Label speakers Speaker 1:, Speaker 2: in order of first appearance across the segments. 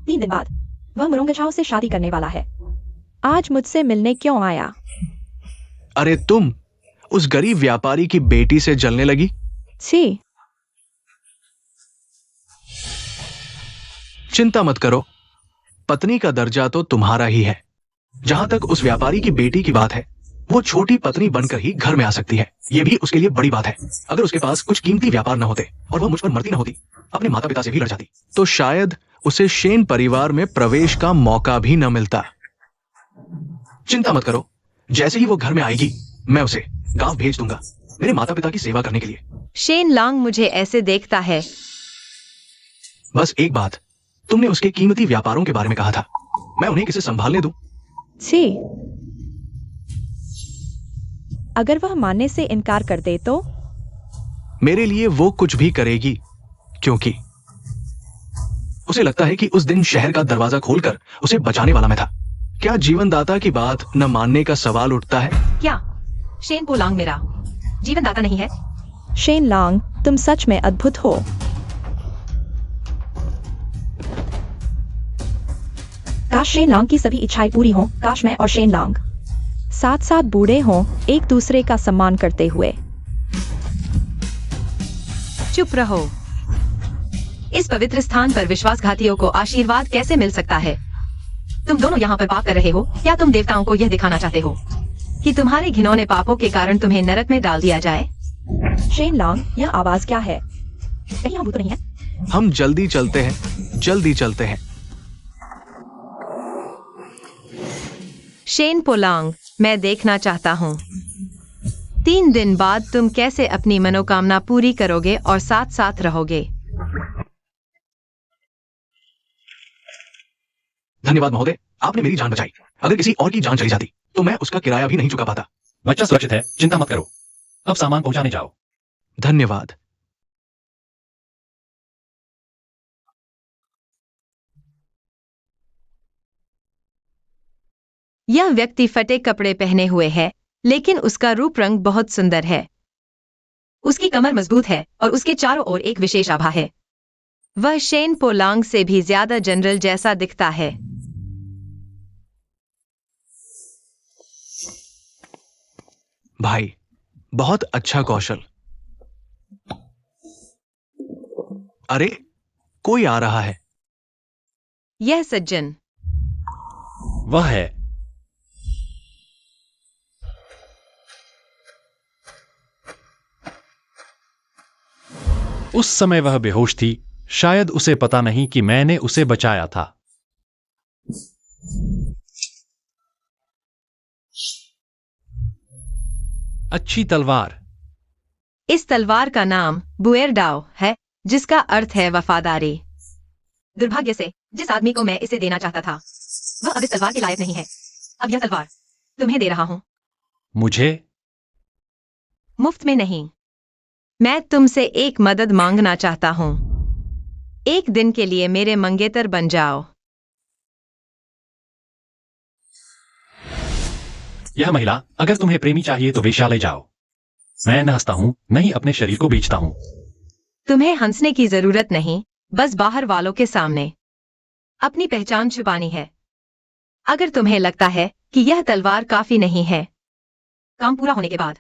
Speaker 1: 3 दिन बाद वह मुरुंगछाओ से शादी करने वाला है। आज मुझसे मिलने क्यों आया?
Speaker 2: अरे तुम उस गरीब व्यापारी की बेटी से जलने लगी?
Speaker 1: छी।
Speaker 2: चिंता मत करो, पत्नी का दर्जा तो तुम्हारा ही है। जहां तक उस व्यापारी की बेटी की बात है, वो छोटी पत्नी बनकर ही घर में आ सकती है। ये भी उसके लिए बड़ी बात है। अगर उसके पास कुछ कीमती व्यापार न होते और वह मुझ पर मरती न होती, अपने माता पिता से भी लड़ जाती, तो शायद उसे शेन परिवार में प्रवेश का मौका भी न मिलता। चिंता मत करो, जैसे ही वो घर में आएगी, मैं उसे गांव भेज दूंगा मेरे माता पिता की सेवा करने के लिए।
Speaker 3: शेन लॉन्ग मुझे ऐसे देखता है।
Speaker 2: बस एक बात, तुमने उसके कीमती व्यापारों के बारे में कहा था, मैं उन्हें किसे संभालने दूं?
Speaker 1: छी। अगर वह मानने से इनकार कर दे तो?
Speaker 2: मेरे लिए वो कुछ भी करेगी, क्योंकि उसे लगता है कि उस दिन शहर का दरवाजा खोलकर उसे बचाने वाला मैं था। क्या जीवनदाता की बात न मानने का सवाल उठता है?
Speaker 3: क्या शेन पोलांग मेरा जीवनदाता नहीं है?
Speaker 1: शेन लॉन्ग, तुम सच में अद्भुत हो। काश शेन लॉन्ग की सभी इच्छाएं पूरी हों। काश मैं और शेन लॉन्ग साथ साथ बूढ़े हों, एक दूसरे का सम्मान करते हुए।
Speaker 3: चुप रहो। इस पवित्र स्थान पर विश्वासघातियों को आशीर्वाद कैसे मिल सकता है? तुम दोनों यहाँ पर पाप कर रहे हो, या तुम देवताओं को यह दिखाना चाहते हो कि तुम्हारे घिनौने पापों के कारण तुम्हें नरक में डाल दिया जाए?
Speaker 1: शेन लॉन्ग, यह आवाज क्या है? कहीं हम भूत नहीं है?
Speaker 2: हम जल्दी चलते हैं, जल्दी चलते हैं।
Speaker 3: शेन पोलांग, मैं देखना चाहता हूँ 3 दिन बाद तुम कैसे अपनी मनोकामना पूरी करोगे और साथ साथ रहोगे।
Speaker 2: धन्यवाद महोदय, आपने मेरी जान बचाई। अगर किसी और की जान चली जाती तो मैं उसका किराया भी नहीं चुका पाता।
Speaker 4: बच्चा सुरक्षित है, चिंता मत करो। अब सामान पहुंचाने जाओ।
Speaker 2: धन्यवाद।
Speaker 3: यह व्यक्ति फटे कपड़े पहने हुए है, लेकिन उसका रूप रंग बहुत सुंदर है। उसकी कमर मजबूत है और उसके चारों ओर एक विशेष आभा है। वह शेन पोलांग से भी ज्यादा जनरल जैसा दिखता है।
Speaker 2: भाई, बहुत अच्छा कौशल। अरे, कोई आ रहा है।
Speaker 3: यह सज्जन
Speaker 4: वह है। उस समय वह बेहोश थी। शायद उसे पता नहीं कि मैंने उसे बचाया था। अच्छी तलवार।
Speaker 3: इस तलवार का नाम बुएरडाओ है, जिसका अर्थ है वफादारी। दुर्भाग्य से जिस आदमी को मैं इसे देना चाहता था, वह अब इस तलवार के लायक नहीं है। अब यह तलवार तुम्हें दे रहा हूं।
Speaker 4: मुझे?
Speaker 3: मुफ्त में नहीं। मैं तुमसे एक मदद मांगना चाहता हूं। एक दिन के लिए मेरे मंगेतर बन जाओ।
Speaker 4: यह महिला, अगर तुम्हें प्रेमी चाहिए तो वेश्यालय जाओ। मैं न हंसता हूं, न ही अपने शरीर को बेचता हूं।
Speaker 3: तुम्हें हंसने की जरूरत नहीं, बस बाहर वालों के सामने अपनी पहचान छुपानी है। अगर तुम्हें लगता है कि यह तलवार काफी नहीं है, काम पूरा होने के बाद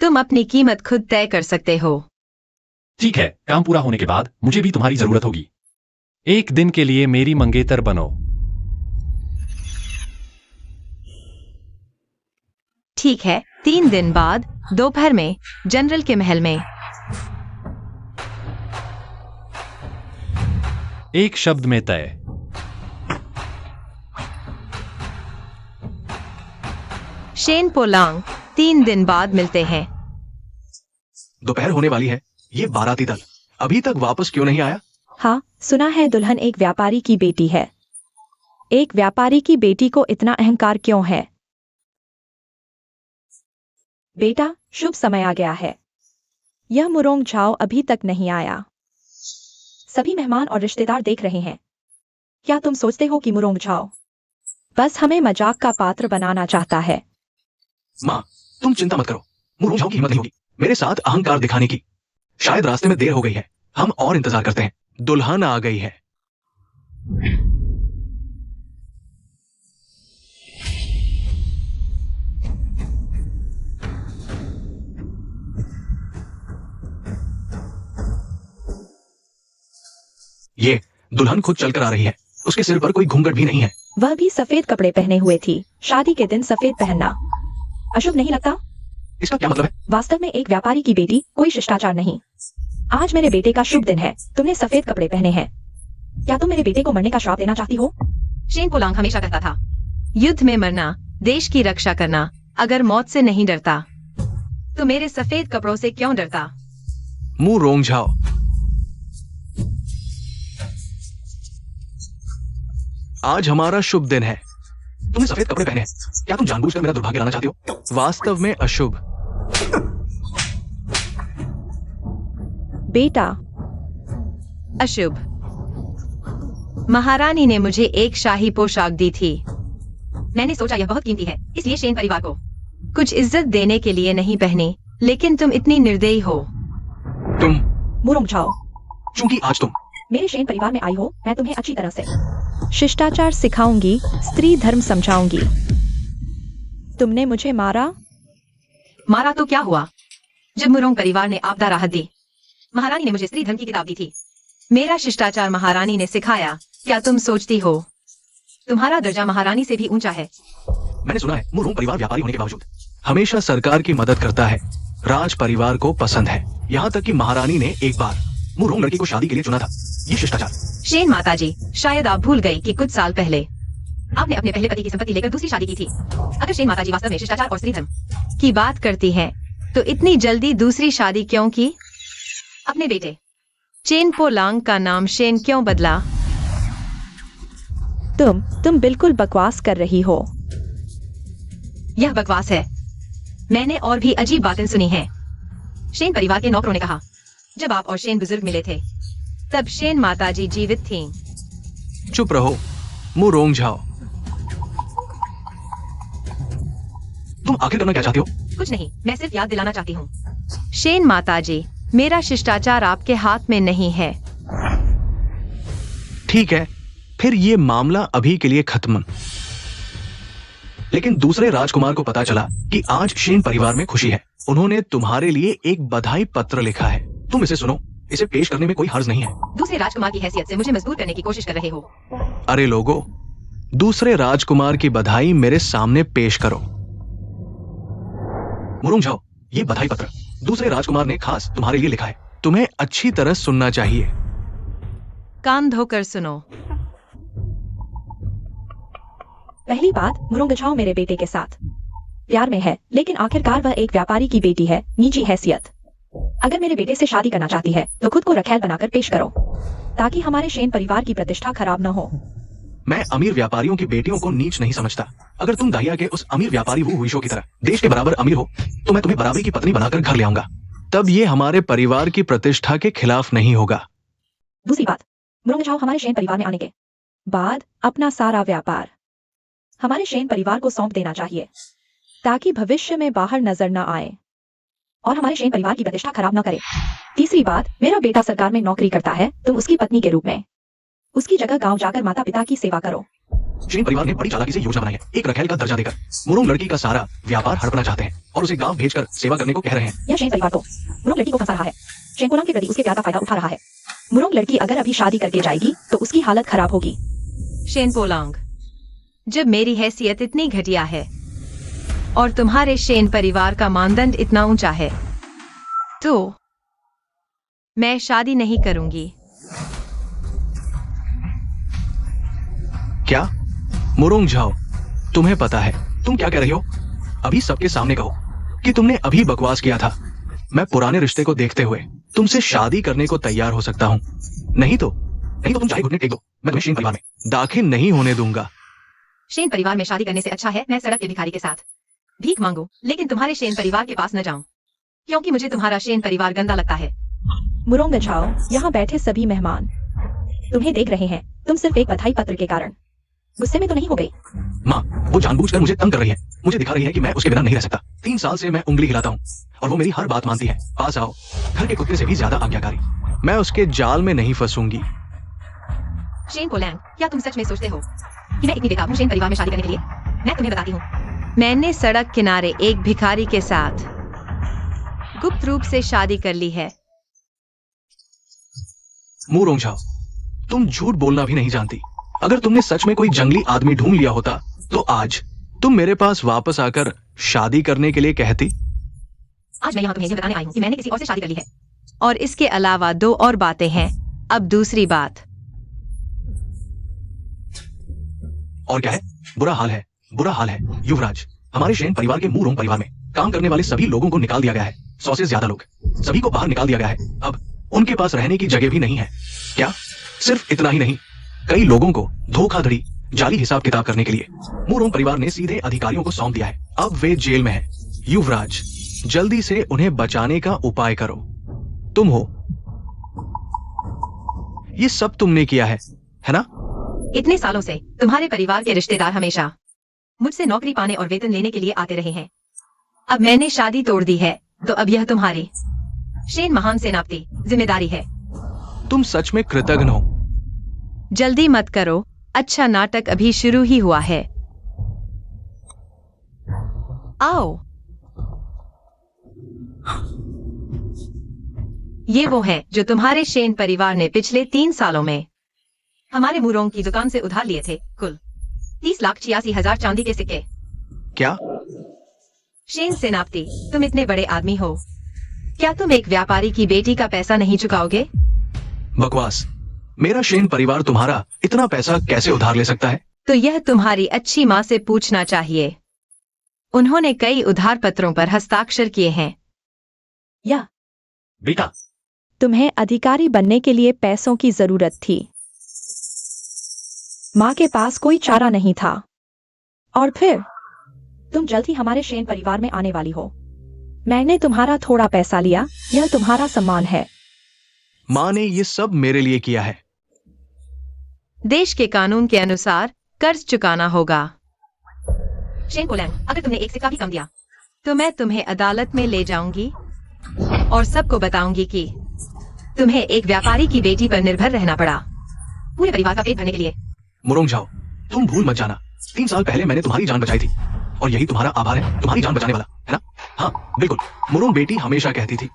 Speaker 3: तुम अपनी कीमत खुद तय कर सकते हो।
Speaker 4: ठीक है, काम पूरा होने के बाद मुझे भी तुम्हारी जरूरत होगी। एक दिन के लिए मेरी मंगेतर बनो।
Speaker 3: ठीक है। 3 दिन बाद दोपहर में जनरल के महल में।
Speaker 4: एक शब्द में तय।
Speaker 3: शेन पोलांग, 3 दिन बाद मिलते हैं।
Speaker 2: दोपहर होने वाली है। ये बाराती दल अभी तक वापस क्यों नहीं आया?
Speaker 1: हाँ, सुना है दुल्हन एक व्यापारी की बेटी है। एक व्यापारी की बेटी को इतना अहंकार क्यों है? बेटा, शुभ समय आ गया है। यह मुरुंगछाओ अभी तक नहीं आया। सभी मेहमान और रिश्तेदार देख रहे हैं। क्या तुम सोचते हो कि मुरुंगछाओ बस हमें मजाक का पात्र बनाना चाहता है?
Speaker 2: माँ, तुम चिंता मत करो। मुरुंगछाओ की हिम्मत नहीं होगी मेरे साथ अहंकार दिखाने की। शायद रास्ते में देर हो गई है। हम और इंतजार करते हैं। दुल्हन आ गई है। ये दुल्हन खुद चलकर आ रही है, उसके सिर पर कोई घूंघट भी नहीं है।
Speaker 1: वह भी सफेद कपड़े पहने हुए थी। शादी के दिन सफेद पहनना अशुभ नहीं लगता?
Speaker 2: इसका क्या मतलब है?
Speaker 1: वास्तव में एक व्यापारी की बेटी कोई शिष्टाचार नहीं। आज मेरे बेटे का शुभ दिन है, तुमने सफेद कपड़े पहने हैं। क्या तुम मेरे बेटे को मरने का श्राप देना चाहती हो?
Speaker 3: शेन पोलांग हमेशा कहता था, युद्ध में मरना, देश की रक्षा करना, अगर मौत से नहीं डरता तो मेरे सफेद कपड़ों से क्यों डरता?
Speaker 2: मुंह रोंग झाओ। आज हमारा शुभ दिन है, तुमने सफेद कपड़े पहने हैं। क्या तुम जानबूझकर मेरा दुर्भाग्य लाना चाहती हो? वास्तव में अशुभ।
Speaker 1: बेटा,
Speaker 3: अशुभ। महारानी ने मुझे एक शाही पोशाक दी थी। मैंने सोचा यह बहुत कीमती है, इसलिए शेन परिवार को कुछ इज्जत देने के लिए नहीं पहनी, लेकिन तुम इतनी निर्दयी हो।
Speaker 2: तुम
Speaker 1: मुरुंग जाओ।
Speaker 2: चूंकि आज तुम
Speaker 1: मेरे शेन परिवार में आई हो, मैं तुम्हें अच्छी तरह से शिष्टाचार सिखाऊंगी, स्त्री धर्म समझाऊंगी। तुमने मुझे मारा?
Speaker 3: मारा तो क्या हुआ? जब मुरोंग परिवार ने आपदा राहत दी, महारानी ने मुझे स्त्री धर्म की किताब दी थी। मेरा शिष्टाचार महारानी ने सिखाया। क्या तुम सोचती हो तुम्हारा दर्जा महारानी से भी ऊंचा है?
Speaker 2: मैंने सुना है मुरोंग परिवार व्यापारी होने के बावजूद हमेशा सरकार की मदद करता है, राज परिवार को पसंद है। यहाँ तक कि महारानी ने एक बार मुरोंग लड़की को शादी के लिए चुना था। ये शिष्टाचार।
Speaker 3: शेन माताजी, शायद आप भूल गई कि कुछ साल पहले आपने अपने पहले पति की संपत्ति लेकर दूसरी शादी की थी। अगर शेन माताजी वास्तव में शिष्टाचार और स्त्री धर्म की बात करती हैं, तो इतनी जल्दी दूसरी शादी क्यों की? अपने बेटे चेन पोलांग का नाम शेन क्यों बदला?
Speaker 1: तुम बिल्कुल बकवास कर रही हो।
Speaker 3: यह बकवास है। मैंने और भी अजीब बातें सुनी हैं। शेन परिवार के नौकरों ने कहा, जब आप और शेन बुजुर्ग मिले थे, तब शेन माताजी जीवित थीं।
Speaker 2: चुप रहो, मुंह रोंग झाओ। तुम आखिर करना क्या चाहती हो?
Speaker 3: कुछ नहीं, मैं सिर्फ याद दिलाना चाहती हूँ। शेन माताजी, मेरा शिष्टाचार आपके हाथ में नहीं है।
Speaker 2: ठीक है, फिर ये मामला अभी के लिए खत्म। लेकिन दूसरे राजकुमार को पता चला कि आज शेन परिवार में खुशी है। उन्होंने तुम्हारे लिए एक बधाई पत्र लिखा है। तुम इसे सुनो, इसे पेश करने में कोई हर्ज नहीं है।
Speaker 3: दूसरे राजकुमार की हैसियत से मुझे मजबूर करने की कोशिश कर रहे हो।
Speaker 2: अरे लोगों, दूसरे राजकुमार की बधाई मेरे सामने पेश करो। मुरुंग झाओ, ये बधाई पत्र दूसरे राजकुमार ने खास तुम्हारे लिए लिखा है। तुम्हें अच्छी तरह सुनना चाहिए।
Speaker 3: कान धोकर सुनो।
Speaker 1: पहली बात, मुरुंग झाओ मेरे बेटे के साथ प्यार में है, लेकिन आखिरकार वह एक व्यापारी की बेटी है, निजी हैसियत। अगर मेरे बेटे से शादी करना चाहती है तो खुद को रखैल बनाकर पेश करो, ताकि हमारे शेन परिवार की प्रतिष्ठा खराब न हो।
Speaker 2: मैं अमीर व्यापारियों की बेटियों को नीच नहीं समझता। अगर तुम दाहिया के उस अमीर व्यापारी वू हुईशो की तरह देश के बराबर अमीर हो, तो मैं तुम्हें बराबरी की पत्नी बनाकर घर ले आऊंगा। तब ये हमारे परिवार की प्रतिष्ठा के खिलाफ नहीं होगा।
Speaker 1: दूसरी बात, मुरुंग झाओ हमारे शेन परिवार में आने के बाद अपना सारा व्यापार हमारे शेन परिवार को सौंप देना चाहिए, ताकि भविष्य में बाहर नजर न आए और हमारे शेन परिवार की प्रतिष्ठा खराब न करे। तीसरी बात, मेरा बेटा सरकार में नौकरी करता है, तुम उसकी पत्नी के रूप में उसकी जगह गांव जाकर माता पिता की सेवा करो।
Speaker 2: शेन परिवार ने बड़ी चालाकी से योजना बनाई है। एक रखैल का दर्जा देकर मुरुंग लड़की का सारा व्यापार हड़पना चाहते हैं और उसे गांव भेजकर सेवा करने को कह रहे हैं।
Speaker 1: यह शेन परिवार को मुरुंग लड़की को फंसा रहा है। शेन पोलांग के प्रति उसके प्यार का फायदा उठा रहा है। मुरुंग लड़की अगर अभी शादी करके जाएगी तो उसकी हालत खराब होगी।
Speaker 3: शेन पोलांग, जब मेरी हैसियत इतनी घटिया है और तुम्हारे शेन परिवार का मानदंड इतना ऊंचा है, तो मैं शादी नहीं करूंगी।
Speaker 2: क्या? मुरुंग झाओ, तुम्हें पता है तुम क्या कह रही हो? अभी सबके सामने कहो कि तुमने अभी बकवास किया था। मैं पुराने रिश्ते को देखते हुए तुमसे शादी करने को तैयार हो सकता हूँ। नहीं तो तुम चाहे घुटने टेक दो, मैं तुम्हें शेन परिवार में दाखिल नहीं होने दूंगा।
Speaker 3: शेन परिवार में शादी करने से अच्छा है मैं सड़क के भिखारी के साथ भीख मांगू, लेकिन तुम्हारे शेन परिवार के पास न जाऊं, क्योंकि मुझे तुम्हारा शेन परिवार गंदा लगता है।
Speaker 1: मुरुंग झाओ, यहाँ बैठे सभी मेहमान तुम्हें देख रहे हैं। तुम सिर्फ एक बधाई पत्र के कारण गुस्से में तो नहीं हो गई?
Speaker 2: माँ, वो जानबूझकर मुझे तंग कर रही है। मुझे दिखा रही है कि मैं उसके बिना नहीं रह सकता। 3 साल से मैं उंगली हिलाता हूँ और वो मेरी हर बात मानती है। पास आओ, घर के कुत्ते से भी ज्यादा आज्ञाकारी। मैं उसके जाल में नहीं फंसूंगी।
Speaker 3: शेन पोलांग, क्या तुम सच में सोचते हो कि मैं इतनी बेकार हूँ शेन परिवार में शादी करने के लिए? मैं तुम्हें बताती हूँ, मैंने सड़क किनारे एक भिखारी के साथ गुप्त रूप से शादी कर ली है।
Speaker 2: मुरुंग झाओ, तुम झूठ बोलना भी नहीं जानती। अगर तुमने सच में कोई जंगली आदमी ढूंढ लिया होता तो आज तुम मेरे पास वापस आकर शादी करने के लिए कहती।
Speaker 3: आज मैं यहाँ तुम्हें ये बताने आई हूँ कि मैंने किसी और से शादी कर ली है। और इसके अलावा 2 और बातें हैं। अब दूसरी बात।
Speaker 2: और क्या है? बुरा हाल है, बुरा हाल है युवराज। हमारे शेन परिवार के मुरोंग परिवार में काम करने वाले सभी लोगों को निकाल दिया गया है। 100 से ज्यादा लोग, सभी को बाहर निकाल दिया गया है। अब उनके पास रहने की जगह भी नहीं है। क्या सिर्फ इतना ही नहीं, कई लोगों को धोखाधड़ी, जाली हिसाब किताब करने के लिए मुरोंग परिवार ने सीधे अधिकारियों को सौंप दिया है। अब वे जेल में हैं। युवराज, जल्दी से उन्हें बचाने का उपाय करो। तुम हो, ये सब तुमने किया है ना?
Speaker 3: इतने सालों से तुम्हारे परिवार के रिश्तेदार हमेशा मुझसे नौकरी पाने और वेतन लेने के लिए आते रहे हैं। अब मैंने शादी तोड़ दी है तो अब यह तुम्हारी शेन महान सेनापति जिम्मेदारी है।
Speaker 2: तुम सच में कृतज्ञ हो।
Speaker 3: जल्दी मत करो, अच्छा नाटक अभी शुरू ही हुआ है। आओ। ये वो है जो तुम्हारे शेन परिवार ने पिछले 3 सालों में हमारे मुरोंग की दुकान से उधार लिए थे। कुल 30,86,000 चांदी के सिक्के।
Speaker 2: क्या?
Speaker 3: शेन सेनापति, तुम इतने बड़े आदमी हो, क्या तुम एक व्यापारी की बेटी का पैसा नहीं चुकाओगे?
Speaker 2: बकवास। मेरा शेन परिवार तुम्हारा इतना पैसा कैसे उधार ले सकता है?
Speaker 3: तो यह तुम्हारी अच्छी माँ से पूछना चाहिए। उन्होंने कई उधार पत्रों पर हस्ताक्षर किए हैं।
Speaker 1: या
Speaker 4: बेटा,
Speaker 1: तुम्हें अधिकारी बनने के लिए पैसों की जरूरत थी। माँ के पास कोई चारा नहीं था और फिर तुम जल्द ही हमारे शेन परिवार में आने वाली हो। मैंने तुम्हारा थोड़ा पैसा लिया, यह तुम्हारा सम्मान है।
Speaker 2: माँ ने ये सब मेरे लिए किया है।
Speaker 3: देश के कानून के अनुसार कर्ज चुकाना होगा। शेन पोलैंड, अगर तुमने एक सिक्का भी कम दिया तो मैं तुम्हें अदालत में ले जाऊंगी और सबको बताऊंगी कि तुम्हें एक व्यापारी की बेटी पर निर्भर रहना पड़ा पूरे परिवार का पेट भरने के लिए।
Speaker 2: मुरोंग झाओ, तुम भूल मत जाना, 3 साल पहले मैंने तुम्हारी जान बचाई थी और यही तुम्हारा आभार है, तुम्हारी जान बचाने वाला, है ना? हाँ बिल्कुल। मुरोंग बेटी हमेशा कहती थी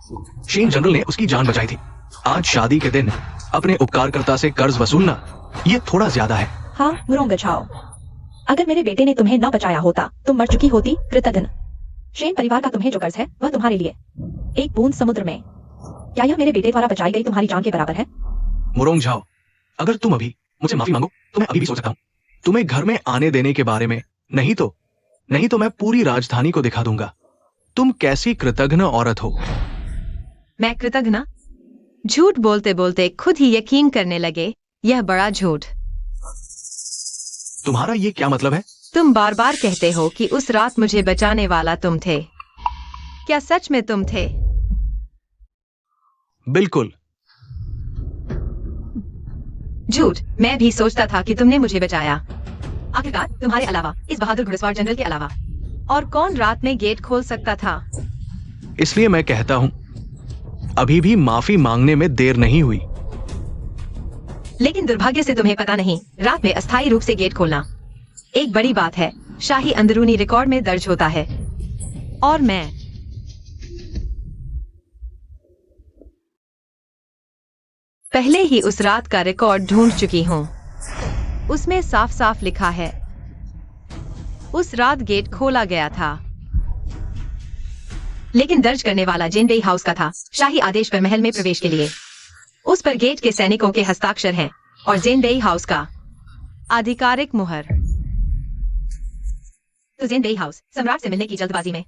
Speaker 2: शेन जनरल ने उसकी जान बचाई थी। आज शादी के दिन अपने उपकारकर्ता से कर्ज वसूलना ये थोड़ा ज्यादा है।
Speaker 1: हाँ मुरोंग झाओ, अगर मेरे बेटे ने तुम्हें न बचाया होता तुम मर चुकी होती। कृतज्ञ। शेन परिवार का तुम्हें जो कर्ज है वह तुम्हारे लिए एक बूंद समुद्र में। क्या यह मेरे बेटे द्वारा बचाई गई तुम्हारी जान के बराबर है?
Speaker 2: मुरोंग झाओ, अगर तुम अभी मुझसे माफी मांगो तो मैं अभी भी सोच सकता हूँ तुम्हें घर में आने देने के बारे में। नहीं तो मैं पूरी राजधानी को दिखा दूंगा तुम कैसी कृतज्ञ औरत हो।
Speaker 3: मैं कृतज्ञ? झूठ बोलते बोलते खुद ही यकीन करने लगे। यह बड़ा झूठ।
Speaker 2: तुम्हारा ये क्या मतलब है?
Speaker 3: तुम बार बार कहते हो कि उस रात मुझे बचाने वाला तुम थे। क्या सच में तुम थे?
Speaker 2: बिल्कुल
Speaker 3: झूठ। मैं भी सोचता था कि तुमने मुझे बचाया। आखिरकार तुम्हारे अलावा, इस बहादुर घुड़सवार जनरल के अलावा और कौन रात में गेट खोल सकता था?
Speaker 2: इसलिए मैं कहता हूं अभी भी माफी मांगने में देर नहीं हुई।
Speaker 3: लेकिन दुर्भाग्य से तुम्हें पता नहीं, रात में अस्थायी रूप से गेट खोलना एक बड़ी बात है। शाही अंदरूनी रिकॉर्ड में दर्ज होता है और मैं पहले ही उस रात का रिकॉर्ड ढूंढ चुकी हूँ। उसमें साफ साफ लिखा है उस रात गेट खोला गया था। लेकिन दर्ज करने वाला जेनबेई हाउस का था। शाही आदेश पर महल में प्रवेश के लिए उस पर गेट के सैनिकों के हस्ताक्षर हैं और जेनबेई हाउस का आधिकारिक मुहर। तो जेनबेई हाउस सम्राट से मिलने की जल्दबाजी में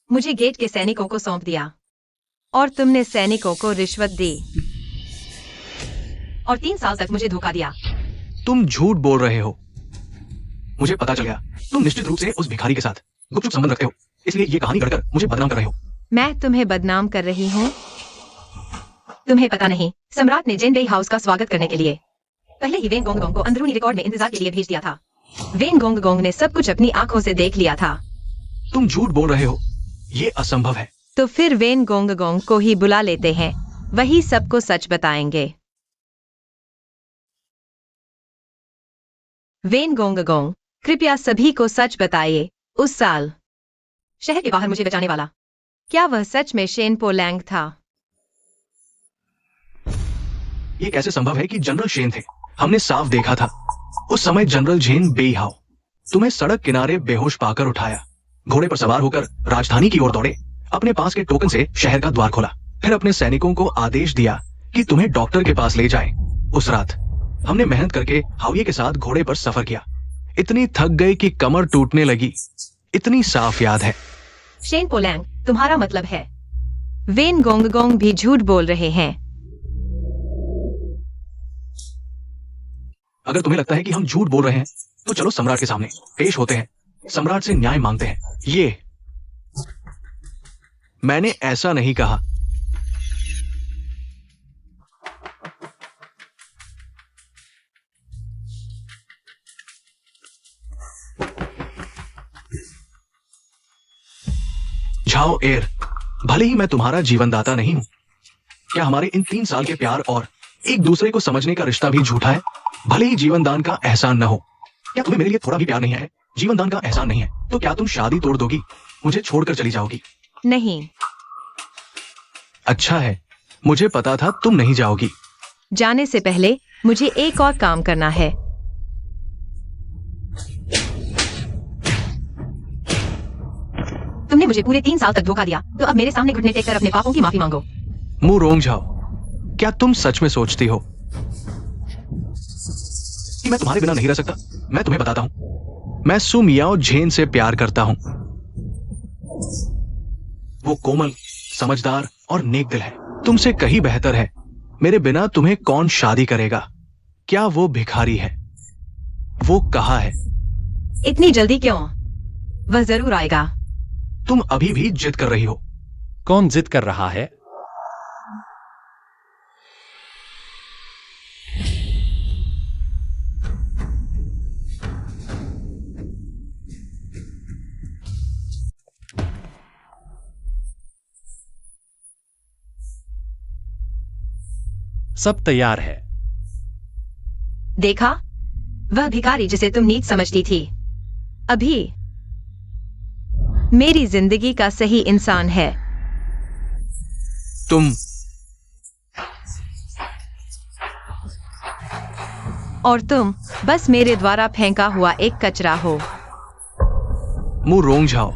Speaker 3: मुझे गेट के सैनिकों को सौंप दिया और तुमने सैनिकों को रिश्वत दी और 3 साल तक मुझे धोखा दिया।
Speaker 2: तुम झूठ बोल रहे हो। मुझे पता चल गया तुम निश्चित रूप से उस भिखारी के साथ गुपचुप संबंध रखते हो, इसलिए ये कहानी गढ़कर मुझे बदनाम कर रहे हो।
Speaker 3: मैं तुम्हें बदनाम कर रही हूँ? तुम्हें पता नहीं, सम्राट ने जेनबेई हाउस का स्वागत करने के लिए पहले ही वेन गोंगगोंग को अंदरूनी रिकॉर्ड में इंतजार के लिए भेज दिया था। वेन गोंगगोंग ने सब कुछ अपनी आंखों से देख लिया था।
Speaker 2: तुम झूठ बोल रहे हो, ये असंभव है।
Speaker 3: तो फिर वेन गोंगगोंग को ही बुला लेते हैं, वही सबको सच बताएंगे। वेन गोंगगोंग, कृपया सभी को सच बताइए। उस साल शहर के बाहर मुझे बचाने वाला, क्या वह सच में शेन पोलैंग था?
Speaker 2: ये कैसे संभव है कि जनरल शेन थे? हमने साफ देखा था। उस समय जनरल झेन बेईहाव तुम्हें सड़क किनारे बेहोश पाकर उठाया, घोड़े पर सवार होकर राजधानी की ओर दौड़े, अपने पास के टोकन से शहर का द्वार खोला, फिर अपने सैनिकों को आदेश दिया कि तुम्हें डॉक्टर के पास ले जाएं। उस रात हमने मेहनत करके हाविये के साथ घोड़े पर सफर किया, इतनी थक गई कि कमर टूटने लगी। इतनी साफ याद है।
Speaker 3: शेन पोलैंग, तुम्हारा मतलब है वेन गोंगगोंग भी झूठ बोल रहे हैं?
Speaker 2: अगर तुम्हें लगता है कि हम झूठ बोल रहे हैं तो चलो सम्राट के सामने पेश होते हैं, सम्राट से न्याय मांगते हैं। ये मैंने ऐसा नहीं कहा। झाओ एर, भले ही मैं तुम्हारा जीवनदाता नहीं हूं, क्या हमारे इन 3 साल के प्यार और एक दूसरे को समझने का रिश्ता भी झूठा है? भले ही जीवनदान का एहसान न हो, क्या तुम्हें मेरे लिए थोड़ा भी प्यार नहीं है? जीवनदान का एहसान नहीं है तो क्या तुम शादी तोड़ दोगी, मुझे छोड़कर चली जाओगी?
Speaker 3: नहीं।
Speaker 2: अच्छा है, मुझे पता था तुम नहीं जाओगी।
Speaker 3: जाने से पहले मुझे एक और काम करना है। तुमने मुझे पूरे 3 साल तक धोखा दिया, तो अब मेरे सामने घुटने टेक कर अपने पापों की माफी मांगो।
Speaker 2: मु रोंग झाओ, क्या तुम सच में सोचती हो कि मैं तुम्हारे बिना नहीं रह सकता? मैं तुम्हें बताता हूं, मैं सु मियाओ झेन से प्यार करता हूं। वो कोमल, समझदार और नेक दिल है, तुमसे कहीं बेहतर है। मेरे बिना तुम्हें कौन शादी करेगा? क्या वो भिखारी है? वो कहाँ है?
Speaker 3: इतनी जल्दी क्यों? वह जरूर आएगा।
Speaker 2: तुम अभी भी जिद कर रही हो।
Speaker 4: कौन जिद कर रहा है? सब तैयार है।
Speaker 3: देखा, वह भिखारी जिसे तुम नीच समझती थी, अभी मेरी जिंदगी का सही इंसान है।
Speaker 2: तुम
Speaker 3: और तुम बस मेरे द्वारा फेंका हुआ एक कचरा हो।
Speaker 2: मु रोंग झाओ,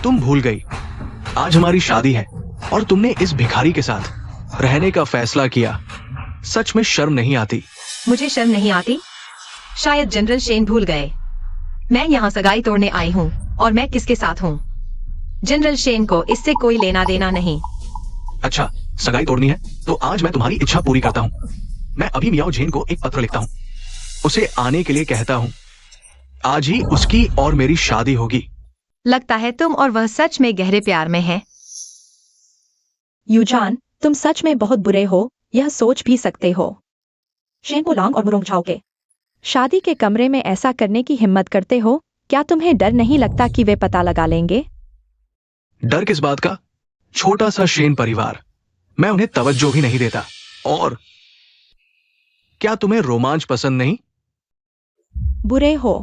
Speaker 2: तुम भूल गई, आज हमारी शादी है और तुमने इस भिखारी के साथ रहने का फैसला किया। सच में शर्म नहीं आती?
Speaker 3: मुझे शर्म नहीं आती? शायद जनरल शेन भूल गए, मैं यहाँ सगाई तोड़ने आई हूँ और मैं किसके साथ हूँ। जनरल शेन को इससे कोई लेना देना नहीं।
Speaker 2: अच्छा, सगाई तोड़नी है तो आज मैं तुम्हारी इच्छा पूरी करता हूँ। मैं अभी मियाओ झेन को एक पत्र लिखता हूँ, उसे आने के लिए कहता हूँ। आज ही उसकी और मेरी शादी होगी।
Speaker 3: लगता है तुम और वह सच में गहरे प्यार में हैं।
Speaker 1: यूजान, तुम सच में बहुत बुरे हो, यह सोच भी सकते हो। शेन पोलांग और मुरोंग झाओ के शादी के कमरे में ऐसा करने की हिम्मत करते हो? क्या तुम्हें डर नहीं लगता कि वे पता लगा लेंगे?
Speaker 2: डर किस बात का? छोटा सा शेन परिवार, मैं उन्हें तवज्जो भी नहीं देता। और क्या तुम्हें रोमांच पसंद नहीं?
Speaker 1: बुरे हो।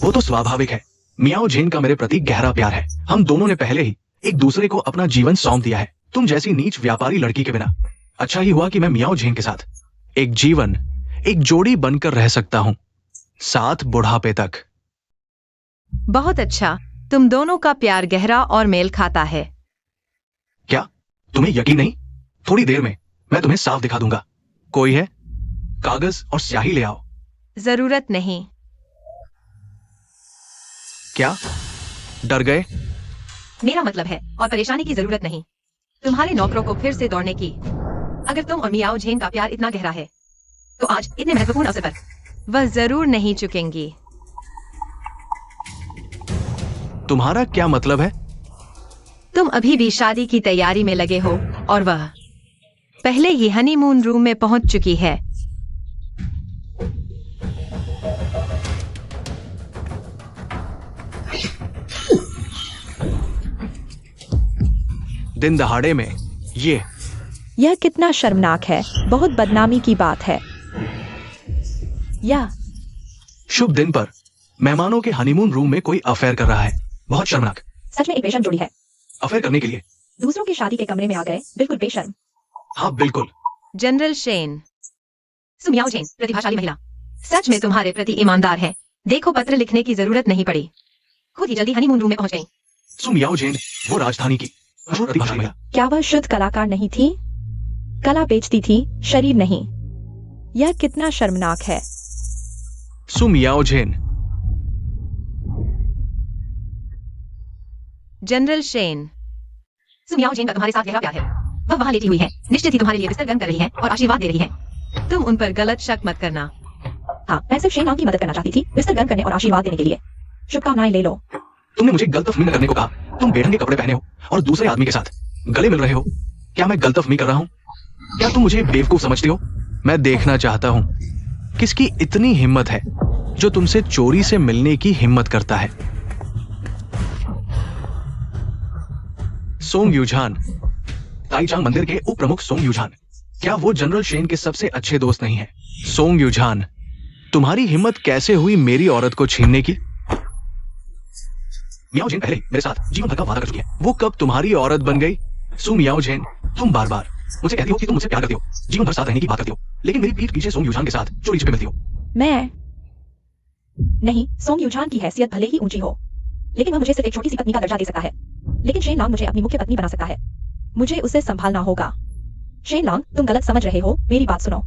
Speaker 2: वो तो स्वाभाविक है। मियाओ झेन का मेरे प्रति गहरा प्यार है। हम दोनों ने पहले ही एक दूसरे को अपना जीवन सौंप दिया है। तुम जैसी नीच व्यापारी लड़की के बिना अच्छा ही हुआ कि मैं मियाओ झेन के साथ एक जीवन, एक जोड़ी बनकर रह सकता हूं, साथ बुढ़ापे तक।
Speaker 3: बहुत अच्छा, तुम दोनों का प्यार गहरा और मेल खाता है।
Speaker 2: क्या तुम्हें यकीन नहीं? थोड़ी देर में मैं तुम्हें साफ दिखा दूंगा। कोई है? कागज और स्याही ले आओ।
Speaker 3: जरूरत नहीं।
Speaker 2: क्या डर गए?
Speaker 3: मेरा मतलब है, और परेशानी की जरूरत नहीं तुम्हारे नौकरों को फिर से दौड़ने की। अगर तुम और मियाओ झेन का प्यार इतना गहरा है तो आज इतने महत्वपूर्ण अवसर पर वह जरूर नहीं चुकेंगी।
Speaker 2: तुम्हारा क्या मतलब है?
Speaker 3: तुम अभी भी शादी की तैयारी में लगे हो और वह पहले ही हनीमून रूम में पहुंच चुकी है।
Speaker 2: दिन दहाड़े में
Speaker 1: यह कितना शर्मनाक है, बहुत बदनामी की बात है। या
Speaker 2: शुभ दिन पर मेहमानों के हनीमून रूम में कोई अफेयर कर रहा है। बहुत शर्मनाक।
Speaker 1: सच में एक बेशर्म जोड़ी है।
Speaker 2: अफेयर करने के लिए
Speaker 1: दूसरों की शादी के कमरे में आ गए, बिल्कुल बेशर्म।
Speaker 2: हाँ बिल्कुल।
Speaker 3: जनरल शेन, सुमियाओ झेन, प्रतिभाशाली महिला, सच में तुम्हारे प्रति ईमानदार है। देखो, पत्र लिखने की जरूरत नहीं पड़ी, खुद ही जल्दी हनीमून रूम में पहुंच गई।
Speaker 2: सु मियाओ जेन, वो राजधानी की मशहूर प्रतिभाशाली महिला।
Speaker 1: क्या वह शुद्ध कलाकार नहीं थी? कला बेचती थी, शरीर नहीं। यह कितना शर्मनाक है।
Speaker 2: सु मियाओ जेन,
Speaker 3: जनरल शेन। सुमियाओ झेन का तुम्हारे साथ गहरा प्यार है। वह वहां लेटी हुई है, निश्चित ही तुम्हारे लिए बिस्तर गर्म कर रही है और आशीर्वाद दे रही है। तुम उन पर गलत शक मत करना।
Speaker 1: हाँ, मैं सिर्फ शेन लांग की मदद करना चाहती थी, बिस्तर गर्म करने और आशीर्वाद देने के लिए। शुभकामनाएं ले लो।
Speaker 2: तुमने मुझे गलतफहमी न करने को कहा। तुम बेढंगे कपड़े पहने हो और दूसरे आदमी के साथ गले मिल रहे हो। क्या मैं गलतफहमी कर रहा हूँ? क्या तुम मुझे बेवकूफ समझती हो? मैं देखना चाहता हूँ किसकी इतनी हिम्मत है जो तुमसे चोरी से मिलने की हिम्मत करता है। सोंग यूझान, ताईचांग मंदिर के उप प्रमुख सोंग यूझान, क्या वो जनरल शेन के सबसे अच्छे दोस्त नहीं है? सोंग यूझान, तुम्हारी हिम्मत कैसे हुई मेरी औरत को छीनने की? मियाओ जेन पहले मेरे साथ जीवन भर का वादा कर चुकी है, वो कब तुम्हारी औरत बन गई? सु मियाओ जेन, तुम बार बार मुझसे कहती हो कि तुम मुझसे प्यार करती हो, जीवन भर साथ रहने की बात करती हो, लेकिन मेरी पीठ पीछे सोंग यूझान के साथ चोरी छिपे मिलती हो।
Speaker 1: मैं नहीं, सोंग यूझान की हैसियत भले ही ऊंची हो, लेकिन वह मुझे सिर्फ एक छोटी सी पत्नी का दर्जा दे सकता है। लेकिन शेन लांग मुझे अपनी मुख्य पत्नी बना सकता है। मुझे उसे संभालना होगा। शेन लांग, तुम गलत समझ रहे हो, मेरी बात सुनो।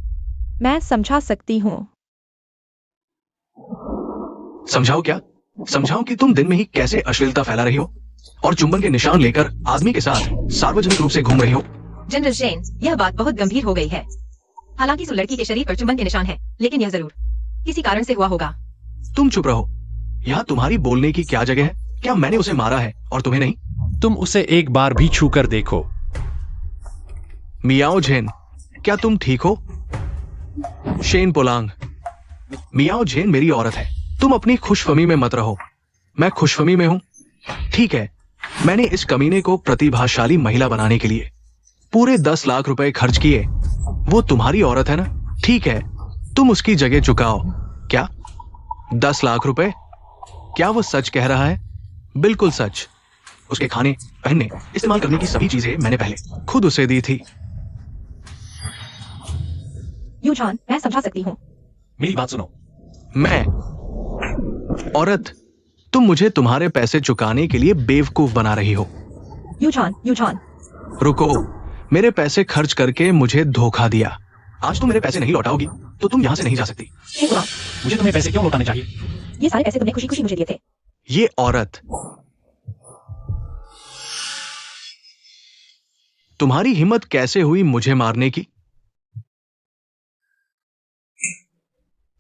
Speaker 1: मैं समझा सकती हूँ।
Speaker 2: समझाओ क्या? समझाओ कि तुम दिन में ही कैसे अश्लीलता फैला रही हो और चुंबन के निशान लेकर आदमी के साथ सार्वजनिक रूप से घूम रही हो।
Speaker 3: जनरल शेन, यह बात बहुत गंभीर हो गई है। हालांकि उस लड़की के शरीर पर चुंबन के निशान है, लेकिन यह जरूर किसी कारण से हुआ होगा।
Speaker 2: तुम चुप रहो। यहाँ तुम्हारी बोलने की क्या जगह है? क्या मैंने उसे मारा है और तुम्हें नहीं?
Speaker 4: तुम उसे एक बार भी छू कर देखो।
Speaker 2: मियाओ झेन, क्या तुम ठीक हो? शेन पोलांग, मियाओ झेन मेरी औरत है, तुम अपनी खुशफहमी में मत रहो। मैं खुशफहमी में हूं। ठीक है, मैंने इस कमीने को प्रतिभाशाली महिला बनाने के लिए पूरे 10 लाख रुपए खर्च किए। वो तुम्हारी औरत है ना? ठीक है, तुम उसकी जगह चुकाओ। क्या 10 लाख रुपए? क्या वो सच कह रहा है? बिल्कुल सच। उसके खाने, पहनने, इस्तेमाल करने की सभी चीजें मैंने पहले खुद उसे दी थी।
Speaker 1: यूझान, मैं समझा सकती हूँ।
Speaker 4: मेरी बात सुनो।
Speaker 2: मैं औरत, तुम मुझे तुम्हारे पैसे चुकाने के लिए बेवकूफ बना रही हो।
Speaker 1: यूझान, यूझान,
Speaker 2: रुको, मेरे पैसे खर्च करके मुझे धोखा दिया। आज तुम मेरे पैसे नहीं लौटाओगी तो तुम यहां से नहीं जा सकती।
Speaker 1: शेन पोलांग,
Speaker 4: मुझे तुम्हें पैसे क्यों लौटाने चाहिए?
Speaker 1: ये सारे पैसे तुमने खुशी खुशी मुझे दिए थे।
Speaker 2: ये औरत तुम्हारी हिम्मत कैसे हुई मुझे मारने की?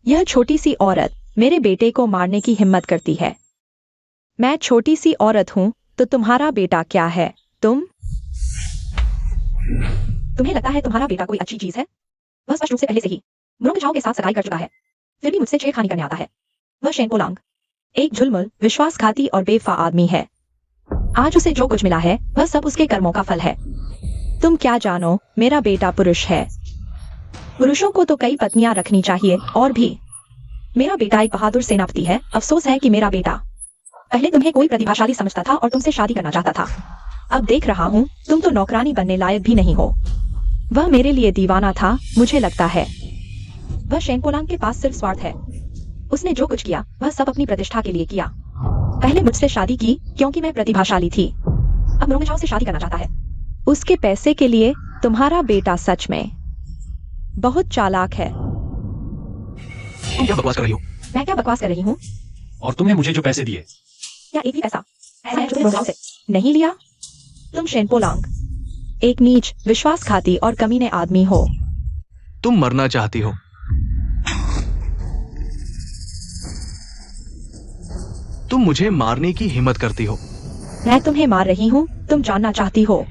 Speaker 1: यह छोटी सी औरत मेरे बेटे को मारने की हिम्मत करती है। मैं छोटी सी औरत हूँ तो तुम्हारा बेटा क्या है? तुम्हें लगता है तुम्हारा बेटा कोई अच्छी चीज है? वह स्पष्ट रूप से पहले से ही मुरोंग झाओ के साथ सगाई कर चुका है, फिर भी मुझसे छेड़खानी करने आता है। वह शेन पोलांग एक झुलमुल, विश्वासघाती और बेवफा आदमी है। आज उसे जो कुछ मिला है वह सब उसके कर्मों का फल है। तुम क्या जानो, मेरा बेटा पुरुष है। पुरुषों को तो कई पत्नियां रखनी चाहिए और भी। मेरा बेटा एक बहादुर सेनापति है। अफसोस है कि मेरा बेटा पहले तुम्हें कोई प्रतिभाशाली समझता था और तुमसे शादी करना चाहता था। अब देख रहा हूँ तुम तो नौकरानी बनने लायक भी नहीं हो। वह मेरे लिए दीवाना था, मुझे लगता है। वह शेन पोलांग के पास सिर्फ स्वार्थ है। उसने जो कुछ किया वह सब अपनी प्रतिष्ठा के लिए किया। पहले मुझसे शादी की क्योंकि मैं प्रतिभाशाली थी, अब मुरोंग झाओ से शादी करना चाहता है उसके पैसे के लिए। तुम्हारा बेटा सच में बहुत चालाक है।
Speaker 2: तुम क्या बकवास कर रही हो?
Speaker 1: मैं क्या बकवास कर रही हूँ?
Speaker 4: और तुमने मुझे जो पैसे दिए,
Speaker 1: क्या एक भी पैसा ऐसा है जो तुमने मुरोंग झाओ से नहीं लिया? तुम शेन पोलांग एक नीच, विश्वासघाती और कमीने आदमी हो।
Speaker 2: तुम मरना चाहती हो। तुम मुझे मारने की हिम्मत करती हो।
Speaker 1: मैं तुम्हें मार रही हूँ। तुम जानना चाहती हो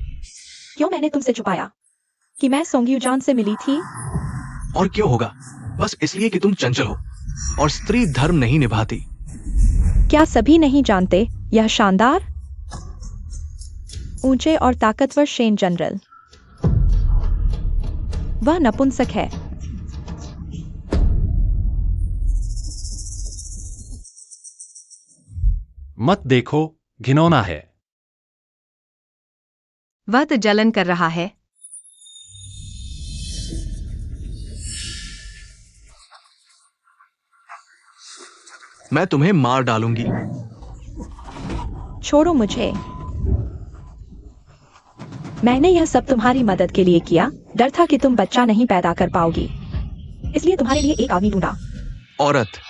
Speaker 1: क्यों मैंने तुमसे छुपाया कि मैं सोंग यूझान से मिली थी?
Speaker 2: और क्यों होगा? बस इसलिए कि तुम चंचल हो और स्त्री धर्म नहीं निभाती।
Speaker 1: क्या सभी नहीं जानते यह शानदार, ऊंचे और ताकतवर शेन जनरल? वह नपुंसक है।
Speaker 4: मत देखो, घिनौना है।
Speaker 3: वह तो जलन कर रहा है।
Speaker 2: मैं तुम्हें मार डालूंगी।
Speaker 1: छोड़ो मुझे। मैंने यह सब तुम्हारी मदद के लिए किया। डर था कि तुम बच्चा नहीं पैदा कर पाओगी, इसलिए तुम्हारे लिए एक आदमी ढूंढा।
Speaker 2: औरत,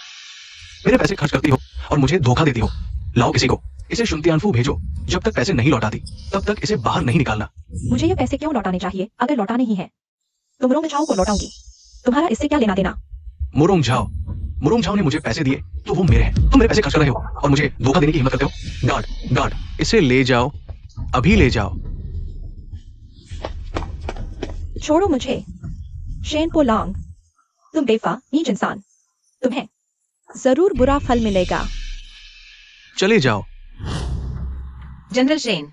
Speaker 2: मेरे पैसे खर्च करती हो और मुझे धोखा देती हो। लाओ किसी को, इसे शुनतियानफू भेजो। जब तक पैसे नहीं लौटाती तब तक इसे बाहर नहीं निकालना।
Speaker 1: मुझे ये पैसे क्यों लौटाने चाहिए? अगर लौटाने ही है तो मुरोंग झाओ को लौटाऊंगी। तुम्हारा इससे क्या लेना देना?
Speaker 2: मुरोंग झाओ ने मुझे पैसे दिए तो वो मेरे हैं। तुम मेरे पैसे खर्च कर रहे हो और मुझे धोखा देने की हिम्मत करते हो। गार्ड, इसे ले जाओ, अभी ले जाओ।
Speaker 1: छोड़ो मुझे। शेन पोलांग, तुम बेवफा नीच इंसान। तुम्हें जरूर बुरा फल मिलेगा।
Speaker 2: चले जाओ।
Speaker 3: जनरल शेन,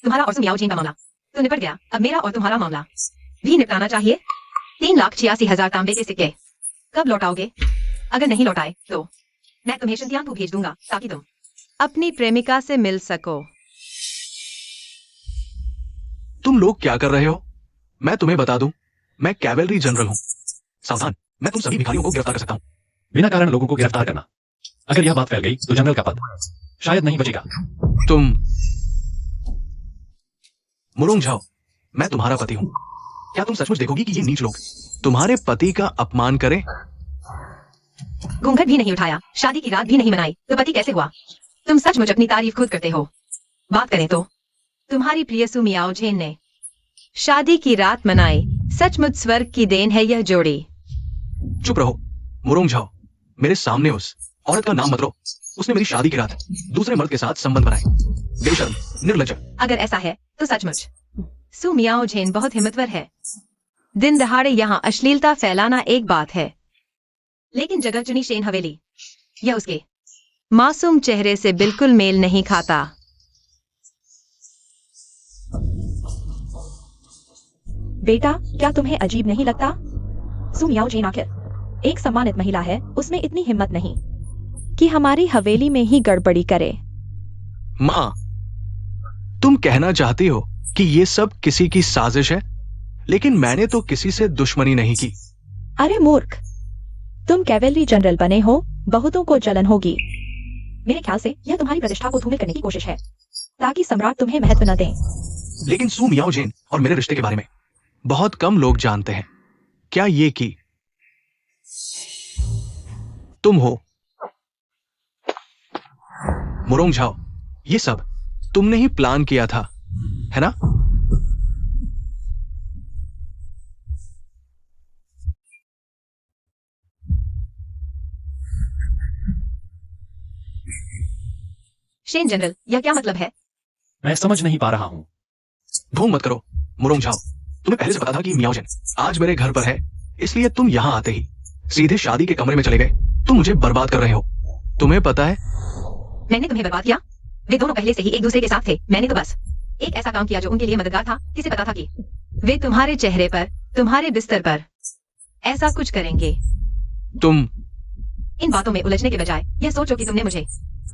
Speaker 3: तुम्हारा और सुमियाओ चेन का मामला तो निपट गया। अब मेरा और तुम्हारा मामला भी निपटाना चाहिए। 3,86,000 तांबे के सिक्के कब लौटाओगे? अगर नहीं लौटाए तो मैं तुम्हें शुनतियानफू भेज दूंगा ताकि तुम अपनी प्रेमिका से मिल सको।
Speaker 2: तुम लोग क्या कर रहे हो? मैं तुम्हें बता दूं, मैं कैवेलरी जनरल हूं। सावधान, मैं तुम सभी भिखारियों को गिरफ्तार कर सकता हूं।
Speaker 4: बिना कारण लोगों को गिरफ्तार करना, अगर यह बात फैल गई तो जनरल का पद शायद नहीं बचेगा।
Speaker 2: तुम मुरोंग झाओ, मैं तुम्हारा पति हूं। क्या तुम सचमुच देखोगी कि ये नीच लोग तुम्हारे पति का अपमान करें?
Speaker 3: घूंघट भी नहीं उठाया, शादी की रात भी नहीं मनाई, तो पति कैसे हुआ? तुम सचमुच अपनी तारीफ खुद करते हो। बात करें तो तुम्हारी प्रिय सुमियाओ झेन ने शादी की रात मनाई। सचमुच स्वर्ग की देन है यह जोड़ी।
Speaker 2: चुप रहो मुरोंग झाओ, मेरे सामने उस औरत का नाम मत लो। उसने मेरी शादी की रात दूसरे मर्द के साथ संबंध बनाए। बेशर्म, निर्लज्ज।
Speaker 3: अगर ऐसा है तो सचमुच सुमियाओ झेन बहुत हिम्मतवर है। दिन दहाड़े यहाँ अश्लीलता फैलाना एक बात है, लेकिन जगह चुनी शेन हवेली यह उसके मासूम चेहरे से बिल्कुल मेल नहीं खाता।
Speaker 1: बेटा, क्या तुम्हें अजीब नहीं लगता? सुमियाओ चेन आखिर एक सम्मानित महिला है। उसमें इतनी हिम्मत नहीं कि हमारी हवेली में ही गड़बड़ी करे।
Speaker 2: माँ, तुम कहना चाहती हो कि ये सब किसी की साजिश है? लेकिन मैंने तो किसी से दुश्मनी नहीं की।
Speaker 1: अरे मूर्ख, तुम कैवेलरी जनरल बने हो, बहुतों को जलन होगी। मेरे ख्याल से यह तुम्हारी प्रतिष्ठा को धूमिल करने की कोशिश है ताकि सम्राट तुम्हें महत्व न दें।
Speaker 2: लेकिन सू मियाओ जेन और मेरे रिश्ते के बारे में बहुत कम लोग जानते हैं। क्या ये कि तुम हो मुरोंग झाओ? ये सब तुमने ही प्लान किया था, है ना?
Speaker 3: शेन जनरल, यह क्या मतलब है?
Speaker 4: मैं समझ नहीं पा रहा हूँ।
Speaker 2: ढोंग मत करो मुरोंग झाओ। तुम्हें पहले से पता था कि मियाओ जेन आज मेरे घर पर है, इसलिए तुम यहां आते ही सीधे शादी के कमरे में चले गए। तुम मुझे बर्बाद कर रहे हो। तुम्हें पता है
Speaker 3: मैंने तुम्हें बर्बाद किया? वे दोनों पहले से ही एक दूसरे के साथ थे। मैंने तो बस एक ऐसा काम किया जो उनके लिए मददगार था। किसे पता था कि वे तुम्हारे चेहरे पर, तुम्हारे बिस्तर पर ऐसा कुछ करेंगे।
Speaker 2: तुम
Speaker 3: इन बातों में उलझने के बजाय यह सोचो कि तुमने मुझे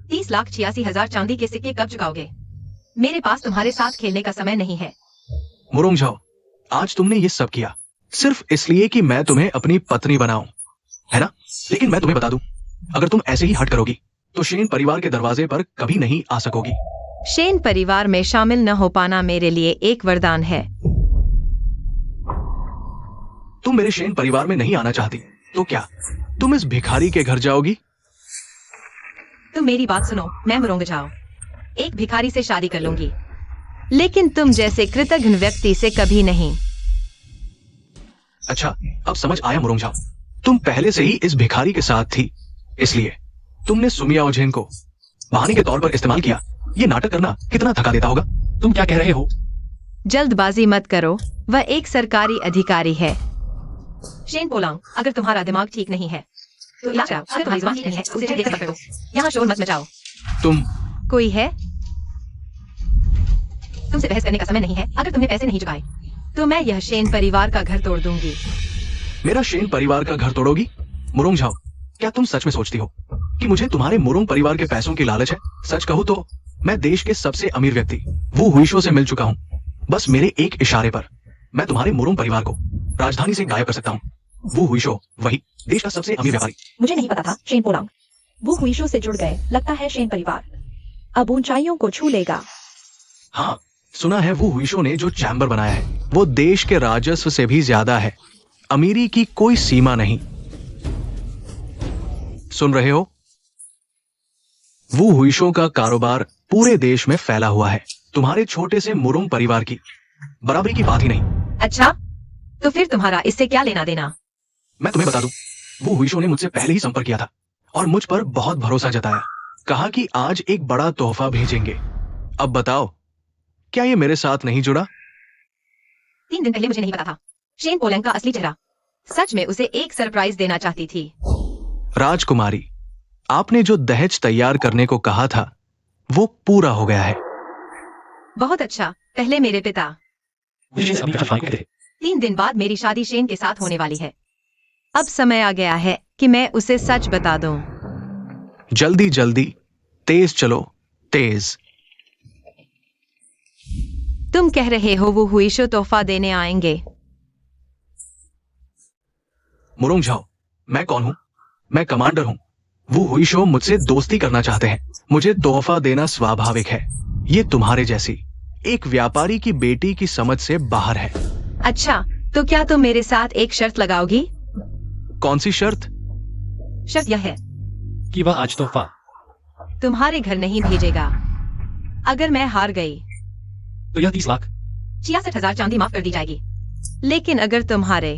Speaker 3: 30,86,000 चांदी के सिक्के कब चुकाओगे। मेरे पास तुम्हारे साथ खेलने का समय नहीं है।
Speaker 2: मुरोंग झाओ, आज तुमने ये सब किया सिर्फ इसलिए कि मैं तुम्हें अपनी पत्नी बनाऊं, है ना? लेकिन मैं तुम्हें बता दूं, अगर तुम ऐसे ही हट करोगी तो शेन परिवार के दरवाजे पर कभी नहीं आ सकोगी।
Speaker 3: शेन परिवार में शामिल न हो पाना मेरे लिए एक वरदान है।
Speaker 2: तुम मेरे शेन परिवार में नहीं आना चाहती तो क्या तुम इस भिखारी के घर जाओगी?
Speaker 3: तुम मेरी बात सुनो, मैं मुरोंग झाओ एक भिखारी से शादी कर लूंगी, लेकिन तुम जैसे कृतघ्न व्यक्ति से कभी नहीं।
Speaker 2: अच्छा, अब समझ आया मुरोंग झाओ। तुम पहले से ही इस भिखारी के साथ थी, इसलिए तुमने सुमियाओ झेन को बहाने के तौर पर इस्तेमाल किया। ये नाटक करना कितना थका देता होगा।
Speaker 4: तुम क्या कह रहे हो?
Speaker 3: जल्दबाजी मत करो, वह एक सरकारी अधिकारी है। शेन पोलांग, अगर तुम्हारा दिमाग ठीक नहीं है तो इलाज कराओ। अगर तुम्हारी जुबान ठीक नहीं है तो उसे लेकर पकड़ो। यहाँ शोर मत मचाओ।
Speaker 2: तुम
Speaker 3: कोई है? तुमसे बहस करने का समय नहीं है। अगर तुमने पैसे नहीं चुकाए तो मैं यह शेन परिवार का घर तोड़ दूंगी।
Speaker 2: मेरा शेन परिवार का घर तोड़ोगी? मुरोंग झाओ, क्या तुम सच में सोचती हो कि मुझे तुम्हारे मुरोंग परिवार के पैसों की लालच है? सच कहूं तो मैं देश के सबसे अमीर व्यक्ति वो हुईशो से मिल चुका हूं। बस मेरे एक इशारे पर मैं तुम्हारे मुरोंग परिवार को राजधानी से गायब कर सकता हूं। वो हुईशो वही देश का सबसे अमीर व्यापारी।
Speaker 1: मुझे नहीं पता था शेन पोलांग, वो हुईशो से जुड़ गए, लगता है शेन परिवार अब ऊंचाइयों को छू लेगा।
Speaker 2: हाँ, सुना है वो हुईशो ने जो चैम्बर बनाया है वो देश के राजस्व से भी ज्यादा है। अमीरी की कोई सीमा नहीं। सुन रहे हो? वो हुईशो का कारोबार पूरे देश में फैला हुआ है। तुम्हारे छोटे से मुरुंग परिवार की बराबरी की बात ही नहीं।
Speaker 3: अच्छा, तो फिर तुम्हारा इससे क्या लेना देना?
Speaker 2: मैं तुम्हें बता दूं, वो हुईशो ने मुझसे पहले ही संपर्क किया था और मुझ पर बहुत भरोसा जताया। कहा कि आज एक बड़ा तोहफा भेजेंगे। अब बताओ, क्या ये मेरे साथ नहीं जुड़ा?
Speaker 3: 3 दिन पहले मुझे नहीं पता था शेन पोलैंड का असली चेहरा। सच में उसे एक सरप्राइज देना चाहती थी।
Speaker 2: राजकुमारी, आपने जो दहेज तैयार करने को कहा था वो पूरा हो गया है।
Speaker 3: बहुत अच्छा। पहले मेरे पिता।
Speaker 4: मुझे अपनी कहानी कहते।
Speaker 3: 3 दिन बाद मेरी शादी शेन के साथ होने वाली है। अब समय आ गया है कि मैं उसे सच बता दूं।
Speaker 2: जल्दी जल्दी, तेज चलो, तेज।
Speaker 3: तुम कह रहे हो वो हुईशो तोहफा देने आएंगे?
Speaker 2: मुरुंग झाओ, मैं कौन हूं? मैं कमांडर हूं। वो हुईशो मुझसे दोस्ती करना चाहते हैं। मुझे तोहफा देना स्वाभाविक है। ये तुम्हारे जैसी एक व्यापारी की बेटी की समझ से बाहर है।
Speaker 3: अच्छा, तो क्या तुम मेरे साथ एक शर्त लगाओगी?
Speaker 2: कौन सी शर्त?
Speaker 3: शर्त यह है
Speaker 4: कि वह आज तोहफा
Speaker 3: तुम्हारे घर नहीं भेजेगा। अगर मैं हार गई
Speaker 4: तो यह 30 लाख
Speaker 3: 66,000 चांदी माफ कर दी जाएगी। लेकिन अगर तुम हारे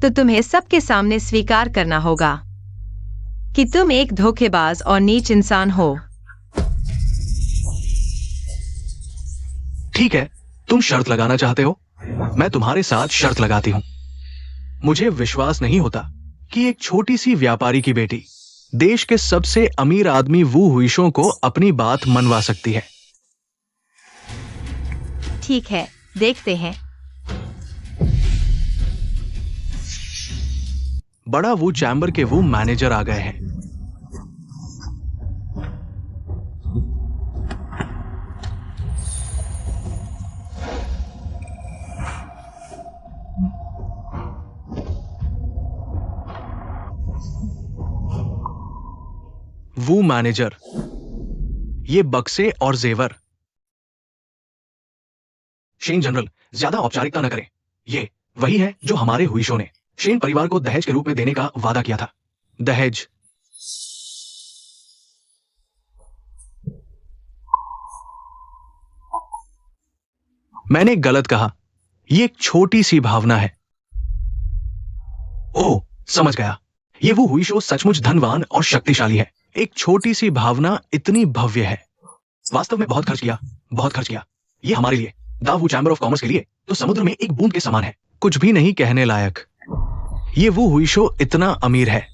Speaker 3: तो तुम्हें सबके सामने स्वीकार करना होगा कि तुम एक धोखेबाज और नीच इंसान हो।
Speaker 2: ठीक है, तुम शर्त लगाना चाहते हो, मैं तुम्हारे साथ शर्त लगाती हूं। मुझे विश्वास नहीं होता कि एक छोटी सी व्यापारी की बेटी देश के सबसे अमीर आदमी वू हुईशो को अपनी बात मनवा सकती है।
Speaker 3: ठीक है, देखते हैं।
Speaker 2: बड़ा वू चैम्बर के वो मैनेजर आ गए हैं। वो मैनेजर, ये बक्से और जेवर। शेन जनरल, ज्यादा औपचारिकता न करें। ये वही है जो हमारे हुईशो ने शेन परिवार को दहेज के रूप में देने का वादा किया था। दहेज। मैंने गलत कहा। ये एक छोटी सी भावना है। ओह, समझ गया। ये वो हुईशो सचमुच धनवान और शक्तिशाली है। एक छोटी सी भावना इतनी भव्य है। वास्तव में बहुत खर्च किया, बहुत खर्च किया। ये हमारे लिए, दावू चैम्बर ऑफ कॉमर्स के लिए तो समुद्र में एक बूंद के समान है, कुछ भी नहीं कहने लायक। ये वो हुईशो इतना अमीर है,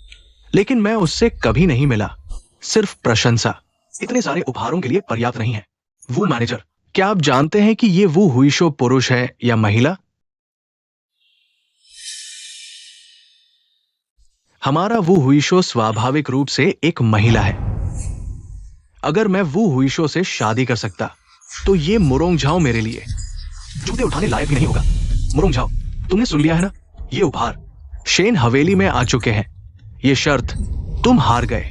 Speaker 2: लेकिन मैं उससे कभी नहीं मिला। सिर्फ प्रशंसा इतने सारे उपहारों के लिए पर्याप्त नहीं है। वो मैनेजर, क्या आप जानते हैं कि ये वो हुईशो पुरुष है या महिला? हमारा वो हुईशो स्वाभाविक रूप से एक महिला है। अगर मैं वो हुईशो से शादी कर सकता तो ये मुरोंग झाओ मेरे लिए जूते उठाने लायक भी नहीं होगा। मुरोंग झाओ, तुमने सुन लिया है ना? ये उपहार शेन हवेली में आ चुके हैं। ये शर्त, तुम हार गए।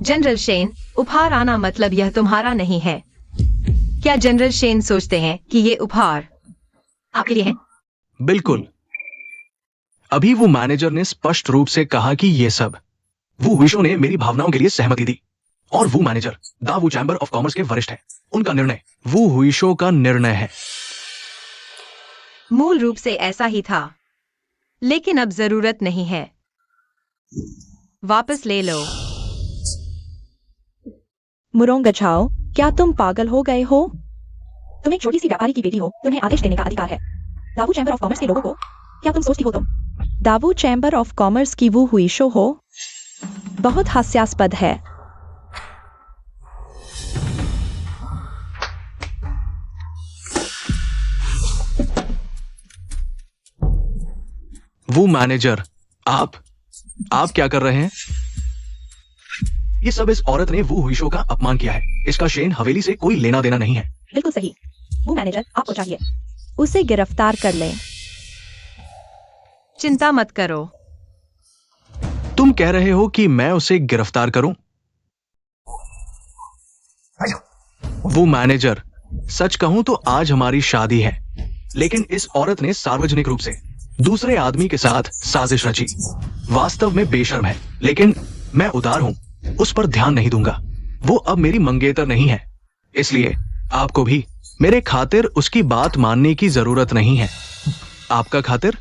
Speaker 3: जनरल शेन, उपहार आना मतलब यह तुम्हारा नहीं है। क्या जनरल शेन सोचते हैं कि ये उपहार आपके लिए है?
Speaker 2: बिल्कुल। अभी वो मैनेजर ने स्पष्ट रूप से कहा कि ये सब वो हुईशो ने मेरी भावनाओं के लिए सहमति दी। और वो मैनेजर दावू चैम्बर ऑफ कॉमर्स के वरिष्ठ हैं। उनका निर्णय वो हुईशो का निर्णय है।
Speaker 3: मूल रूप से ऐसा ही था, लेकिन अब जरूरत नहीं है। वापस ले लो।
Speaker 1: मुरोंग झाओ, क्या तुम पागल हो गए हो? तुम एक छोटी सी व्यापारी की बेटी हो, तुम्हें आदेश देने का अधिकार है। दावू चैम्बर ऑफ कॉमर्स के लोगों को क्या तुम सोचती हो? तुम दावू चैम्बर ऑफ कॉमर्स की वो हुईशो हो? बहुत हास्यास्पद है।
Speaker 2: वो मैनेजर, आप क्या कर रहे हैं? ये सब इस औरत ने वो हुईशो का अपमान किया है। इसका शेन हवेली से कोई लेना देना नहीं है।
Speaker 1: बिल्कुल सही। वो मैनेजर, आपको चाहिए उसे गिरफ्तार कर लें।
Speaker 3: चिंता मत करो।
Speaker 2: तुम कह रहे हो कि मैं उसे गिरफ्तार करूं? वो मैनेजर, सच कहूं तो आज हमारी शादी है, लेकिन इस औरत ने सार्वजनिक रूप से दूसरे आदमी के साथ साजिश रची। वास्तव में बेशर्म है, लेकिन मैं उदार हूं, उस पर ध्यान नहीं दूंगा। वो अब मेरी मंगेतर नहीं है, इसलिए आपको भी मेरे खातिर उसकी बात मानने की जरूरत नहीं है। आपका खातिर?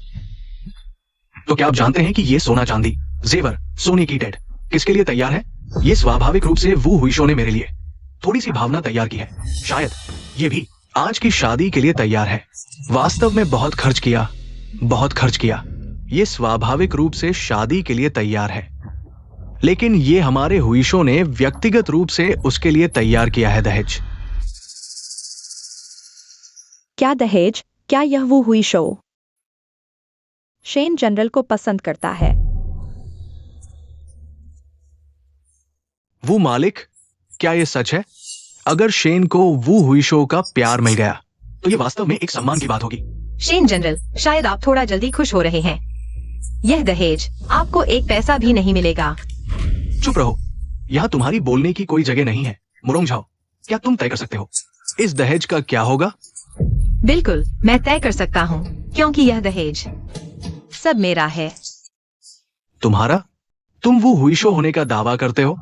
Speaker 2: तो क्या आप जानते हैं कि ये सोना चांदी, जेवर, सोने की डेट किसके लिए तैयार है? ये स्वाभाविक रूप से वू हुईशो ने मेरे लिए थोड़ी सी भावना तैयार की है। शायद ये भी आज की शादी के लिए तैयार है। वास्तव में बहुत खर्च किया। ये स्वाभाविक रूप से शादी के लिए तैयार है, लेकिन ये हमारे हुईशो ने व्यक्तिगत रूप से उसके लिए तैयार किया है दहेज।
Speaker 1: क्या दहेज? क्या यह वो हुई शो? शेन जनरल को पसंद करता है।
Speaker 2: वो मालिक, क्या ये सच है? अगर शेन को वू हुईशो का प्यार मिल गया तो ये वास्तव में एक सम्मान की बात होगी।
Speaker 3: शेन जनरल, शायद आप थोड़ा जल्दी खुश हो रहे हैं। यह दहेज आपको एक पैसा भी नहीं मिलेगा।
Speaker 2: चुप रहो, यहाँ तुम्हारी बोलने की कोई जगह नहीं है। मुरोंग झाओ, क्या तुम तय कर सकते हो इस दहेज का क्या होगा?
Speaker 3: बिल्कुल, मैं तय कर सकता हूँ, क्योंकि यह दहेज सब मेरा है।
Speaker 2: तुम्हारा? तुम वो हुईशो होने का दावा करते हो?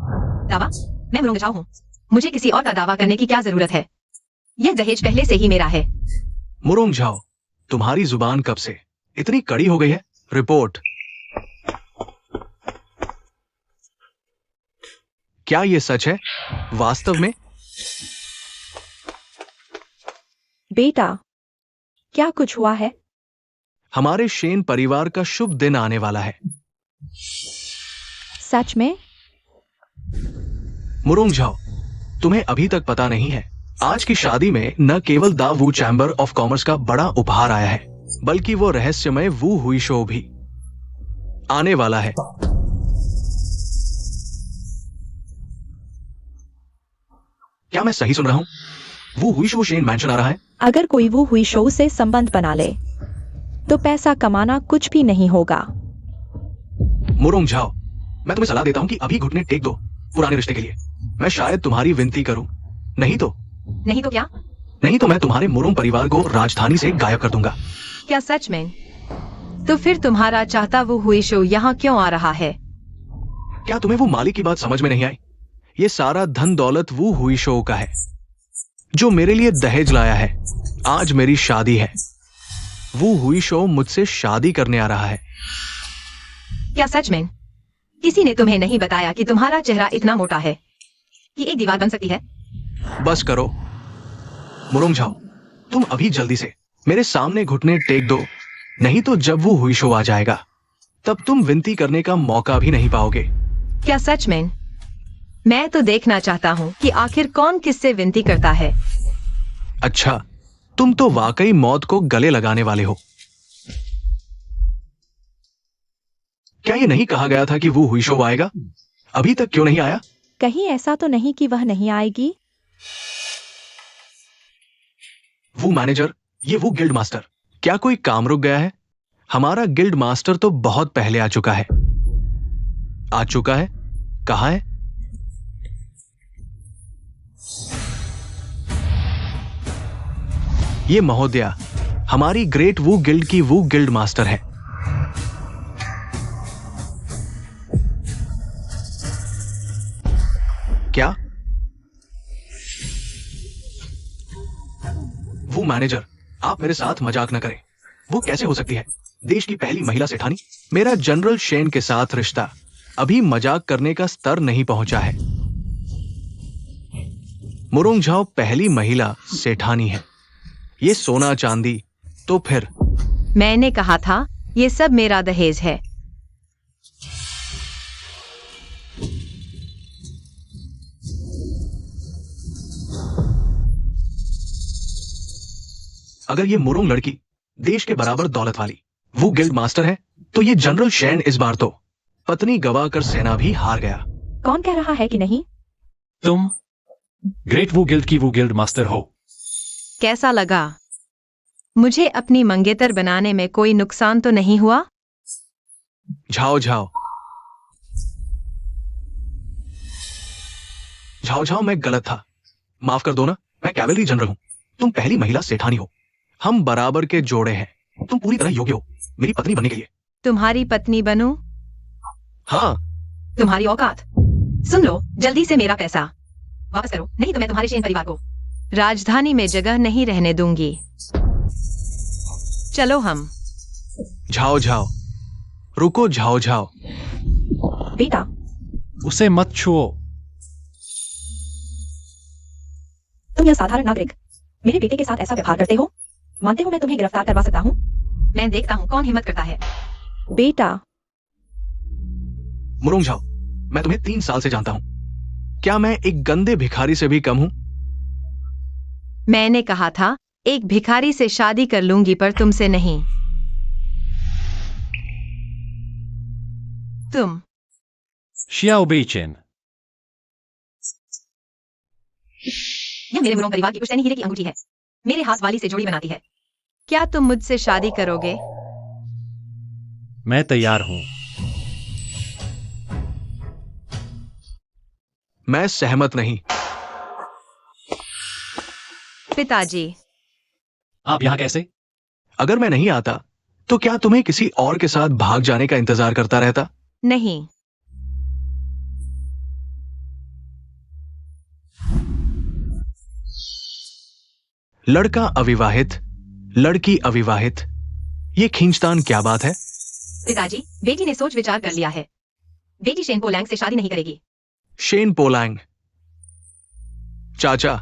Speaker 3: दावा? मैं मुरोंग झाओ हूँ, मुझे किसी और का दावा करने की क्या जरूरत है? यह दहेज पहले से ही मेरा है।
Speaker 2: मुरोंग झाओ, तुम्हारी जुबान कब से इतनी कड़ी हो गई है? रिपोर्ट। क्या ये सच है वास्तव में?
Speaker 1: बेटा, क्या कुछ हुआ है?
Speaker 2: हमारे शेन परिवार का शुभ दिन आने वाला है।
Speaker 1: सच में?
Speaker 2: मुरोंग झाओ, तुम्हें अभी तक पता नहीं है, आज की शादी में न केवल द वू चैम्बर ऑफ कॉमर्स का बड़ा उपहार आया है, बल्कि वो रहस्यमय वू हुई शो भी आने वाला है। क्या मैं सही सुन रहा हूं? वो हुई शो शेन मैंशन आ रहा है?
Speaker 1: अगर कोई वो हुई शो से संबंध बना ले तो पैसा कमाना कुछ भी नहीं होगा।
Speaker 2: मुरोंग झाओ, मैं तुम्हें सलाह देता हूं कि अभी घुटने टेक दो पुराने रिश्ते के लिए। मैं शायद तुम्हारी विनती करूं, नहीं तो
Speaker 3: क्या?
Speaker 2: नहीं तो मैं तुम्हारे मुरोंग परिवार को राजधानी से गायब कर दूंगा।
Speaker 3: क्या सच में? तो फिर तुम्हारा चाहता वो हुई शो यहाँ क्यों आ रहा है?
Speaker 2: क्या तुम्हें वो मालिक की बात समझ में नहीं आई? ये सारा धन दौलत वो हुई शो का है, जो मेरे लिए दहेज लाया है। आज मेरी शादी है, वो हुई शो मुझसे शादी करने आ रहा है।
Speaker 3: क्या सच में? किसी ने तुम्हें नहीं बताया कि तुम्हारा चेहरा इतना मोटा है कि एक दीवार बन सकती है?
Speaker 2: बस करो मुरोंग झाओ, तुम अभी जल्दी से मेरे सामने घुटने टेक दो, नहीं तो जब वो हुई शो आ जाएगा तब तुम विनती करने का मौका भी नहीं पाओगे।
Speaker 3: क्या सच में? मैं तो देखना चाहता हूँ कि आखिर कौन किससे विनती करता है।
Speaker 2: अच्छा, तुम तो वाकई मौत को गले लगाने वाले हो। क्या ये नहीं कहा गया था कि वो हुई शो आएगा? अभी तक क्यों नहीं आया?
Speaker 1: कहीं ऐसा तो नहीं कि वह नहीं आएगी?
Speaker 2: वो मैनेजर, ये वो गिल्ड मास्टर, क्या कोई काम रुक गया है? हमारा गिल्ड मास्टर तो बहुत पहले आ चुका है। कहाँ है? ये महोदया हमारी ग्रेट वू गिल्ड की वू गिल्ड मास्टर है। क्या? वो मैनेजर, आप मेरे साथ मजाक न करें। वो कैसे हो सकती है? देश की पहली महिला सेठानी। मेरा जनरल शेन के साथ रिश्ता अभी मजाक करने का स्तर नहीं पहुंचा है। मुरोंग झाओ पहली महिला सेठानी है। ये सोना चांदी तो फिर?
Speaker 3: मैंने कहा था ये सब मेरा दहेज है।
Speaker 2: अगर ये मुरोंग लड़की देश के बराबर दौलत वाली वो गिल्ड मास्टर है, तो ये जनरल शेन इस बार तो पत्नी गवाकर सेना भी हार गया।
Speaker 1: कौन कह रहा है कि नहीं?
Speaker 4: तुम ग्रेट वू गिल्ड की वू गिल्ड मास्टर हो।
Speaker 3: कैसा लगा? मुझे अपनी मंगेतर बनाने में कोई नुकसान तो नहीं हुआ?
Speaker 2: झाओ, झाओ झाओ, मैं गलत था। माफ कर दो ना, मैं कैवलरी जनरल हूँ। तुम पहली महिला सेठानी हो। हम बराबर के जोड़े हैं। तुम पूरी तरह योग्य हो मेरी पत्नी बनने के लिए।
Speaker 3: तुम्हारी पत्नी बनूं?
Speaker 2: हाँ,
Speaker 3: तुम्हारी औकात। सुन लो, जल्दी से मेरा पैसा वापस करो, नहीं तो मैं तुम्हारे शेन परिवार को राजधानी में जगह नहीं रहने दूंगी। चलो हम।
Speaker 2: झाओ झाओ, रुको झाओ झाओ।
Speaker 1: बेटा,
Speaker 4: उसे मत छुओ।
Speaker 1: तुम यह साधारण नागरिक मेरे बेटे के साथ ऐसा व्यवहार करते हो? मानते हो मैं तुम्हें गिरफ्तार करवा सकता हूँ?
Speaker 3: मैं देखता हूँ कौन हिम्मत करता है।
Speaker 1: बेटा,
Speaker 2: मुरोंग झाओ, मैं तुम्हें 3 साल से जानता हूँ। क्या मैं एक गंदे भिखारी से भी कम हूँ?
Speaker 3: मैंने कहा था एक भिखारी से शादी कर लूंगी, पर तुमसे नहीं। तुम
Speaker 4: शियाओ बेइचेन,
Speaker 3: यह मेरे मुरोंग परिवार की पुश्तैनी हीरे की अंगूठी है। मेरे हाथ वाली से जोड़ी बनाती है। क्या तुम मुझसे शादी करोगे?
Speaker 4: मैं तैयार हूं।
Speaker 2: मैं सहमत नहीं।
Speaker 3: पिताजी,
Speaker 4: आप यहां कैसे?
Speaker 2: अगर मैं नहीं आता तो क्या तुम्हें किसी और के साथ भाग जाने का इंतजार करता रहता?
Speaker 3: नहीं।
Speaker 2: लड़का अविवाहित, लड़की अविवाहित, ये खींचतान क्या बात है?
Speaker 3: पिताजी, बेटी ने सोच विचार कर लिया है। बेटी शेन पोलैंग से शादी नहीं करेगी।
Speaker 2: शेन पोलैंग? चाचा,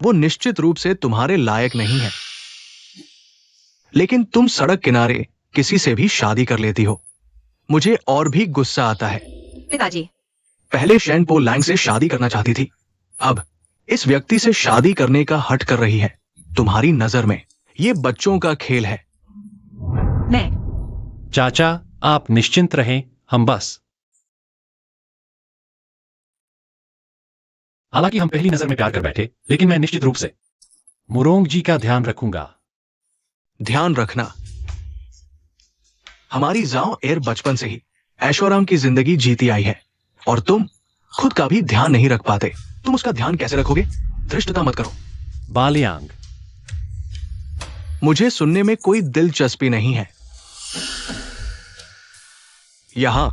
Speaker 2: वो निश्चित रूप से तुम्हारे लायक नहीं है, लेकिन तुम सड़क किनारे किसी से भी शादी कर लेती हो। मुझे और भी गुस्सा आता है।
Speaker 3: पिताजी,
Speaker 2: पहले शेन पोलैंग से शादी करना चाहती थी, अब इस व्यक्ति से शादी करने का हट कर रही है। तुम्हारी नजर में ये बच्चों का खेल है।
Speaker 3: मैं
Speaker 4: चाचा, आप निश्चिंत रहें, हम बस। हालांकि हम पहली नजर में प्यार कर बैठे, लेकिन मैं निश्चित रूप से मुरोंग जी का ध्यान रखूंगा।
Speaker 2: ध्यान रखना। हमारी जाओ एयर बचपन से ही ऐशोआराम की जिंदगी जीती आई है, और तुम खुद का भी ध्यान नहीं रख पाते। तुम उसका ध्यान कैसे रखोगे? धृष्टता मत करो।
Speaker 4: बालियांग,
Speaker 2: मुझे सुनने में कोई दिलचस्पी नहीं है। यहां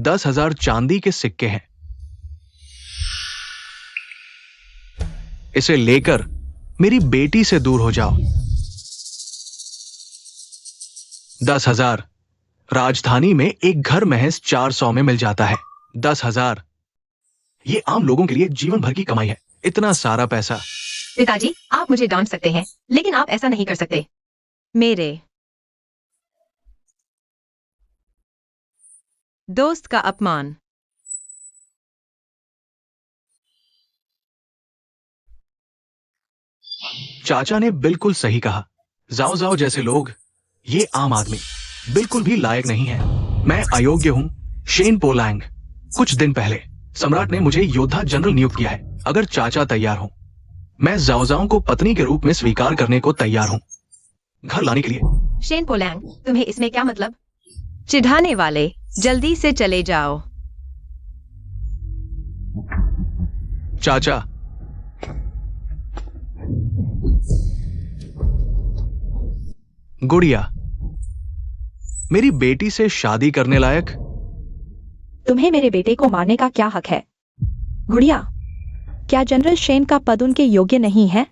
Speaker 2: 10,000 चांदी के सिक्के हैं। इसे लेकर मेरी बेटी से दूर हो जाओ। 10,000 राजधानी में एक घर महज 400 में मिल जाता है। 10,000 ये आम लोगों के लिए जीवन भर की कमाई है। इतना सारा पैसा।
Speaker 3: पिताजी, आप मुझे डांट सकते हैं, लेकिन आप ऐसा नहीं कर सकते। मेरे दोस्त का अपमान।
Speaker 2: चाचा ने बिल्कुल सही कहा। जाओ जाओ जैसे लोग, ये आम आदमी बिल्कुल भी लायक नहीं है। मैं अयोग्य हूं। शेन पोलैंग, कुछ दिन पहले सम्राट ने मुझे योद्धा जनरल नियुक्त किया है। अगर चाचा तैयार हो, मैं जाओ को पत्नी के रूप में स्वीकार करने को तैयार हूं, घर लाने के लिए।
Speaker 3: शेन पोलैंग, तुम्हें इसमें क्या मतलब? चिढ़ाने वाले, जल्दी से चले जाओ।
Speaker 2: चाचा, गुड़िया, मेरी बेटी से शादी करने लायक?
Speaker 1: तुम्हें मेरे बेटे को मारने का क्या हक है? गुड़िया, क्या जनरल शेन का पद उनके योग्य नहीं है?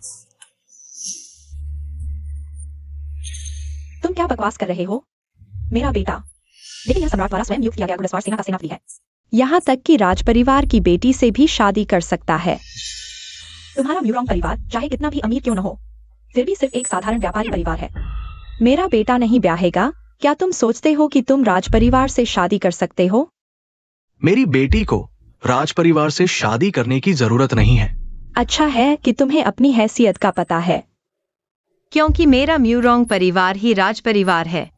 Speaker 1: तुम क्या बकवास कर रहे हो? मेरा बेटा, लेकिन यह सम्राट द्वारा स्वयं नियुक्त किया गया घुड़सवार सेना का सेनापति है। यहाँ तक कि राजपरिवार की बेटी से भी शादी कर सकता है। तुम्हारा म्यूरोंग परिवार चाहे कितना भी अमीर क्यों न हो, फिर भी सिर्फ एक साधारण व्यापारी परिवार है। मेरा बेटा नहीं ब्याहेगा। क्या तुम सोचते हो कि तुम राजपरिवार से शादी कर सकते हो?
Speaker 2: मेरी बेटी को राजपरिवार से शादी करने की जरूरत नहीं है।
Speaker 1: अच्छा है कि तुम्हें अपनी हैसियत का पता है।
Speaker 3: क्योंकि मेरा म्यूरोंग परिवार ही राजपरिवार है।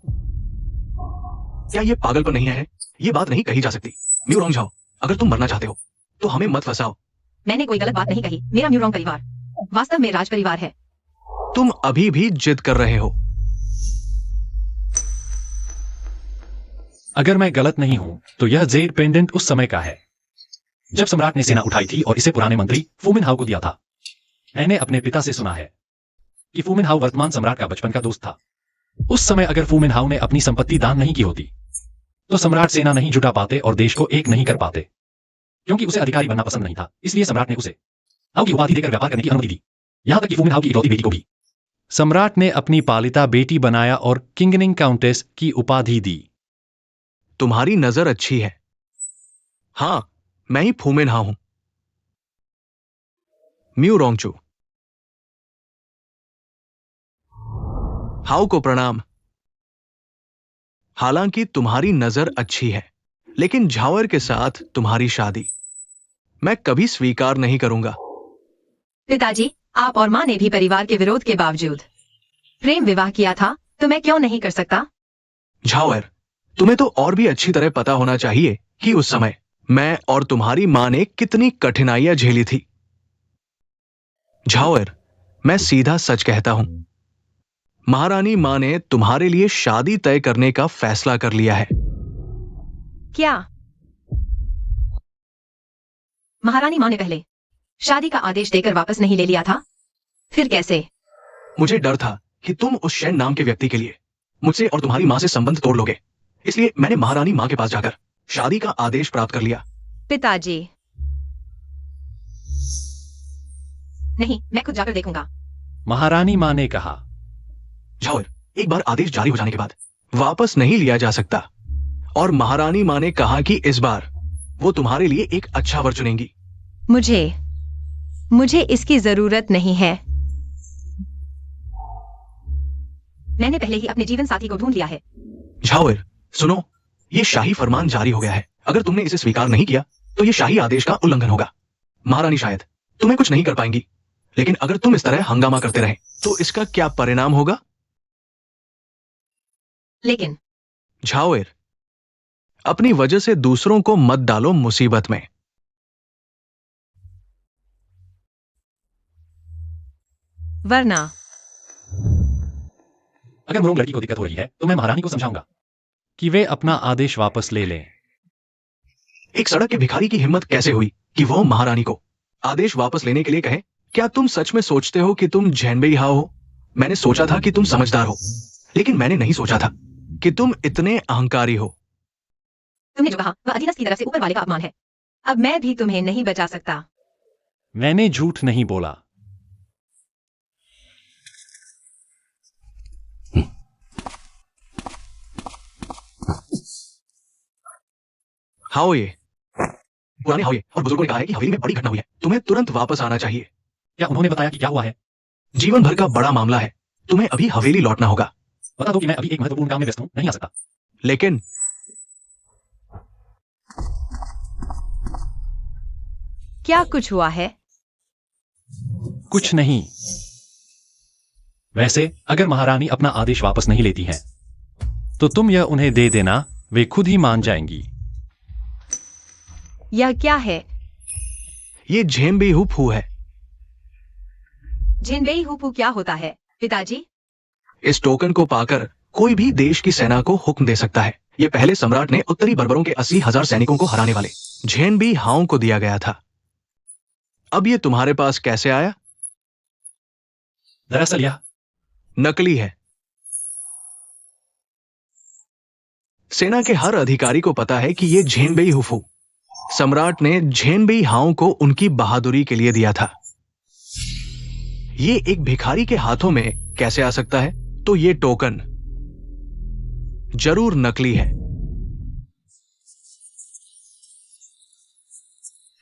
Speaker 2: क्या ये पागलपन नहीं है? ये बात नहीं कही जा सकती। म्यूरोंग झाओ, अगर तुम मरना चाहते हो तो हमें मत फंसाओ।
Speaker 3: मैंने कोई गलत बात नहीं कही। मेरा म्यूरोंग परिवार वास्तव में राजपरिवार है।
Speaker 2: तुम अभी भी जिद कर रहे हो।
Speaker 4: अगर मैं गलत नहीं हूं तो यह जेड पेंडेंट उस समय का है। जब सम्राट ने सेना उठाई थी और इसे पुराने मंत्री फूमिन हाउ को दिया था। मैंने अपने पिता से सुना है कि फूमिन हाउ वर्तमान सम्राट का बचपन का दोस्त था। उस समय अगर फूमिन हाउ ने अपनी संपत्ति दान नहीं की होती तो सम्राट सेना नहीं जुटा पाते और देश को एक नहीं कर पाते। क्योंकि उसे अधिकारी बनना पसंद नहीं था, इसलिए सम्राट ने उसे हाउ की उपाधि देकर व्यापार करने की अनुमति दी, यहां तक कि फूमिन हाउ की इकलौती बेटी को भी। सम्राट ने अपनी पालिता बेटी बनाया और किंगनिंग काउंटेस की उपाधि दी।
Speaker 2: तुम्हारी नजर अच्छी है। हाँ, मैं ही फूमेन हा हूं। म्यू रोंगचू। हाउ को प्रणाम। हालांकि तुम्हारी नजर अच्छी है, लेकिन झावर के साथ तुम्हारी शादी मैं कभी स्वीकार नहीं करूंगा।
Speaker 3: पिताजी, आप और माँ ने भी परिवार के विरोध के बावजूद प्रेम विवाह किया था, तो मैं क्यों नहीं कर सकता?
Speaker 2: झावर, तुम्हें तो और भी अच्छी तरह पता होना चाहिए कि उस समय मैं और तुम्हारी मां ने कितनी कठिनाइयां झेली थी। झावर, मैं सीधा सच कहता हूं। महारानी मां ने तुम्हारे लिए शादी तय करने का फैसला कर लिया है।
Speaker 3: क्या महारानी माँ ने पहले शादी का आदेश देकर वापस नहीं ले लिया था? फिर कैसे?
Speaker 2: मुझे डर था कि तुम उस शैन नाम के व्यक्ति के लिए मुझसे और तुम्हारी मां से संबंध तोड़ लोगे, इसलिए मैंने महारानी मां के पास जाकर शादी का आदेश प्राप्त कर लिया।
Speaker 3: पिताजी, नहीं, मैं खुद जाकर देखूंगा।
Speaker 4: महारानी मां ने कहा।
Speaker 2: झावर, एक बार आदेश जारी हो जाने के बाद वापस नहीं लिया जा सकता, और महारानी मां ने कहा कि इस बार वो तुम्हारे लिए एक अच्छा वर चुनेंगी।
Speaker 3: मुझे इसकी जरूरत नहीं है। मैंने पहले ही अपने जीवन साथी को ढूंढ लिया है।
Speaker 2: झावर, सुनो, ये शाही फरमान जारी हो गया है। अगर तुमने इसे स्वीकार नहीं किया तो ये शाही आदेश का उल्लंघन होगा। महारानी शायद तुम्हें कुछ नहीं कर पाएंगी, लेकिन अगर तुम इस तरह हंगामा करते रहे तो इसका क्या परिणाम होगा?
Speaker 3: लेकिन
Speaker 2: झावर, अपनी वजह से दूसरों को मत डालो मुसीबत में।
Speaker 3: वरना
Speaker 4: अगर मुरोंग लड़की को दिक्कत हो रही है तो मैं महारानी को समझाऊंगा कि वे अपना आदेश वापस ले लें।
Speaker 2: एक सड़क के भिखारी की हिम्मत कैसे हुई कि वो महारानी को आदेश वापस लेने के लिए कहे? क्या तुम सच में सोचते हो कि तुम झेनबेई हाओ हो? मैंने सोचा था कि तुम समझदार हो, लेकिन मैंने नहीं सोचा था कि तुम इतने अहंकारी हो।
Speaker 3: तुमने जो कहा वह अधीनस्थ की तरफ से ऊपर वाले का अपमान है। अब मैं भी तुम्हें नहीं बचा सकता।
Speaker 4: मैंने झूठ नहीं बोला।
Speaker 2: हाओ ये पुराने हाओ ये और बुजुर्गों ने कहा है कि हवेली में बड़ी घटना हुई है, तुम्हें तुरंत वापस आना चाहिए।
Speaker 4: क्या उन्होंने बताया कि क्या हुआ है?
Speaker 2: जीवन भर का बड़ा मामला है, तुम्हें अभी हवेली लौटना होगा।
Speaker 4: बता दो कि मैं अभी एक महत्वपूर्ण काम में व्यस्त हूं, नहीं आ सकता।
Speaker 2: लेकिन
Speaker 3: क्या कुछ हुआ है?
Speaker 4: कुछ नहीं। वैसे अगर महारानी अपना आदेश वापस नहीं लेती हैं, तो तुम यह उन्हें दे देना, वे खुद ही मान जाएंगी।
Speaker 3: यह क्या है?
Speaker 2: ये झेनबेई हुफू है।
Speaker 3: झेनबेई हुपू क्या होता है, पिताजी?
Speaker 2: इस टोकन को पाकर कोई भी देश की सेना को हुक्म दे सकता है। ये पहले सम्राट ने उत्तरी बर्बरों के 80,000 सैनिकों को हराने वाले झेनबेई हाओ को दिया गया था। अब ये तुम्हारे पास कैसे आया?
Speaker 4: दरअसल यह
Speaker 2: नकली है। सेना के हर अधिकारी को पता है कि ये झेनबेई हुफू सम्राट ने झेनबेई हाओ को उनकी बहादुरी के लिए दिया था। ये एक भिखारी के हाथों में कैसे आ सकता है? तो ये टोकन जरूर नकली है।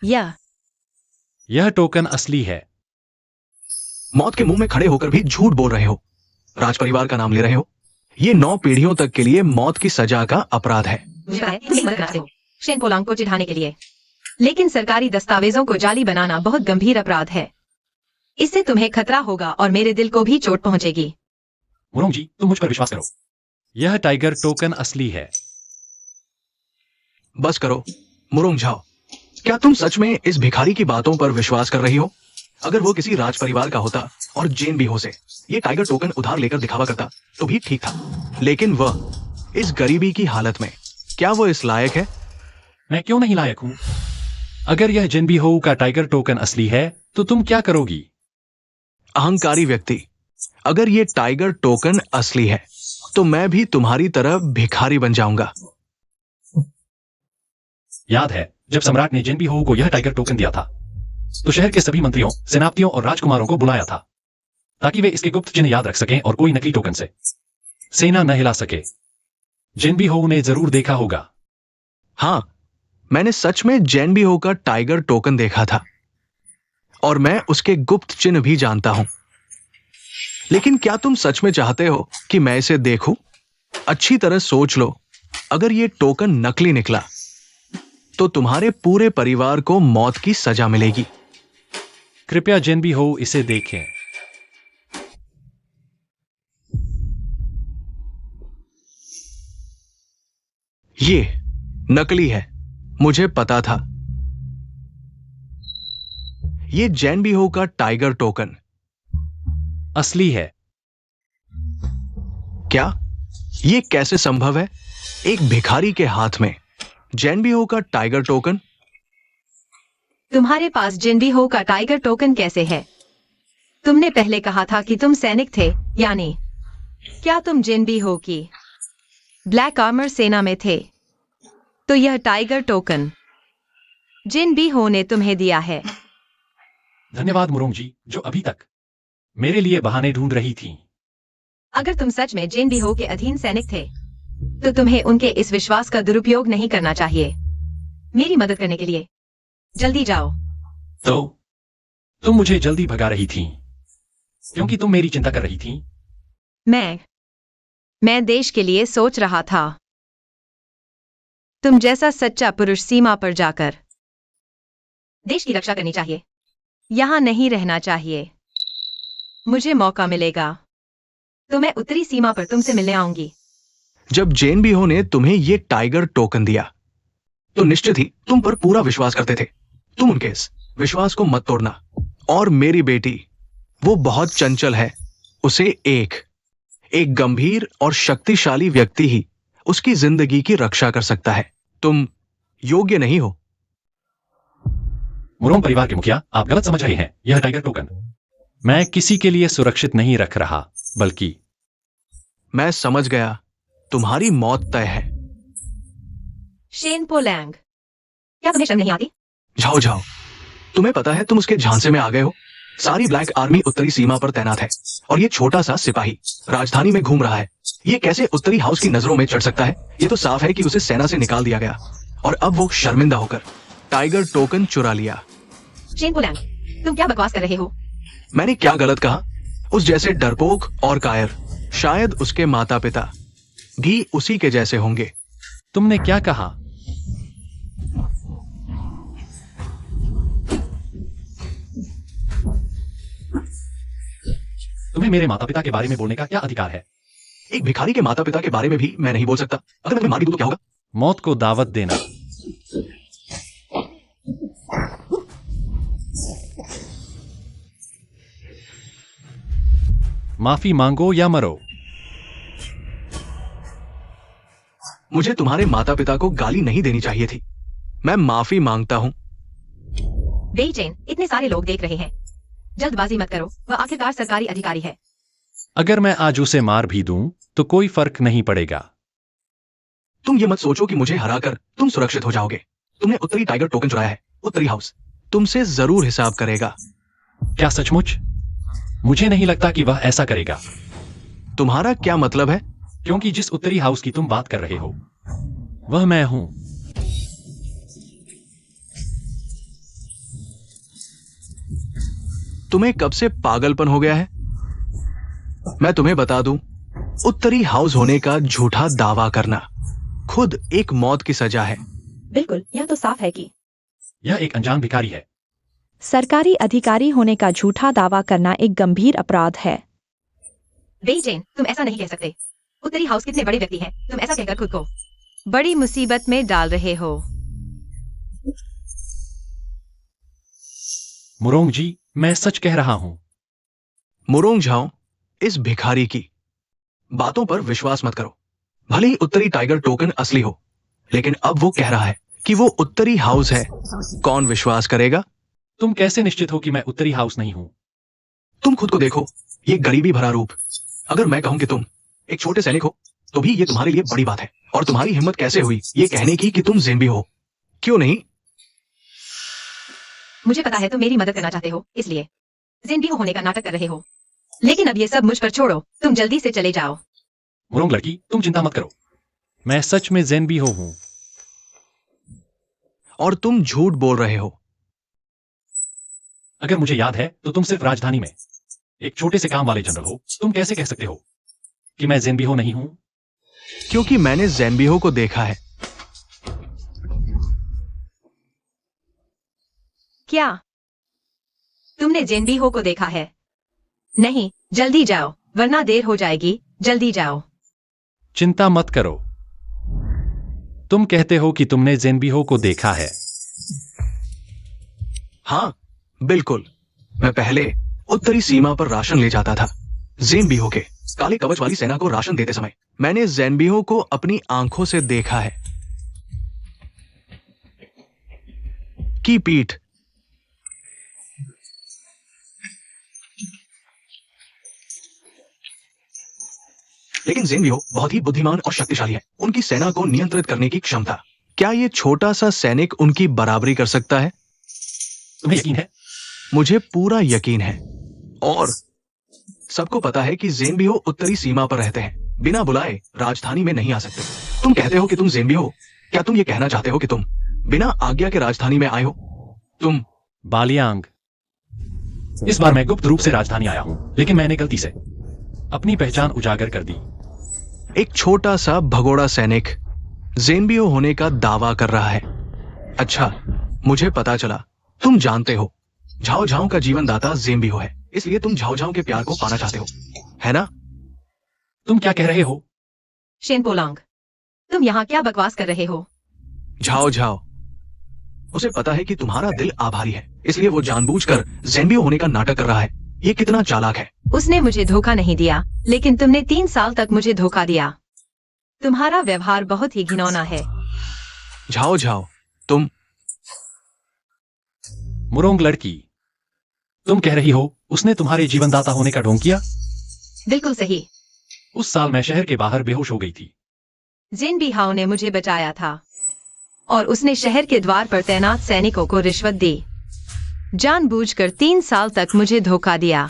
Speaker 4: यह टोकन असली है।
Speaker 2: मौत के मुंह में खड़े होकर भी झूठ बोल रहे हो, राज परिवार का नाम ले रहे हो। ये 9 पीढ़ियों तक के लिए मौत की सजा का अपराध है।
Speaker 3: मुझे पता है तुम एक मदद करते हो शेन पोलांग को चिढ़ाने के लिए, लेकिन सरकारी दस्तावेजों को जाली बनाना बहुत गंभीर अपराध है। इससे तुम्हें खतरा होगा और मेरे दिल को भी चोट पहुंचेगी।
Speaker 4: मुरोंग जी, तुम मुझ पर विश्वास करो। यह टाइगर टोकन असली है।
Speaker 2: बस करो मुरोंग झाओ, क्या तुम सच में इस भिखारी की बातों पर विश्वास कर रही हो? अगर वो किसी राज परिवार का होता और जेन भी हो से ये टाइगर टोकन उधार लेकर दिखावा करता तो भी ठीक था, लेकिन वह इस गरीबी की हालत में, क्या वो इस लायक है?
Speaker 4: मैं क्यों नहीं लायक हूं? अगर यह जिनबी होऊ का टाइगर टोकन असली है तो तुम क्या करोगी?
Speaker 2: अहंकारी व्यक्ति, अगर ये टाइगर टोकन असली है तो मैं भी तुम्हारी तरह भिखारी बन जाऊंगा।
Speaker 4: याद है जब सम्राट ने जिनबी होऊ को यह टाइगर टोकन दिया था तो शहर के सभी मंत्रियों, सेनापतियों और राजकुमारों को बुलाया था ताकि वे इसके गुप्त चिन्ह याद रख सकें और कोई नकली टोकन से सेना न हिला सके। जिनबी होऊ ने जरूर देखा होगा।
Speaker 2: हाँ, मैंने सच में जेनबी हो का टाइगर टोकन देखा था और मैं उसके गुप्त चिन्ह भी जानता हूं। लेकिन क्या तुम सच में चाहते हो कि मैं इसे देखूं? अच्छी तरह सोच लो, अगर ये टोकन नकली निकला तो तुम्हारे पूरे परिवार को मौत की सजा मिलेगी।
Speaker 4: कृपया जिनबी होऊ इसे देखें।
Speaker 2: ये नकली है, मुझे पता था। ये जेनबी हो का टाइगर टोकन
Speaker 4: असली है।
Speaker 2: क्या? ये कैसे संभव है? एक भिखारी के हाथ में जेनबी हो का टाइगर टोकन?
Speaker 3: तुम्हारे पास जिनबी हो का टाइगर टोकन कैसे है? तुमने पहले कहा था कि तुम सैनिक थे, यानी क्या तुम जिनबी हो की ब्लैक आर्मर सेना में थे? तो यह टाइगर टोकन जिनबी हो ने तुम्हें दिया है।
Speaker 4: धन्यवाद मुरोंग जी, जो अभी तक मेरे लिए बहाने ढूंढ रही थी।
Speaker 3: अगर तुम सच में जिनबी हो के अधीन सैनिक थे तो तुम्हें उनके इस विश्वास का दुरुपयोग नहीं करना चाहिए। मेरी मदद करने के लिए जल्दी जाओ।
Speaker 4: तो तुम मुझे जल्दी भगा रही थी क्योंकि तुम मेरी चिंता कर रही थी।
Speaker 3: मैं देश के लिए सोच रहा था। तुम जैसा सच्चा पुरुष सीमा पर जाकर देश की रक्षा करनी चाहिए, यहां नहीं रहना चाहिए। मुझे मौका मिलेगा तो मैं उत्तरी सीमा पर तुमसे मिलने आऊंगी।
Speaker 2: जब जेनबी हो ने तुम्हें ये टाइगर टोकन दिया तो निश्चित ही तुम पर पूरा विश्वास करते थे। तुम उनके इस विश्वास को मत तोड़ना। और मेरी बेटी, वो बहुत चंचल है। उसे एक गंभीर और शक्तिशाली व्यक्ति ही उसकी जिंदगी की रक्षा कर सकता है। तुम योग्य नहीं हो।
Speaker 4: मुरोंग परिवार के मुखिया, आप गलत समझ रहे हैं। यह टाइगर टोकन मैं किसी के लिए सुरक्षित नहीं रख रहा, बल्कि
Speaker 2: मैं समझ गया, तुम्हारी मौत तय है।
Speaker 3: शेन पोलैंग, क्या तुम्हें शर्म नहीं आती?
Speaker 2: जाओ जाओ, तुम्हें पता है तुम उसके झांसे में आ गए हो। सारी ब्लैक आर्मी उत्तरी सीमा पर तैनात है और ये छोटा सा सिपाही राजधानी में घूम रहा है। ये कैसे उत्तरी हाउस की नजरों में चढ़ सकता है? ये तो साफ है कि उसे सेना से निकाल दिया गया और अब वो शर्मिंदा होकर टाइगर टोकन चुरा लिया।
Speaker 3: शेन पोलैंग, तुम क्या बकवास कर रहे हो?
Speaker 2: मैंने क्या गलत कहा? उस जैसे डरपोक और कायर शायद उसके माता पिता भी उसी के जैसे होंगे।
Speaker 4: तुमने क्या कहा? तुम्हें मेरे माता पिता के बारे में बोलने का क्या अधिकार है?
Speaker 2: एक भिखारी के माता पिता के बारे में भी मैं नहीं बोल सकता। अगर मैं तुम्हें मार भी दूं तो क्या होगा?
Speaker 4: मौत को दावत देना। माफी मांगो या मरो।
Speaker 2: मुझे तुम्हारे माता पिता को गाली नहीं देनी चाहिए थी। मैं माफी मांगता हूं।
Speaker 3: बेईचैन, इतने सारे लोग देख रहे हैं। जल्दबाजी मत करो, वह आखिरकार सरकारी अधिकारी है।
Speaker 4: अगर मैं आज उसे मार भी दूं तो कोई फर्क नहीं पड़ेगा।
Speaker 2: तुम ये मत सोचो कि मुझे हराकर तुम सुरक्षित हो जाओगे। तुमने उत्तरी टाइगर टोकन चुराया है। उत्तरी हाउस तुमसे जरूर हिसाब करेगा।
Speaker 4: क्या सचमुच? मुझे नहीं लगता कि वह ऐसा करेगा।
Speaker 2: तुम्हारा क्या मतलब है?
Speaker 4: क्योंकि जिस उत्तरी हाउस की तुम बात कर रहे हो वह मैं हूं।
Speaker 2: तुम्हें कब से पागलपन हो गया है? मैं तुम्हें बता दूं, उत्तरी हाउस होने का झूठा दावा करना खुद एक मौत की सजा है।
Speaker 1: बिल्कुल, यह तो साफ है कि
Speaker 4: यह एक अनजान भिखारी है।
Speaker 1: सरकारी अधिकारी होने का झूठा दावा करना एक गंभीर अपराध है।
Speaker 3: बेईचैन, तुम ऐसा नहीं कह सकते। उत्तरी हाउस कितने बड़े व्यक्ति हैं, तुम ऐसा कहकर खुद को बड़ी मुसीबत में डाल रहे हो।
Speaker 4: मुरोंग जी, मैं सच कह रहा हूं।
Speaker 2: मुरोंग झाओ, इस भिखारी की बातों पर विश्वास मत करो। भले ही उत्तरी टाइगर टोकन असली हो, लेकिन अब वो कह रहा है कि वो उत्तरी हाउस है, कौन विश्वास करेगा?
Speaker 4: तुम कैसे निश्चित हो कि मैं उत्तरी हाउस नहीं हूं?
Speaker 2: तुम खुद को देखो, ये गरीबी भरा रूप। अगर मैं कहूं कि तुम एक छोटे सैनिक हो तो भी ये तुम्हारे लिए बड़ी बात है। और तुम्हारी हिम्मत कैसे हुई ये कहने की कि तुम ज़ेम्बी हो? क्यों नहीं?
Speaker 3: मुझे पता है तुम मेरी मदद करना चाहते हो, इसलिए ज़ेन्बियो होने का नाटक कर रहे हो। लेकिन अब ये सब मुझ पर छोड़ो, तुम जल्दी से चले जाओ।
Speaker 4: मुरोंग लड़की, तुम चिंता मत करो, मैं सच में ज़ेन्बियो हूं।
Speaker 2: और तुम झूठ बोल रहे हो।
Speaker 4: अगर मुझे याद है तो तुम सिर्फ राजधानी में एक छोटे से काम वाले जनरल हो। तुम कैसे कह सकते हो कि मैं ज़ेन्बियो नहीं हूं?
Speaker 2: क्योंकि मैंने ज़ेम्बियो को देखा है।
Speaker 3: क्या तुमने ज़ेन्बियो को देखा है? नहीं, जल्दी जाओ, वरना देर हो जाएगी। जल्दी जाओ।
Speaker 4: चिंता मत करो, तुम कहते हो कि तुमने ज़ेन्बियो को देखा है।
Speaker 2: हाँ, बिल्कुल। मैं पहले उत्तरी सीमा पर राशन ले जाता था। ज़ेम्बियो के काले कवच वाली सेना को राशन देते समय मैंने ज़ेम्बियो को अपनी आंखों से देखा है। की पीठ। लेकिन ज़ेम्बियो बहुत ही बुद्धिमान और शक्तिशाली है। उनकी सेना को नियंत्रित करने की क्षमता। क्या ये छोटा सा सैनिक उनकी बराबरी कर सकता है?
Speaker 4: तुम्हें यकीन है?
Speaker 2: मुझे पूरा यकीन है। और सबको पता है कि ज़ेम्बियो उत्तरी सीमा पर रहते हैं। बिना बुलाए राजधानी में नहीं आ सकते। तुम कहते हो कि तुम ज़ेम्बियो हो। क्या तुम ये कहना चाहते हो कि तुम बिना आज्ञा के राजधानी में आए हो? तुम
Speaker 4: बालियांग, इस बार मैं गुप्त रूप से राजधानी आया हूं, लेकिन मैंने गलती से अपनी पहचान उजागर कर दी।
Speaker 2: एक छोटा सा भगोड़ा सैनिक ज़ेम्बियो होने का दावा कर रहा है। अच्छा, मुझे पता चला तुम जानते हो झाओ झाओ का जीवनदाता ज़ेम्बियो है, इसलिए तुम झाओ झाओ के प्यार को पाना चाहते हो, है ना?
Speaker 4: तुम क्या कह रहे हो?
Speaker 3: शेनपोलांग, तुम यहाँ क्या बकवास कर रहे हो?
Speaker 2: झाओ झाओ उसे पता है कि तुम्हारा दिल आभारी है, इसलिए वो जानबूझकर ज़ेम्बियो होने का नाटक कर रहा है। ये कितना चालाक है।
Speaker 3: उसने मुझे धोखा नहीं दिया, लेकिन तुमने 3 साल तक मुझे धोखा दिया। तुम्हारा व्यवहार बहुत ही घिनौना है।
Speaker 2: झाओ झाओ, तुम
Speaker 4: मुरोंग लड़की, तुम कह रही हो उसने तुम्हारे जीवनदाता होने का ढोंग किया?
Speaker 3: बिल्कुल सही।
Speaker 4: उस साल मैं शहर के बाहर बेहोश हो गई थी।
Speaker 3: ज़ेन्बियो ने मुझे बचाया था और उसने शहर के द्वार पर तैनात सैनिकों को रिश्वत दी। जानबूझकर 3 साल तक मुझे धोखा दिया।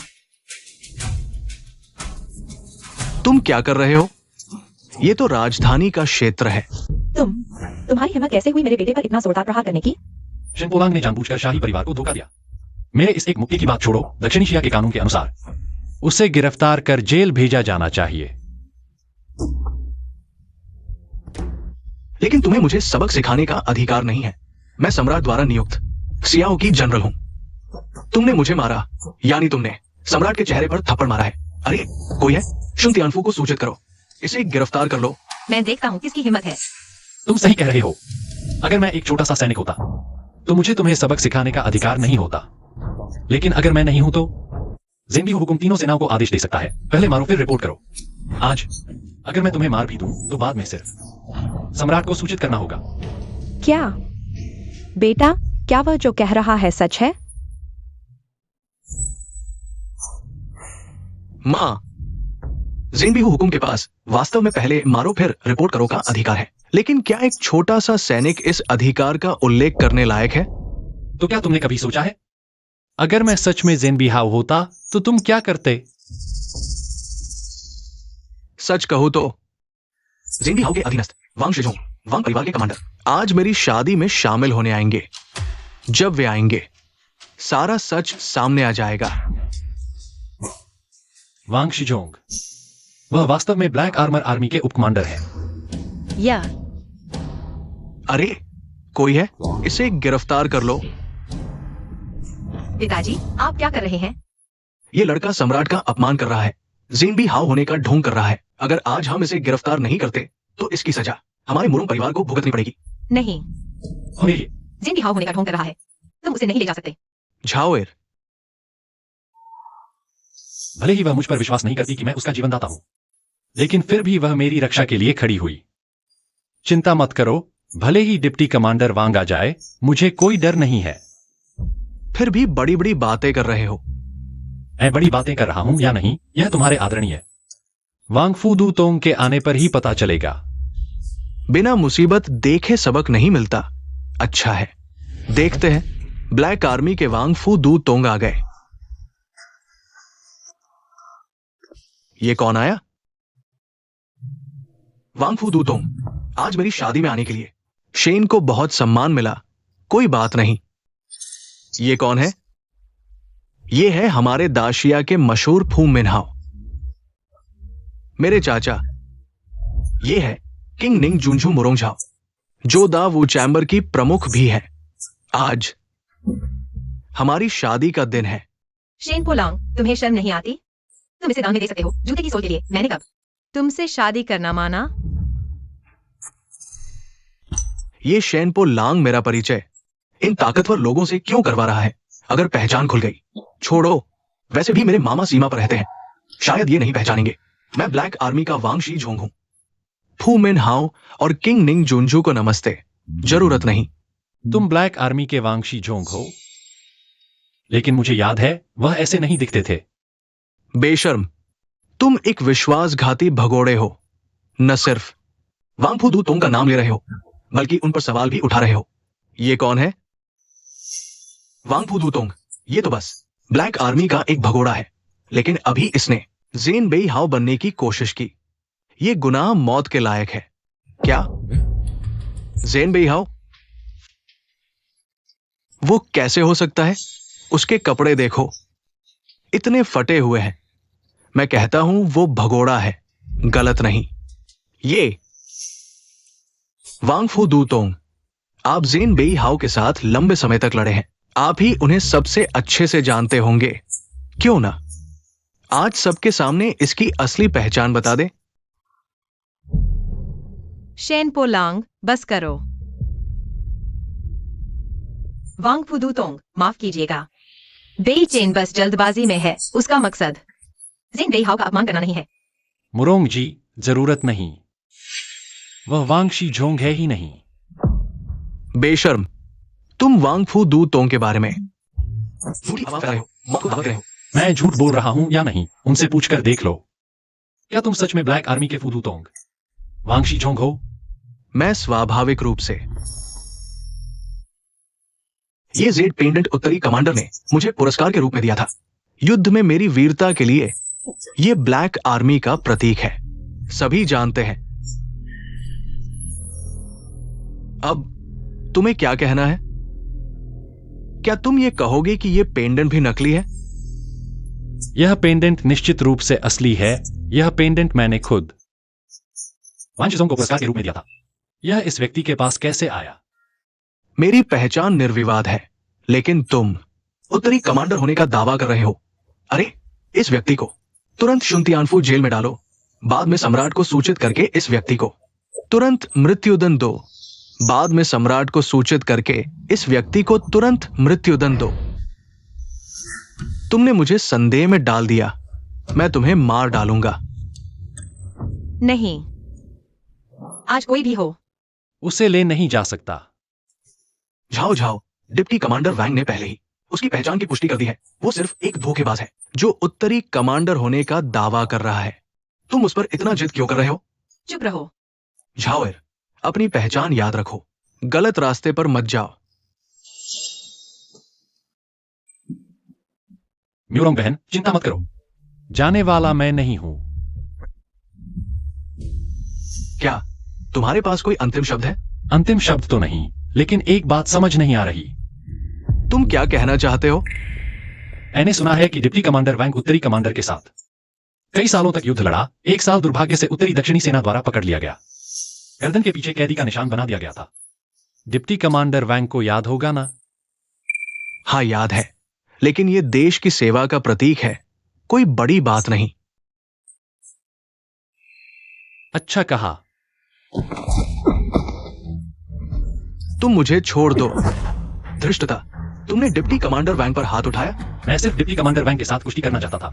Speaker 2: तुम क्या कर रहे हो? ये तो राजधानी का क्षेत्र है।
Speaker 1: तुम्हारी हिम्मत कैसे हुई मेरे बेटे पर इतना जोरदार प्रहार करने की?
Speaker 4: शिनपोलांग ने जानबूझकर शाही परिवार को धोखा दिया। मेरे इस एक मुक्ति की बात छोड़ो, दक्षिण एशिया के कानून के अनुसार उसे गिरफ्तार कर जेल भेजा जाना चाहिए।
Speaker 2: लेकिन तुम्हें मुझे सबक सिखाने का अधिकार नहीं है। मैं सम्राट द्वारा नियुक्त सियाओ की जनरल हूं। तुमने मुझे मारा, यानी तुमने सम्राट के चेहरे पर थप्पड़ मारा है। अरे कोई है? शुन तियानफू को सूचित करो, इसे गिरफ्तार कर लो।
Speaker 3: मैं देखता हूँ किसकी हिम्मत है।
Speaker 4: तुम सही कह रहे हो। अगर मैं एक छोटा सा सैनिक होता तो मुझे तुम्हें सबक सिखाने का अधिकार नहीं होता। लेकिन अगर मैं नहीं हूं तो ज़ेम्बियो हुकुम तीनों सेनाओं को आदेश दे सकता है, पहले मारो फिर रिपोर्ट करो। आज अगर मैं तुम्हें मार भी दूं तो बाद में सिर्फ सम्राट को सूचित करना होगा।
Speaker 1: क्या बेटा, क्या वह जो कह रहा है सच है?
Speaker 2: माँ, ज़ेम्बियो हुकुम के पास वास्तव में पहले मारो फिर रिपोर्ट करो का अधिकार है। लेकिन क्या एक छोटा सा सैनिक इस अधिकार का उल्लेख करने लायक है?
Speaker 4: तो क्या तुमने कभी सोचा है, अगर मैं सच में ज़ेन्बियो होता तो तुम क्या करते?
Speaker 2: सच कहूं तो ज़ेम्बियो के अधीनस्थ वांग शिजोंग, वांग परिवार के कमांडर आज मेरी शादी में शामिल होने आएंगे। जब वे आएंगे सारा सच सामने आ जाएगा।
Speaker 4: वांग शिजोंग, वह वास्तव में ब्लैक आर्मर आर्मी के उप कमांडर है।
Speaker 3: या
Speaker 2: अरे कोई है? इसे गिरफ्तार कर लो।
Speaker 3: पिताजी, आप क्या कर रहे हैं?
Speaker 2: ये लड़का सम्राट का अपमान कर रहा है, ज़ेम्बियो होने का ढोंग कर रहा है। अगर आज हम इसे गिरफ्तार नहीं करते तो इसकी सजा हमारे मुरुंग परिवार को भुगतनी पड़ेगी।
Speaker 3: नहीं,
Speaker 4: और ये
Speaker 3: ज़ेन्बियो होने का ढोंग कर रहा है, तुम उसे नहीं ले जा सकते।
Speaker 2: झाओएर,
Speaker 4: भले ही वह मुझ पर विश्वास नहीं करती कि मैं उसका जीवनदाता हूं, लेकिन फिर भी वह मेरी रक्षा के लिए खड़ी हुई। चिंता मत करो, भले ही डिप्टी कमांडर वांग आ जाए, मुझे कोई डर नहीं है।
Speaker 2: फिर भी बड़ी बड़ी बातें कर रहे हो।
Speaker 4: मैं बड़ी बातें कर रहा हूं या नहीं, यह तुम्हारे आदरणीय वांग फू दू तोंग के आने पर ही पता चलेगा।
Speaker 2: बिना मुसीबत देखे सबक नहीं मिलता। अच्छा है, देखते हैं। ब्लैक आर्मी के वांग फू दू तोंग आ गए। ये कौन आया? वांग फू दू तोंग, आज मेरी शादी में आने के लिए। शेन को बहुत सम्मान मिला, कोई बात नहीं। ये कौन है? ये है हमारे दाशिया के मशहूर फू मिनहाओ, मेरे चाचा। ये है किंग निंग जुनझू मुरोंगझाओ, जो दा वू चैम्बर की प्रमुख भी है। आज हमारी शादी का दिन है।
Speaker 3: शेन पोलांग, तुम्हें शर्म नहीं आती? तुम इसे दान में दे सकते हो, जूते की सोल के लिए। मैंने कब तुमसे शादी करना माना?
Speaker 2: ये शेनपो लांग मेरा परिचय इन ताकतवर लोगों से क्यों करवा रहा है? अगर पहचान खुल गई। छोड़ो, वैसे भी मेरे मामा सीमा पर रहते हैं, शायद ये नहीं पहचानेंगे। मैं ब्लैक आर्मी का वांग शी झोंग हूं। फू मिन हाओ और किंग निंग जुनझू को नमस्ते। जरूरत नहीं।
Speaker 4: तुम ब्लैक आर्मी के वांग शी झोंग हो, लेकिन मुझे याद है वह ऐसे नहीं दिखते थे।
Speaker 2: बेशर्म, तुम एक विश्वासघाती भगोड़े हो। न सिर्फ वांग फू दू तोंग का नाम ले रहे हो, बल्कि उन पर सवाल भी उठा रहे हो। ये कौन है? वांग फू दू तोंग, ये तो बस ब्लैक आर्मी का एक भगोड़ा है, लेकिन अभी इसने ज़ेन बेई हाओ बनने की कोशिश की। ये गुनाह मौत के लायक है। क्या? ज़ेन बेई हाओ? वो कैसे हो सकता है? उसके कपड़े देखो, इतने फटे हुए हैं। मैं कहता हूं वो भगोड़ा है, गलत नहीं। ये वांग फू दू तोंग, आप ज़ेन बेई हाओ के साथ लंबे समय तक लड़े हैं। आप ही उन्हें सबसे अच्छे से जानते होंगे, क्यों ना आज सबके सामने इसकी असली पहचान बता दे।
Speaker 3: शेन पोलांग, बस करो। वांग फू दू तोंग, माफ कीजिएगा। बेई चेन बस जल्दबाजी में है। उसका मकसद ज़ेन बेई हाओ का अपमान करना नहीं है।
Speaker 4: मुरोंग जी, जरूरत नहीं। वह वांग शी झोंग है ही नहीं।
Speaker 2: बेशर्म, तुम वांग फू दू तोंग के बारे में झूठी अफवाह फैला रहे हो, मौत को दावत रहे हो।
Speaker 4: मैं झूठ बोल रहा हूं या नहीं, उनसे पूछकर देख लो। क्या तुम सच में ब्लैक आर्मी के फू दू तोंग वांग शी झोंग हो?
Speaker 2: मैं स्वाभाविक रूप से। ये जेड पेंडेंट उत्तरी कमांडर ने मुझे पुरस्कार के रूप में दिया था। युद्ध में मेरी वीरता के लिए ये ब्लैक आर्मी का प्रतीक है, सभी जानते हैं। अब तुम्हें क्या कहना है? क्या तुम ये कहोगे कि ये पेंडेंट भी नकली है?
Speaker 4: यह पेंडेंट निश्चित रूप से असली है। यह पेंडेंट मैंने खुद वांग शी झोंग को पुरस्कार के रूप में दिया था। यह इस व्यक्ति के पास कैसे आया?
Speaker 2: मेरी पहचान निर्विवाद है, लेकिन तुम उत्तरी कमांडर होने का दावा कर रहे हो। अरे, इस व्यक्ति को तुरंत शुनतियानफू जेल में डालो। बाद में सम्राट को सूचित करके इस व्यक्ति को तुरंत मृत्युदंड दो। बाद में सम्राट को सूचित करके इस व्यक्ति को तुरंत मृत्युदंड दो। तुमने मुझे संदेह में डाल दिया, मैं तुम्हें मार डालूंगा।
Speaker 3: नहीं, आज कोई भी हो।
Speaker 4: उसे ले नहीं जा सकता।
Speaker 2: झाओ झाओ, डिप्टी कमांडर वैंग ने पहले ही उसकी पहचान की पुष्टि कर दी है। वो सिर्फ एक धोखेबाज है जो उत्तरी कमांडर होने का दावा कर रहा है। तुम उस पर इतना जिद क्यों कर रहे हो?
Speaker 3: चुप रहो।
Speaker 2: झाओएर, अपनी पहचान याद रखो, गलत रास्ते पर मत जाओ।
Speaker 4: म्यूरोंग बहन, चिंता मत करो। जाने वाला मैं नहीं हूं।
Speaker 2: क्या तुम्हारे पास कोई अंतिम शब्द है?
Speaker 4: अंतिम शब्द तो नहीं, लेकिन एक बात समझ नहीं आ रही।
Speaker 2: तुम क्या कहना चाहते हो?
Speaker 4: मैंने सुना है कि डिप्टी कमांडर वैंग उत्तरी कमांडर के साथ कई सालों तक युद्ध लड़ा। एक साल दुर्भाग्य से उत्तरी दक्षिणी सेना द्वारा पकड़ लिया गया। गर्दन के पीछे कैदी का निशान बना दिया गया था। डिप्टी कमांडर वैंग को याद होगा ना?
Speaker 2: हाँ, याद है, लेकिन यह देश की सेवा का प्रतीक है, कोई बड़ी बात नहीं।
Speaker 4: अच्छा कहा।
Speaker 2: तुम मुझे छोड़ दो। धृष्टता, तुमने डिप्टी कमांडर वैंग पर हाथ उठाया।
Speaker 4: मैं सिर्फ डिप्टी कमांडर वैंग के साथ कुश्ती करना चाहता था,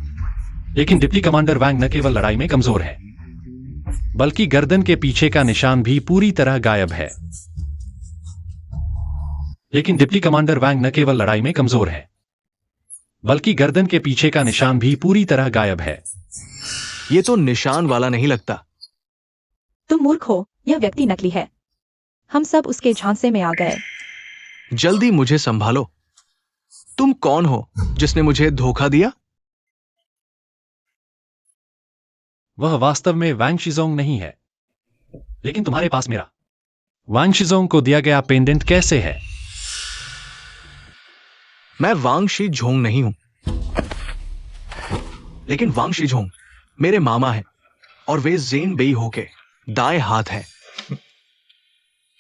Speaker 4: लेकिन डिप्टी कमांडर वैंग न केवल लड़ाई में कमजोर है, बल्कि गर्दन के पीछे का निशान भी पूरी तरह गायब है। लेकिन डिप्टी कमांडर वैंग न केवल लड़ाई में कमजोर है, बल्कि गर्दन के पीछे का निशान भी पूरी तरह गायब है।
Speaker 2: ये तो निशान वाला नहीं लगता।
Speaker 1: तुम मूर्ख हो, यह व्यक्ति नकली है। हम सब उसके झांसे में आ गए।
Speaker 2: जल्दी मुझे संभालो। तुम कौन हो जिसने मुझे धोखा दिया?
Speaker 4: वह वास्तव में वांग शिजोंग नहीं है, लेकिन तुम्हारे पास मेरा वांग शिजोंग को दिया गया पेंडेंट कैसे है?
Speaker 2: मैं वांग शी झोंग नहीं हूं, लेकिन वांग शी झोंग मेरे मामा हैं और वे ज़ेन बेई हो के दाएं हाथ हैं।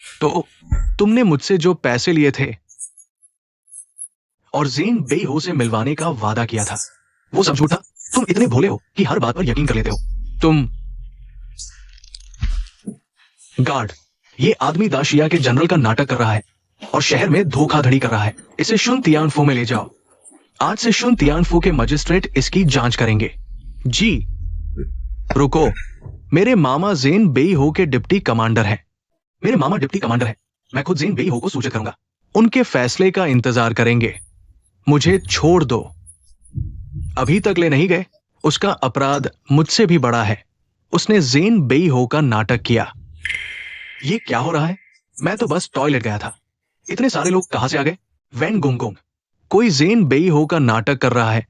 Speaker 2: तो तुमने मुझसे जो पैसे लिए थे और ज़ेन बेई हो से मिलवाने का वादा किया था, वो सब झूठा। तुम इतने भोले हो कि हर बात पर यकीन कर लेते हो। तुम गार्ड, ये आदमी दाशिया के जनरल का नाटक कर रहा है और शहर में धोखाधड़ी कर रहा है। इसे शुन तियानफो में ले जाओ। आज से शुन तियानफो के मजिस्ट्रेट इसकी जांच करेंगे। जी रुको, मेरे मामा ज़ेन बेई हो के डिप्टी कमांडर हैं। मेरे मामा डिप्टी कमांडर हैं। मैं खुद ज़ेन बेई हो को सूचित करूंगा। उनके फैसले का इंतजार करेंगे। मुझे छोड़ दो। अभी तक ले नहीं गए। उसका अपराध मुझसे भी बड़ा है। उसने ज़ेन बेई हो का नाटक किया। ये क्या हो रहा है? मैं तो बस टॉयलेट गया था। इतने सारे लोग कहां से आ गए? वैन गोंगोंग, कोई ज़ेन बेई हो का नाटक कर रहा है।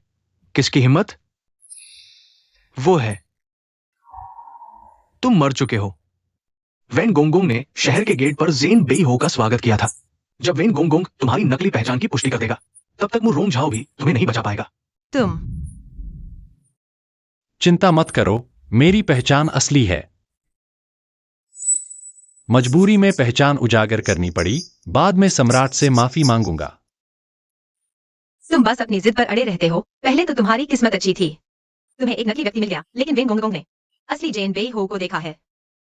Speaker 2: किसकी हिम्मत? वो है। तुम मर चुके हो। वैन गोंगोंग ने शहर के गेट पर ज़ेन बेई हो का स्वागत किया था। जब वैन गोंगोंग तुम्हारी नकली पहचान की पुष्टि कर देगा, तब तक मुरोंग झाओ भी तुम्हें नहीं बचा पाएगा।
Speaker 3: तुम
Speaker 4: चिंता मत करो, मेरी पहचान असली है। मजबूरी में पहचान उजागर करनी पड़ी, बाद में सम्राट से माफी मांगूंगा।
Speaker 3: तुम बस अपनी जिद पर अड़े रहते हो। पहले तो तुम्हारी किस्मत अच्छी थी, तुम्हें एक नकली व्यक्ति मिल गया, लेकिन वेन गोंगोंग ने असली ज़ेन बेई हो को देखा है।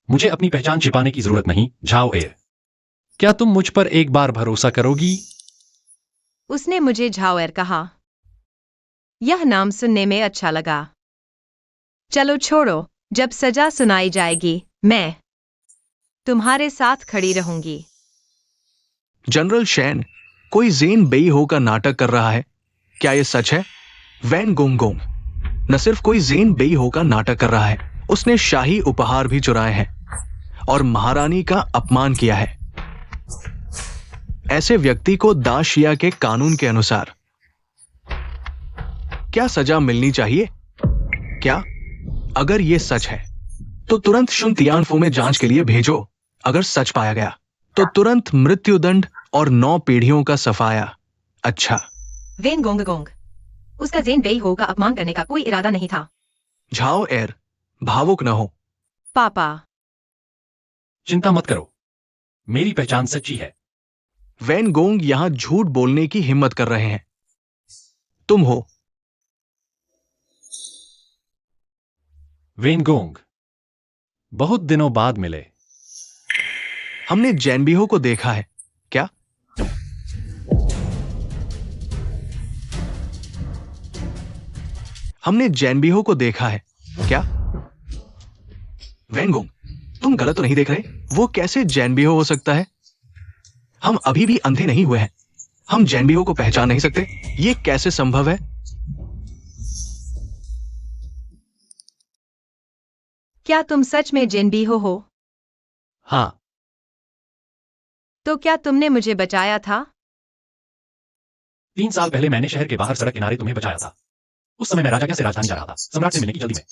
Speaker 4: मुझे अपनी पहचान छिपाने की जरूरत नहीं, झाओ एयर। क्या तुम मुझ पर एक बार भरोसा करोगी?
Speaker 3: उसने मुझे झाओएर कहा। यह नाम सुनने में अच्छा लगा। चलो छोड़ो, जब सजा सुनाई जाएगी मैं तुम्हारे साथ खड़ी रहूंगी।
Speaker 2: जनरल शैन, कोई ज़ेन बेई हो का नाटक कर रहा है। क्या यह सच है? वैन गोंगोंग न सिर्फ कोई ज़ेन बेई हो का नाटक कर रहा है, उसने शाही उपहार भी चुराए हैं और महारानी का अपमान किया है। ऐसे व्यक्ति को दाशिया के कानून के अनुसार क्या सजा मिलनी चाहिए? क्या? अगर यह सच है तो तुरंत शुन तियानफो में जांच के लिए भेजो। अगर सच पाया गया तो तुरंत मृत्युदंड और 9 पीढ़ियों का सफाया। अच्छा।
Speaker 3: वेन गोंगोंग, उसका ज़ेन बेई हो का अपमान करने का कोई इरादा नहीं था।
Speaker 2: झाओ एर, भावुक न हो।
Speaker 3: पापा,
Speaker 4: चिंता मत करो, मेरी पहचान सच्ची है।
Speaker 2: वैन गोंग यहां झूठ बोलने की हिम्मत कर रहे हैं। तुम हो।
Speaker 4: वेन गोंग, बहुत दिनों बाद मिले।
Speaker 2: हमने जैनबिहो को देखा है क्या? हमने जैनबिहो को देखा है क्या? वैन गोंग, तुम गलत तो नहीं देख रहे? वो कैसे जैनबिहो हो सकता है? हम अभी भी अंधे नहीं हुए हैं। हम जैनबिहो को पहचान नहीं सकते। ये कैसे संभव है?
Speaker 3: क्या तुम सच में ज़ेन बेई हो?
Speaker 4: हाँ।
Speaker 3: तो क्या तुमने मुझे बचाया था?
Speaker 4: 3 साल पहले मैंने शहर के बाहर सड़क किनारे तुम्हें बचाया था। उस समय मैं राजा से राजधानी जा रहा था, सम्राट से मिलने की जल्दी में।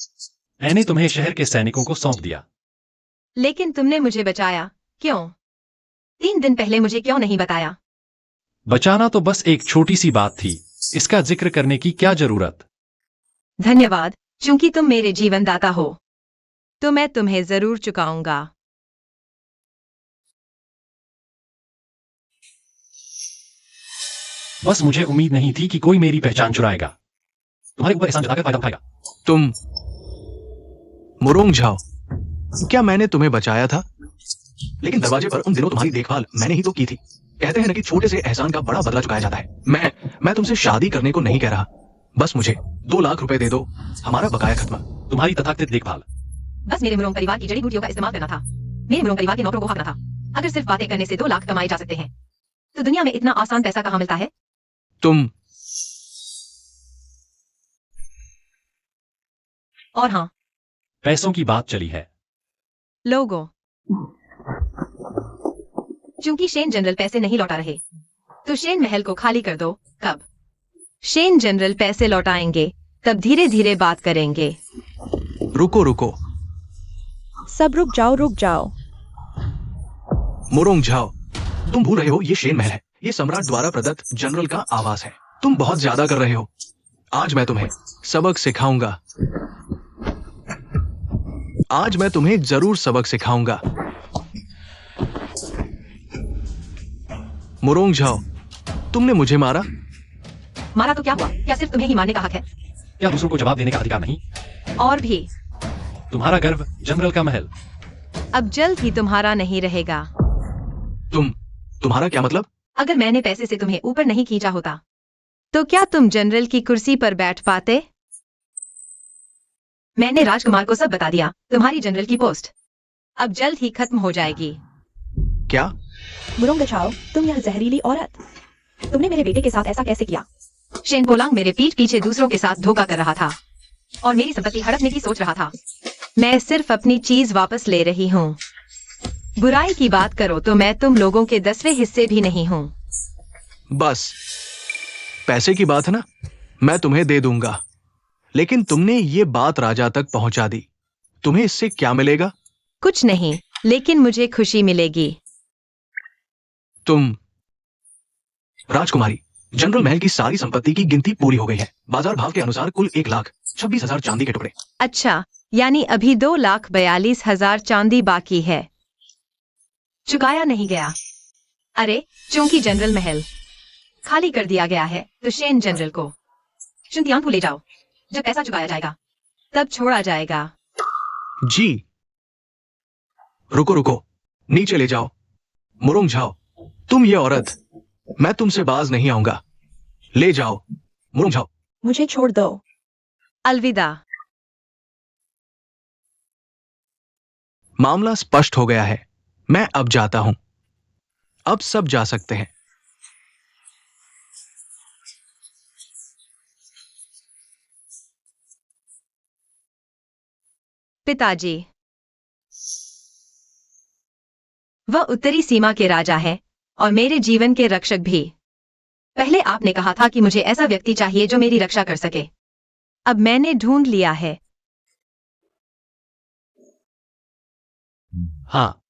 Speaker 4: मैंने तुम्हें शहर के सैनिकों को सौंप दिया।
Speaker 3: लेकिन तुमने मुझे बचाया क्यों? 3 दिन पहले मुझे क्यों नहीं बताया?
Speaker 4: बचाना तो बस एक छोटी सी बात थी, इसका जिक्र करने की क्या जरूरत?
Speaker 3: धन्यवाद, चूंकि तुम मेरे जीवनदाता हो तो मैं तुम्हें जरूर चुकाऊंगा।
Speaker 4: बस मुझे उम्मीद नहीं थी कि कोई मेरी पहचान चुराएगा। तुम्हारे ऊपर एहसान जताकर फायदा उठाएगा।
Speaker 2: तुम मुरोंग झाओ, क्या मैंने तुम्हें बचाया था? लेकिन दरवाजे पर उन दिनों तुम्हारी देखभाल मैंने ही तो की थी। कहते हैं ना कि छोटे से एहसान का बड़ा बदला चुकाया जाता है। मैं तुमसे शादी करने को नहीं कह रहा। बस मुझे 2 लाख रुपए दे दो, हमारा बकाया खत्म।
Speaker 4: तुम्हारी तथाकथित देखभाल।
Speaker 3: बस मेरे मुरोंग परिवार की जड़ी बूटियों का इस्तेमाल करना था। मेरे मुरोंग परिवार के नौकरों को हाँकना था। अगर सिर्फ बातें करने से 2 लाख कमाए जा सकते हैं तो दुनिया में इतना आसान पैसा कहाँ मिलता है?
Speaker 2: तुम
Speaker 3: और हाँ,
Speaker 4: पैसों की बात चली है।
Speaker 3: लोगों, चूंकि शेन जनरल पैसे नहीं लौटा रहे, तो शेन महल को खाली कर दो। कब शेन जनरल पैसे लौटाएंगे, तब धीरे धीरे बात करेंगे।
Speaker 2: रुको रुको,
Speaker 1: सब रुक जाओ।
Speaker 2: मुरोंग झाओ, तुम भूल रहे हो ये शेन महल है। ये सम्राट द्वारा प्रदत्त जनरल का आवास है। तुम बहुत ज्यादा कर रहे हो। आज मैं तुम्हें सबक सिखाऊंगा। आज मैं तुम्हें जरूर सबक सिखाऊंगा। मुरोंग झाओ, तुमने मुझे मारा।
Speaker 3: मारा तो क्या हुआ? क्या सिर्फ तुम्हें ही मारने का हक है?
Speaker 4: क्या दूसरों को जवाब देने का अधिकार नहीं?
Speaker 3: और भी।
Speaker 4: तुम्हारा गर्व जनरल का महल।
Speaker 3: अब जल्द ही तुम्हारा नहीं रहेगा।
Speaker 2: तुम्हारा क्या मतलब?
Speaker 3: अगर मैंने पैसे से तुम्हें ऊपर नहीं खींचा होता, तो क्या तुम जनरल की कुर्सी पर बैठ पाते? मैंने राजकुमार को सब बता दिया। तुम्हारी जनरल की पोस्ट अब जल्द ही खत्म हो जाएगी।
Speaker 2: क्या?
Speaker 1: मुरोंग झाओ, तुम यह जहरीली औरत, तुमने मेरे बेटे के साथ ऐसा कैसे किया?
Speaker 3: शेन पोलांग मेरे पीठ पीछे दूसरों के साथ धोखा कर रहा था और मेरी संपत्ति हड़पने की सोच रहा था। मैं सिर्फ अपनी चीज वापस ले रही हूँ। बुराई की बात करो तो मैं तुम लोगों के 10वें हिस्से भी नहीं हूँ।
Speaker 2: बस पैसे की बात है ना, मैं तुम्हें दे दूंगा। लेकिन तुमने ये बात राजा तक पहुंचा दी। तुम्हें इससे क्या मिलेगा?
Speaker 3: कुछ नहीं, लेकिन मुझे खुशी मिलेगी।
Speaker 2: तुम राजकुमारी, जनरल महल की सारी संपत्ति की गिनती पूरी हो गई है। बाजार भाव के अनुसार कुल 1,26,000 चांदी के टुकड़े।
Speaker 3: अच्छा, यानी अभी 2,42,000 चांदी बाकी है। चुकाया नहीं गया। अरे, चूंकि जनरल महल खाली कर दिया गया है, तो शेन जनरल को शुनतियांग को ले जाओ। जब पैसा चुकाया जाएगा, तब छोड़ा जाएगा।
Speaker 2: जी, रुको, नीचे ले जाओ। मुरोंग झाओ, तुम ये औरत, मैं तुमसे बाज नहीं आऊंगा। ले जाओ मुरोंग झाओ।
Speaker 1: मुझे छोड़ दो।
Speaker 3: अलविदा।
Speaker 2: मामला स्पष्ट हो गया है। मैं अब जाता हूं। अब सब जा सकते हैं।
Speaker 3: पिताजी, वह उत्तरी सीमा के राजा हैं और मेरे जीवन के रक्षक भी। पहले आपने कहा था कि मुझे ऐसा व्यक्ति चाहिए जो मेरी रक्षा कर सके। अब मैंने ढूंढ लिया है।
Speaker 2: हाँ,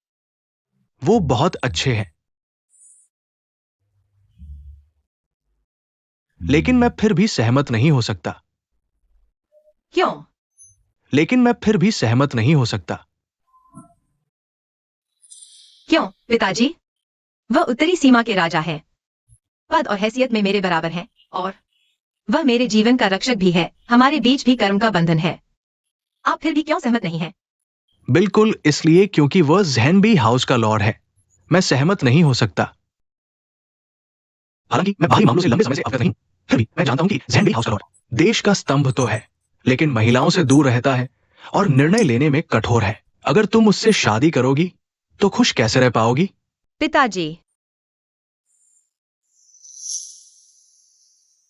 Speaker 2: वो बहुत अच्छे हैं। लेकिन मैं फिर भी सहमत नहीं हो सकता।
Speaker 3: क्यों?
Speaker 2: लेकिन मैं फिर भी सहमत नहीं हो सकता।
Speaker 3: क्यों पिताजी? वह उत्तरी सीमा के राजा हैं, पद और हैसियत में मेरे बराबर हैं, और वह मेरे जीवन का रक्षक भी है। हमारे बीच भी कर्म का बंधन है। आप फिर भी क्यों सहमत नहीं हैं?
Speaker 2: बिल्कुल इसलिए क्योंकि वह ज़हनबी हाउस का लॉर्ड है। मैं सहमत नहीं हो सकता। हालांकि मैं बाहरी मामलों से लंबे समय से अवगत नहीं, फिर भी मैं जानता हूं कि ज़हनबी हाउस का लॉर्ड देश का स्तंभ तो है, लेकिन महिलाओं से दूर रहता है और निर्णय लेने में कठोर है। अगर तुम उससे शादी करोगी तो खुश कैसे रह पाओगी?
Speaker 3: पिताजी,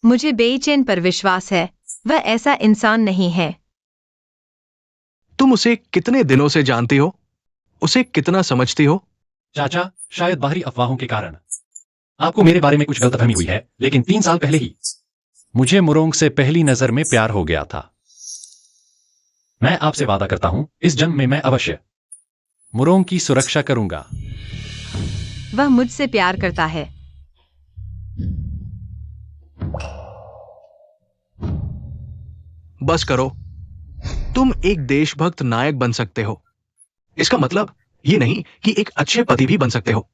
Speaker 3: मुझे बेईचैन पर विश्वास है। वह ऐसा इंसान नहीं है।
Speaker 2: तुम उसे कितने दिनों से जानती हो? उसे कितना समझती हो?
Speaker 4: चाचा, शायद बाहरी अफवाहों के कारण आपको मेरे बारे में कुछ गलतफहमी हुई है, लेकिन 3 साल पहले ही मुझे मुरोंग से पहली नजर में प्यार हो गया था। मैं आपसे वादा करता हूं, इस जन्म में मैं अवश्य मुरोंग की सुरक्षा करूंगा।
Speaker 3: वह मुझसे प्यार करता है।
Speaker 2: बस करो। तुम एक देशभक्त नायक बन सकते हो। इसका मतलब ये नहीं कि एक अच्छे पति भी बन सकते हो।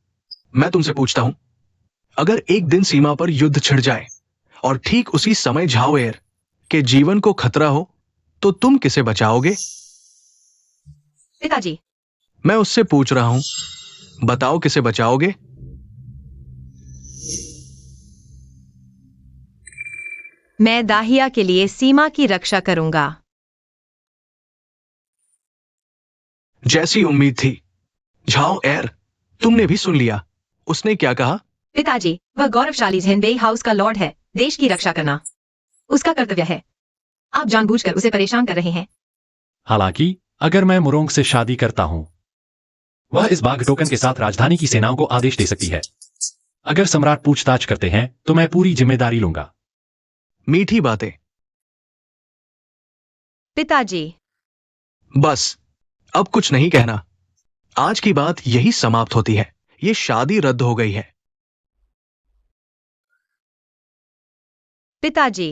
Speaker 2: मैं तुमसे पूछता हूं, अगर एक दिन सीमा पर युद्ध छिड़ जाए और ठीक उसी समय झाओएर के जीवन को खतरा हो, तो तुम किसे बचाओगे?
Speaker 3: पिताजी,
Speaker 2: मैं उससे पूछ रहा हूं, बताओ किसे बचाओगे?
Speaker 3: मैं दाहिया के लिए सीमा की रक्षा करूंगा।
Speaker 2: जैसी उम्मीद थी। झाओएर, तुमने भी सुन लिया। उसने क्या कहा?
Speaker 3: पिताजी, वह गौरवशाली झेनबेई हाउस का लॉर्ड है। देश की रक्षा करना उसका कर्तव्य है। आप जानबूझकर उसे परेशान कर रहे हैं।
Speaker 4: हालांकि अगर मैं मुरोंग से शादी करता हूं, वह इस बाघ टोकन के साथ राजधानी की सेनाओं को आदेश दे सकती है। अगर सम्राट पूछताछ करते हैं तो मैं पूरी जिम्मेदारी लूंगा।
Speaker 2: मीठी बातें।
Speaker 3: पिताजी,
Speaker 2: बस अब कुछ नहीं कहना। आज की बात यही समाप्त होती है। ये शादी रद्द हो गई है।
Speaker 3: पिताजी,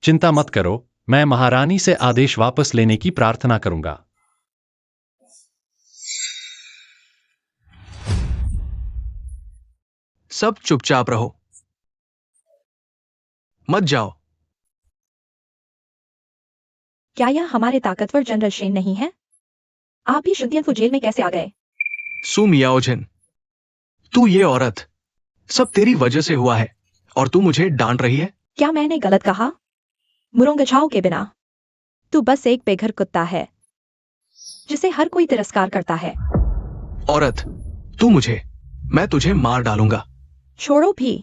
Speaker 4: चिंता मत करो, मैं महारानी से आदेश वापस लेने की प्रार्थना करूंगा।
Speaker 2: सब चुपचाप रहो, मत जाओ।
Speaker 1: क्या यह हमारे ताकतवर जनरल शेन नहीं है? आप भी शुद्धियन जेल में कैसे आ गए?
Speaker 2: सु मियाओजिन, तू ये औरत, सब तेरी वजह से हुआ है और तू मुझे डांट रही है।
Speaker 1: क्या मैंने गलत कहा? मुरोंगछाओ के बिना तू बस एक बेघर कुत्ता है जिसे हर कोई तिरस्कार करता है।
Speaker 2: औरत, तू मुझे, मैं तुझे मार डालूंगा।
Speaker 1: छोड़ो भी।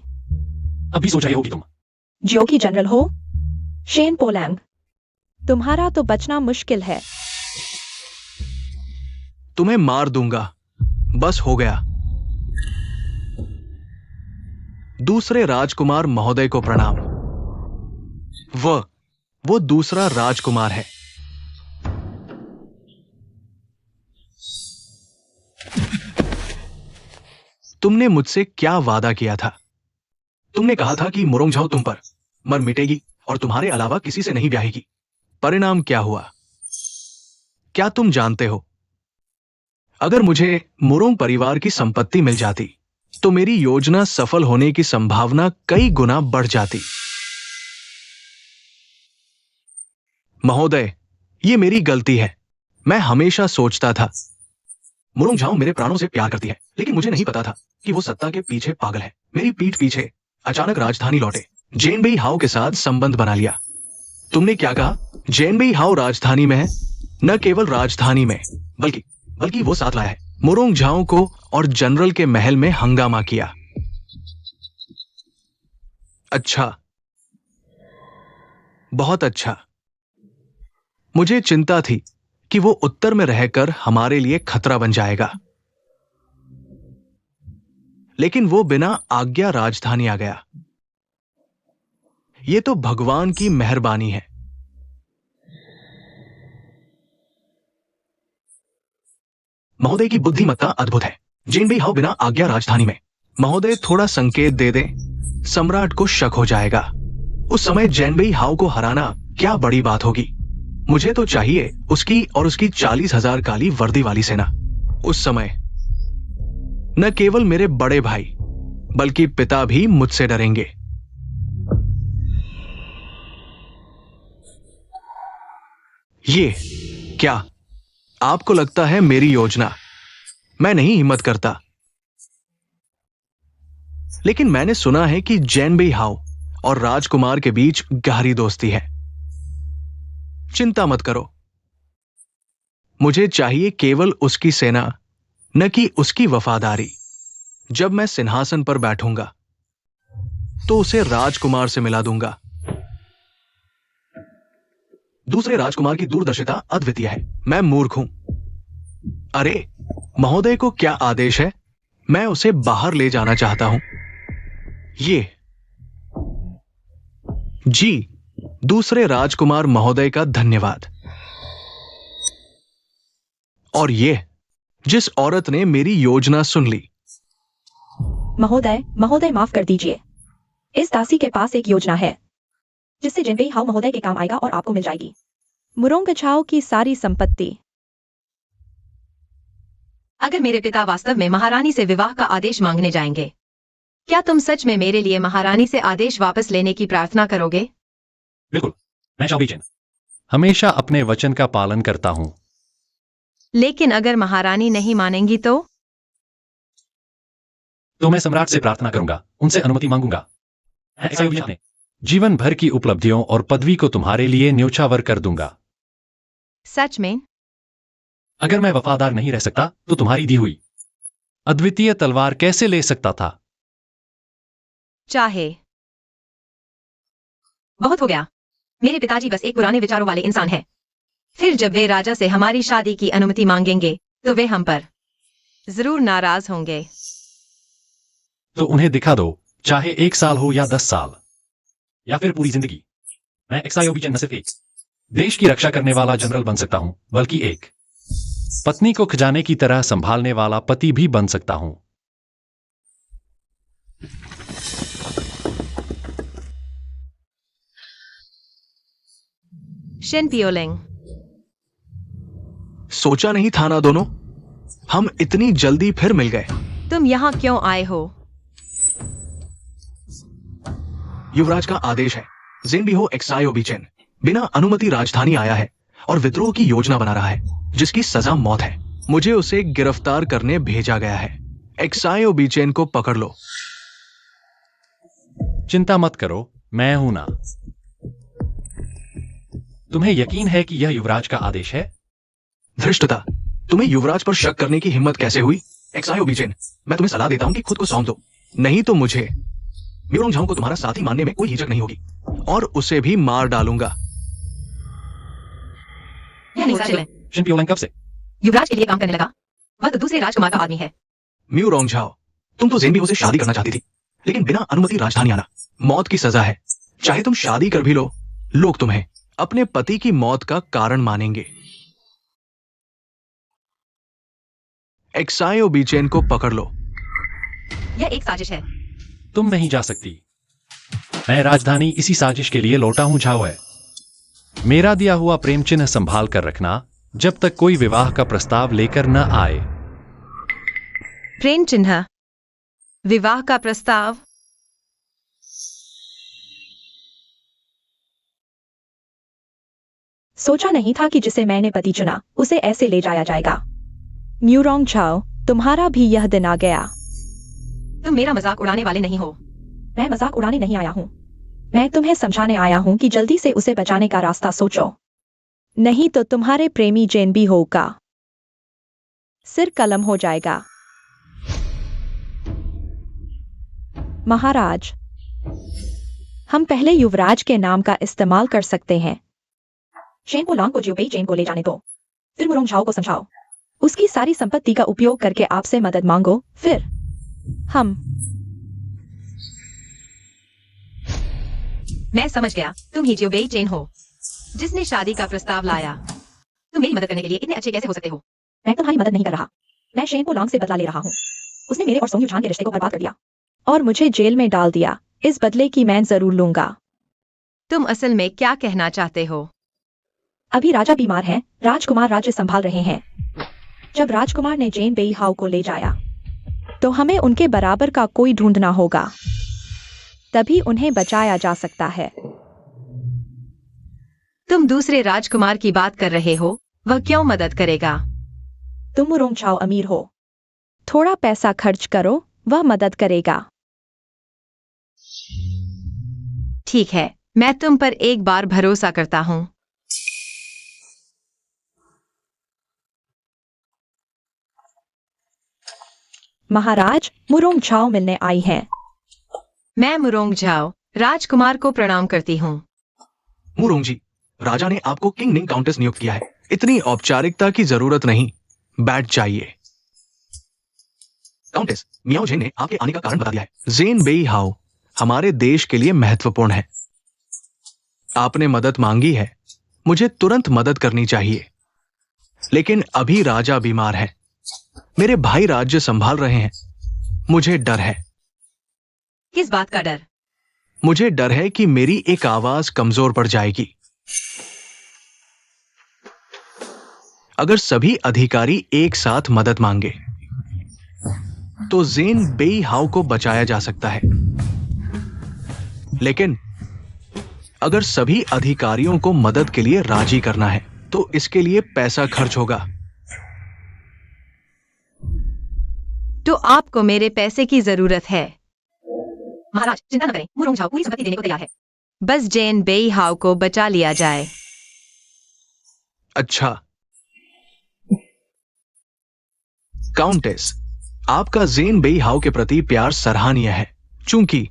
Speaker 4: अभी सोच रही होगी तुम।
Speaker 1: जो कि जनरल हो, शेन पोलैंग, तुम्हारा तो बचना मुश्किल है।
Speaker 2: तुम्हें मार दूंगा, बस हो गया। दूसरे राजकुमार महोदय को प्रणाम। वो दूसरा राजकुमार है। तुमने मुझसे क्या वादा किया था? तुमने कहा था कि मुरोंगझाओ तुम पर मर मिटेगी और तुम्हारे अलावा किसी से नहीं ब्याहेगी। परिणाम क्या हुआ? क्या तुम जानते हो? अगर मुझे मुरोंग परिवार की संपत्ति मिल जाती तो मेरी योजना सफल होने की संभावना कई गुना बढ़ जाती। महोदय, ये मेरी गलती है। मैं हमेशा सोचता था मुरोंगझाओ मेरे प्राणों से प्यार करती है, लेकिन मुझे नहीं पता था कि वो सत्ता के पीछे पागल है। मेरी पीठ पीछे अचानक राजधानी लौटे, जेनबेई हाओ के साथ संबंध बना लिया। तुमने क्या कहा? जेनबेई हाओ राजधानी में है। न केवल राजधानी में, बल्कि वो साथ लाया है। मुरोंगझाओ को और जनरल के महल में हंगामा किया। अच्छा, बहुत अच्छा। मुझे चिंता थी कि वो उत्तर में रहकर हमारे लिए खतरा बन जाएगा, लेकिन वो बिना आज्ञा राजधानी आ गया। ये तो भगवान की मेहरबानी है। महोदय की बुद्धिमत्ता अद्भुत है। जेनबेई हाओ बिना आज्ञा राजधानी में। महोदय थोड़ा संकेत दे दे, सम्राट को शक हो जाएगा। उस समय जेनबेई हाओ को हराना क्या बड़ी बात होगी। मुझे तो चाहिए उसकी और उसकी 40,000 काली वर्दी वाली सेना। उस समय न केवल मेरे बड़े भाई बल्कि पिता भी मुझसे डरेंगे। ये क्या आपको लगता है मेरी योजना? मैं नहीं हिम्मत करता, लेकिन मैंने सुना है कि जेनबेई हाओ और राजकुमार के बीच गहरी दोस्ती है। चिंता मत करो, मुझे चाहिए केवल उसकी सेना, न कि उसकी वफादारी। जब मैं सिंहासन पर बैठूंगा तो उसे राजकुमार से मिला दूंगा। दूसरे राजकुमार की दूरदर्शिता अद्वितीय है। मैं मूर्ख हूं। अरे महोदय को क्या आदेश है? मैं उसे बाहर ले जाना चाहता हूं। ये जी, दूसरे राजकुमार महोदय का धन्यवाद। और ये जिस औरत ने मेरी योजना सुन ली।
Speaker 1: महोदय माफ कर दीजिए। इस दासी के पास एक योजना है जिससे जेनबेई हाओ महोदय के काम आएगा और आपको मिल जाएगी मुरोंगछाओ की सारी संपत्ति।
Speaker 3: अगर मेरे पिता वास्तव में महारानी से विवाह का आदेश मांगने जाएंगे, क्या तुम सच में मेरे लिए महारानी से आदेश वापस लेने की प्रार्थना करोगे?
Speaker 4: बिल्कुल, मैं शाओबीचेन हमेशा अपने वचन का पालन करता हूं।
Speaker 3: लेकिन अगर महारानी नहीं मानेंगी तो
Speaker 4: मैं सम्राट से प्रार्थना करूंगा, उनसे अनुमति मांगूंगा। अपने जीवन भर की उपलब्धियों और पदवी को तुम्हारे लिए न्योछावर कर दूंगा।
Speaker 3: सच में?
Speaker 4: अगर मैं वफादार नहीं रह सकता तो तुम्हारी दी हुई अद्वितीय तलवार कैसे ले सकता था?
Speaker 3: चाहे। बहुत हो गया। मेरे पिताजी बस एक पुराने विचारों वाले इंसान हैं। फिर जब वे राजा से हमारी शादी की अनुमति मांगेंगे तो वे हम पर जरूर नाराज होंगे।
Speaker 4: तो उन्हें दिखा दो, चाहे 1 साल हो या 10 साल या फिर पूरी जिंदगी। मैं एक्सायोबीचन न सिर्फ एक देश की रक्षा करने वाला जनरल बन सकता हूं, बल्कि एक पत्नी को खजाने की तरह संभालने वाला पति भी बन सकता हूं।
Speaker 3: शिन पियोलिंग।
Speaker 2: सोचा नहीं था ना दोनों, हम इतनी जल्दी फिर मिल गए।
Speaker 3: तुम यहाँ क्यों आए हो?
Speaker 2: युवराज का आदेश है। ज़ेनबीहो एक्सायोबीचेन बिना अनुमति राजधानी आया है और विद्रोह की योजना बना रहा है, जिसकी सजा मौत है। मुझे उसे गिरफ्तार करने भेजा गया है। एक्सायोबीचेन को पकड़ लो।
Speaker 4: चिंता मत करो, मैं हूं ना। तुम्हें यकीन है कि यह युवराज का आदेश है?
Speaker 2: धृष्टता, तुम्हें युवराज पर शक करने की हिम्मत कैसे हुई? एक्सायोबीचेन, मैं तुम्हें सलाह देता हूं कि खुद को सौंप दो, नहीं तो मुझे म्यूरोंग झाओ को तुम्हारा साथी मानने में कोई हिचक नहीं होगी और उसे भी मार डालूंगा।
Speaker 4: शिन पियोलिंग कब से
Speaker 3: युवराज के लिए काम करने लगा? वह तो दूसरे राजकुमार का आदमी है।
Speaker 2: म्यूरोंग झाओ, तुम तो ज़ेनबीहो से शादी करना चाहती थी, लेकिन बिना अनुमति राजधानी आना मौत की सजा है। चाहे तुम शादी कर भी लो, लोग तुम्हें अपने पति की मौत का कारण मानेंगे। एक्सायोबीचेन को पकड़ लो।
Speaker 3: यह एक साजिश है।
Speaker 4: तुम नहीं जा सकती। मैं राजधानी इसी साजिश के लिए लौटा हूं झाओ है। मेरा दिया हुआ प्रेम चिन्ह संभाल कर रखना जब तक कोई विवाह का प्रस्ताव लेकर न आए।
Speaker 3: प्रेम चिन्ह? विवाह का प्रस्ताव?
Speaker 1: सोचा नहीं था कि जिसे मैंने पति चुना उसे ऐसे ले जाया जाएगा। म्यूरोंग झाओ, तुम्हारा भी यह दिन आ गया।
Speaker 3: तुम मेरा मजाक उड़ाने वाले नहीं हो।
Speaker 1: मैं मजाक उड़ाने नहीं आया हूं। मैं तुम्हें समझाने आया हूं कि जल्दी से उसे बचाने का रास्ता सोचो, नहीं तो तुम्हारे प्रेमी ज़ेनबीहो का सिर कलम हो जाएगा। महाराज, हम पहले युवराज के नाम का इस्तेमाल कर सकते हैं। शेन को लांग को जियोबेई चेन को ले जाने दो, फिर म्यूरोंग झाओ को समझाओ। उसकी सारी संपत्ति का उपयोग करके आपसे मदद मांगो, फिर हम।
Speaker 3: मैं समझ गया, तुम ही जियोबेई चेन हो जिसने शादी का प्रस्ताव लाया। तुम मेरी मदद करने के लिए इतने अच्छे कैसे हो सकते हो?
Speaker 1: मैं तुम्हारी मदद नहीं कर रहा, मैं शेन को लांग से बदला ले रहा हूं। उसने मेरे और सोंग युझान के रिश्ते को बर्बाद कर दिया और मुझे जेल में डाल दिया। इस बदले की मैं जरूर लूंगा।
Speaker 3: तुम असल में क्या कहना चाहते हो?
Speaker 1: अभी राजा बीमार हैं, राजकुमार राज्य संभाल रहे हैं। जब राजकुमार ने ज़ेनबीहो को ले जाया तो हमें उनके बराबर का कोई ढूंढना होगा, तभी उन्हें बचाया जा सकता है।
Speaker 3: तुम दूसरे राजकुमार की बात कर रहे हो, वह क्यों मदद करेगा?
Speaker 1: तुम म्यूरोंग झाओ अमीर हो, थोड़ा पैसा खर्च करो, वह मदद करेगा।
Speaker 3: ठीक है, मैं तुम पर एक बार भरोसा करता हूं।
Speaker 1: महाराज, म्यूरोंग झाओ मिलने आई हैं।
Speaker 3: मैं म्यूरोंग झाओ राजकुमार को प्रणाम करती हूँ।
Speaker 2: म्यूरोंग जी, राजा ने आपको किंग निंग काउंटेस नियुक्त किया है। इतनी औपचारिकता की जरूरत नहीं, बैठ जाइए। काउंटेस, मियाओ जेन ने आपके आने का कारण बता दिया है। ज़ेनबीहो हमारे देश के लिए महत्वपूर्ण है। आपने मदद मांगी है, मुझे तुरंत मदद करनी चाहिए, लेकिन अभी राजा बीमार है। मेरे भाई राज्य संभाल रहे हैं। मुझे डर है।
Speaker 3: किस बात का डर?
Speaker 2: मुझे डर है कि मेरी एक आवाज कमजोर पड़ जाएगी। अगर सभी अधिकारी एक साथ मदद मांगे तो ज़ेनबीहो को बचाया जा सकता है, लेकिन अगर सभी अधिकारियों को मदद के लिए राजी करना है तो इसके लिए पैसा खर्च होगा।
Speaker 3: तो आपको मेरे पैसे की जरूरत है। महाराज, चिंता न करें, म्यूरोंग झाओ पूरी संपत्ति देने को तैयार है। बस ज़ेनबीहो को बचा लिया जाए।
Speaker 2: अच्छा काउंटेस, आपका ज़ेन बेई हाओ के प्रति प्यार सराहनीय है। चूंकि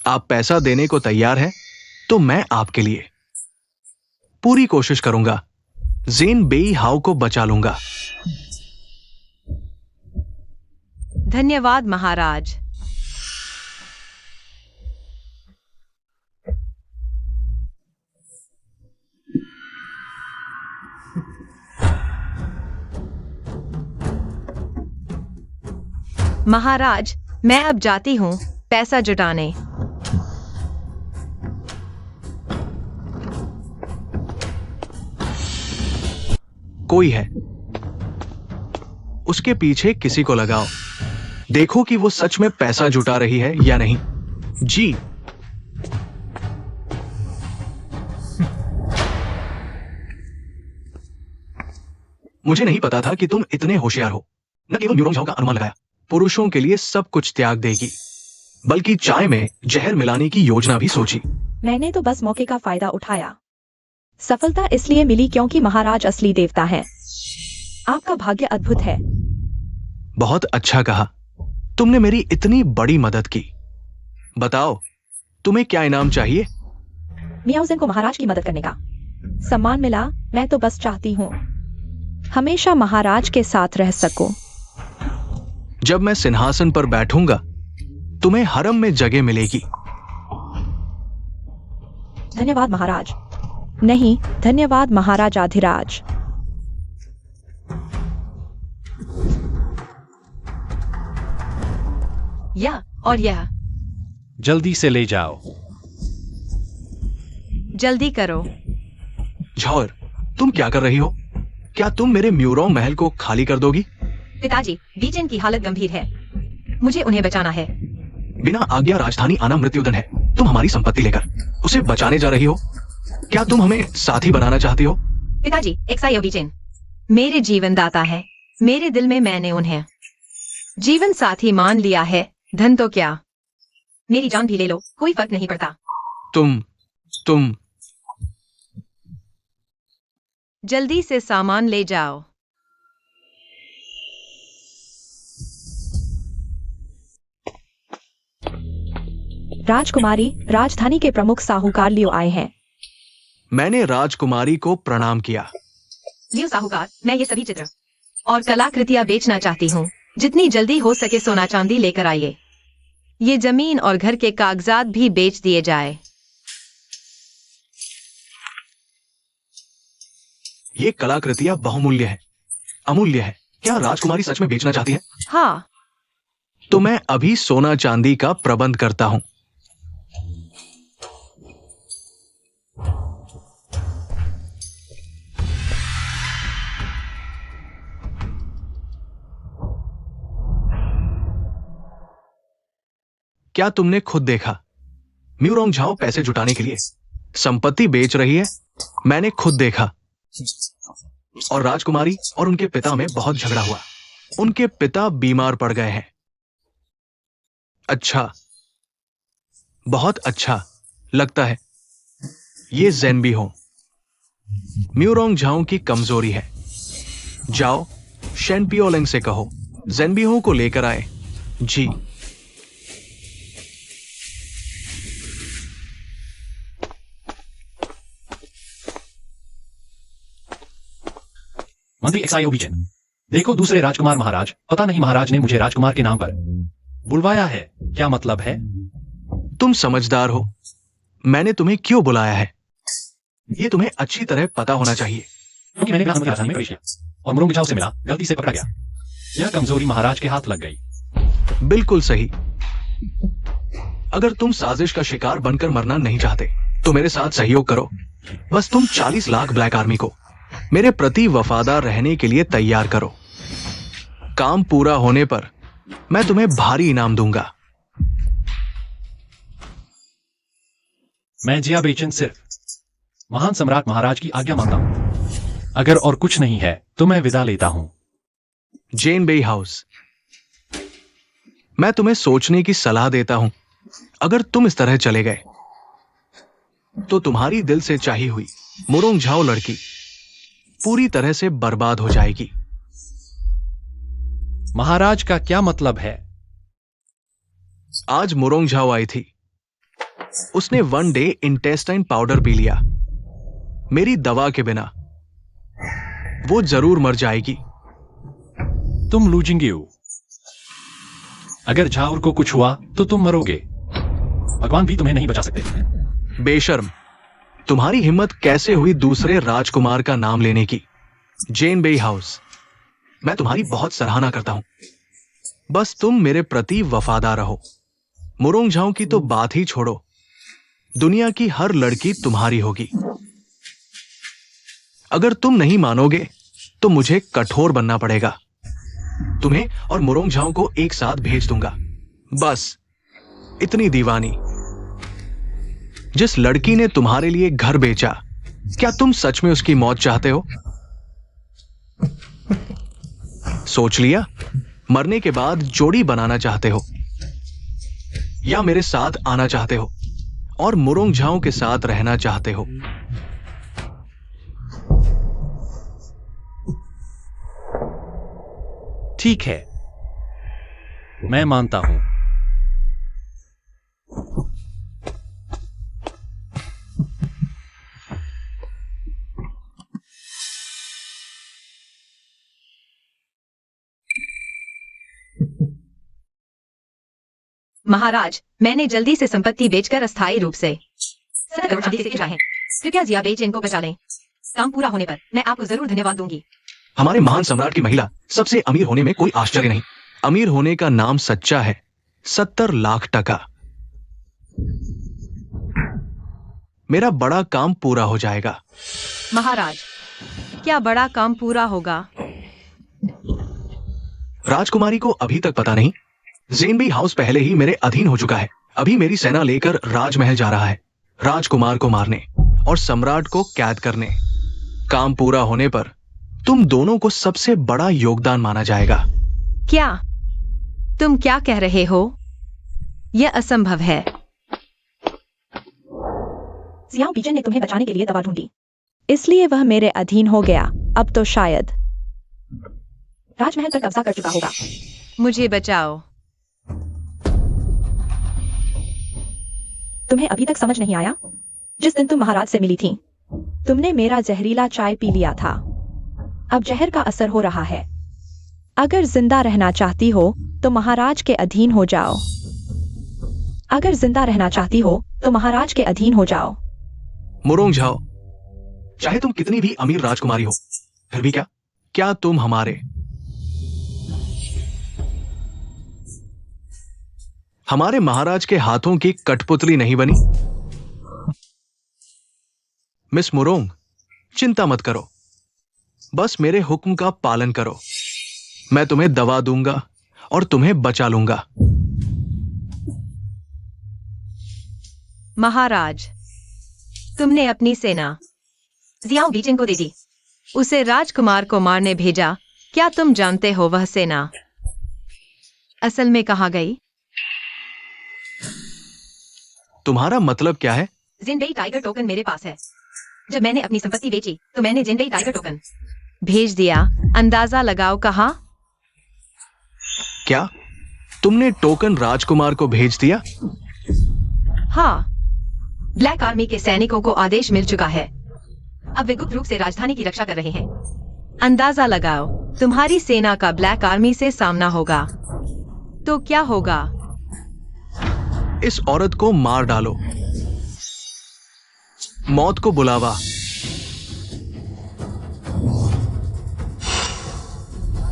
Speaker 2: आप पैसा देने को तैयार हैं, तो मैं आपके लिए पूरी कोशिश करूंगा। ज़ेन बेई हाओ को बचा लूंगा।
Speaker 3: धन्यवाद महाराज। महाराज, मैं अब जाती हूँ पैसा जुटाने।
Speaker 2: कोई है, उसके पीछे किसी को लगाओ। देखो कि वो सच में पैसा जुटा रही है या नहीं। जी। मुझे नहीं पता था कि तुम इतने होशियार हो। न केवल म्यूरोंग झाओ का अनुमान लगाया, पुरुषों के लिए सब कुछ त्याग देगी, बल्कि चाय में जहर मिलाने की योजना भी सोची।
Speaker 1: मैंने तो बस मौके का फायदा उठाया। सफलता इसलिए मिली क्योंकि महाराज असली देवता है। आपका भाग्य अद्भुत है।
Speaker 2: बहुत अच्छा कहा। तुमने मेरी इतनी बड़ी मदद की। बताओ, तुम्हें क्या इनाम चाहिए?
Speaker 1: मियाओ को महाराज की मदद करने का सम्मान मिला। मैं तो बस चाहती हूँ हमेशा महाराज के साथ रह सकूं।
Speaker 2: जब मैं सिंहासन पर बैठूंगा, तुम्हें हरम में जगह मिलेगी।
Speaker 1: धन्यवाद महाराज। नहीं, धन्यवाद महाराजाधिराज।
Speaker 3: यह और यह
Speaker 4: जल्दी से ले जाओ।
Speaker 3: जल्दी करो।
Speaker 2: झौर, तुम क्या कर रही हो? क्या तुम मेरे म्यूरोंग महल को खाली कर दोगी?
Speaker 3: पिताजी, बीचेन की हालत गंभीर है। मुझे उन्हें बचाना है।
Speaker 2: बिना आज्ञा राजधानी आना मृत्युदंड है। तुम हमारी संपत्ति लेकर उसे बचाने जा रही हो। क्या तुम हमें साथी बनाना चाहती हो?
Speaker 3: पिताजी, एक्साई बीचेन मेरे जीवन दाता है। मेरे दिल में मैंने उन्हें जीवन साथी मान लिया है। धन तो क्या, मेरी जान भी ले लो, कोई फर्क नहीं पड़ता।
Speaker 2: तुम
Speaker 3: जल्दी से सामान ले जाओ।
Speaker 1: राजकुमारी, राजधानी के प्रमुख साहूकार लियो आए हैं।
Speaker 2: मैंने राजकुमारी को प्रणाम किया।
Speaker 3: लियो साहूकार, मैं ये सभी चित्र और कलाकृतियां बेचना चाहती हूँ। जितनी जल्दी हो सके सोना चांदी लेकर आइए। ये जमीन और घर के कागजात भी बेच दिए जाए।
Speaker 2: ये कलाकृतियां बहुमूल्य है, अमूल्य है। क्या राजकुमारी सच में बेचना चाहती है?
Speaker 3: हाँ।
Speaker 2: तो मैं अभी सोना चांदी का प्रबंध करता हूं। क्या तुमने खुद देखा? म्यूरोंग झाओ पैसे जुटाने के लिए संपत्ति बेच रही है। मैंने खुद देखा। और राजकुमारी और उनके पिता में बहुत झगड़ा हुआ। उनके पिता बीमार पड़ गए हैं। अच्छा, बहुत अच्छा लगता है। ये ज़ेनबी हो। म्यूरोंग झाओ की कमजोरी है। जाओ, शेनपियोलेंग से कहो ज़ेनबी हो को लेकर आए। जी।
Speaker 4: मंत्री एक्साई बीचेन, देखो दूसरे राजकुमार महाराज। पता नहीं महाराज ने मुझे राजकुमार के नाम पर बुलवाया है। क्या मतलब है?
Speaker 2: तुम समझदार हो। मैंने तुम्हें क्यों बुलाया है, ये तुम्हें अच्छी तरह पता होना चाहिए।
Speaker 4: क्योंकि मैंने राजधानी में प्रवेश किया और म्यूरोंग झाओ से मिला, गलती से पकड़ा गया। यह कमजोरी महाराज के हाथ लग गई।
Speaker 2: बिल्कुल सही। अगर तुम साजिश का शिकार बनकर मरना नहीं चाहते तो मेरे साथ सहयोग करो। बस तुम 40 लाख ब्लैक आर्मी को मेरे प्रति वफादार रहने के लिए तैयार करो। काम पूरा होने पर मैं तुम्हें भारी इनाम दूंगा।
Speaker 4: मैं जिया बेचन सिर्फ महान सम्राट महाराज की आज्ञा मानता हूं। अगर और कुछ नहीं है तो मैं विदा लेता हूं।
Speaker 2: जेन बेई हाउस, मैं तुम्हें सोचने की सलाह देता हूं। अगर तुम इस तरह चले गए तो तुम्हारी दिल से चाही हुई म्यूरोंग झाओ लड़की पूरी तरह से बर्बाद हो जाएगी।
Speaker 4: महाराज का क्या मतलब है?
Speaker 2: आज मुरोंग झाओ आई थी। उसने 1 डे इंटेस्टाइन पाउडर पी लिया मेरी दवा के बिना। वो जरूर मर जाएगी।
Speaker 4: तुम लूजिंगे हो। अगर झाओर को कुछ हुआ तो तुम मरोगे। भगवान भी तुम्हें नहीं बचा सकते।
Speaker 2: बेशर्म, तुम्हारी हिम्मत कैसे हुई दूसरे राजकुमार का नाम लेने की? जेन बेई हाउस, मैं तुम्हारी बहुत सराहना करता हूं। बस तुम मेरे प्रति वफादार रहो। मुरोंग झाओ की तो बात ही छोड़ो, दुनिया की हर लड़की तुम्हारी होगी। अगर तुम नहीं मानोगे तो मुझे कठोर बनना पड़ेगा। तुम्हें और मुरोंग झाओ को एक साथ भेज दूंगा। बस इतनी दीवानी। जिस लड़की ने तुम्हारे लिए घर बेचा, क्या तुम सच में उसकी मौत चाहते हो? सोच लिया? मरने के बाद जोड़ी बनाना चाहते हो, या मेरे साथ आना चाहते हो और मुरोंग झाओ के साथ रहना चाहते हो?
Speaker 4: ठीक है, मैं मानता हूं।
Speaker 3: महाराज, मैंने जल्दी से संपत्ति बेचकर अस्थायी रूप से 7 करोड़ चांदी से चाहे। कृपया जिया बेच इनको बचा लें। काम पूरा होने पर मैं आपको जरूर धन्यवाद दूंगी।
Speaker 2: हमारे महान सम्राट की महिला सबसे अमीर होने में कोई आश्चर्य नहीं। अमीर होने का नाम सच्चा है। 70 लाख टका। मेरा बड़ा काम पूरा हो जाएगा।
Speaker 3: महाराज, क्या बड़ा काम पूरा होगा?
Speaker 2: राजकुमारी को अभी तक पता नहीं। जेनबी हाउस पहले ही मेरे अधीन हो चुका है। अभी मेरी सेना लेकर राजमहल जा रहा है, राजकुमार को मारने और सम्राट को कैद करने। काम पूरा होने पर तुम दोनों को सबसे बड़ा योगदान माना जाएगा।
Speaker 3: क्या तुम क्या कह रहे हो? यह असंभव है।
Speaker 1: जियाओ बीजन ने तुम्हें बचाने के लिए दवा ढूंढी, इसलिए वह मेरे अधीन हो गया। अब तो शायद राजमहल पर कब्जा कर चुका होगा।
Speaker 3: मुझे बचाओ।
Speaker 1: तुम्हें अभी तक समझ नहीं आया? जिस दिन तुम महाराज से मिली थी, तुमने मेरा जहरीला चाय पी लिया था। अब जहर का असर हो रहा है। अगर जिंदा रहना चाहती हो तो महाराज के अधीन हो जाओ। अगर जिंदा रहना चाहती हो तो महाराज के अधीन हो जाओ।
Speaker 2: मुरोंग झाओ, चाहे तुम कितनी भी अमीर राजकुमारी हो, फिर भी क्या तुम हमारे महाराज के हाथों की कठपुतली नहीं बनी? मिस मुरोंग, चिंता मत करो, बस मेरे हुक्म का पालन करो। मैं तुम्हें दवा दूंगा और तुम्हें बचा लूंगा।
Speaker 3: महाराज, तुमने अपनी सेना जियाओ बीजिंग को दे दी, उसे राजकुमार को मारने भेजा। क्या तुम जानते हो वह सेना असल में कहां गई?
Speaker 2: तुम्हारा मतलब क्या है?
Speaker 3: जिनबेई टाइगर टोकन मेरे पास है। जब मैंने अपनी संपत्ति बेची तो मैंने जिनबेई टाइगर टोकन भेज दिया। अंदाजा लगाओ कहां?
Speaker 2: क्या तुमने टोकन राजकुमार को भेज दिया?
Speaker 3: हाँ, ब्लैक आर्मी के सैनिकों को आदेश मिल चुका है। अब वे गुप्त रूप से राजधानी की रक्षा कर रहे हैं। अंदाजा लगाओ, तुम्हारी सेना का ब्लैक आर्मी से सामना होगा तो क्या होगा?
Speaker 2: इस औरत को मार डालो। मौत को बुलावा।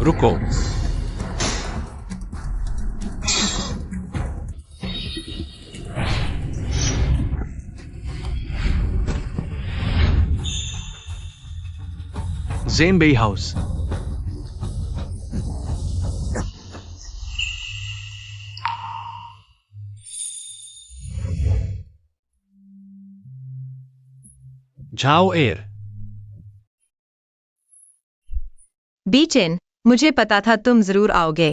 Speaker 4: रुको।
Speaker 2: जेनबेई हाउस।
Speaker 4: झाओ एर।
Speaker 3: बीचिन, मुझे पता था तुम जरूर आओगे।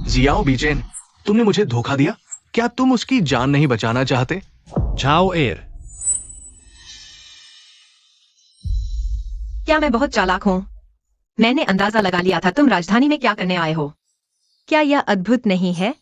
Speaker 2: जियाओ बीचेन, तुमने मुझे धोखा दिया। क्या तुम उसकी जान नहीं बचाना चाहते?
Speaker 4: झाओ एर।
Speaker 3: क्या मैं बहुत चालाक हूं? मैंने अंदाजा लगा लिया था तुम राजधानी में क्या करने आए हो। क्या यह अद्भुत नहीं है?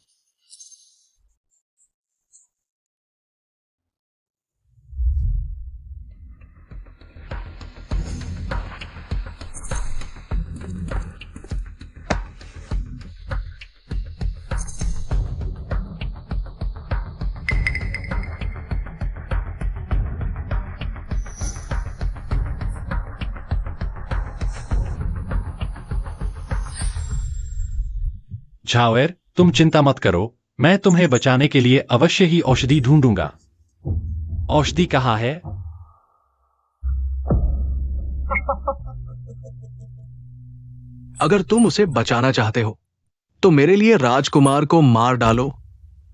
Speaker 4: झाओएर, तुम चिंता मत करो, मैं तुम्हें बचाने के लिए अवश्य ही औषधि ढूंढूंगा। औषधि कहाँ है?
Speaker 2: अगर तुम उसे बचाना चाहते हो तो मेरे लिए राजकुमार को मार डालो,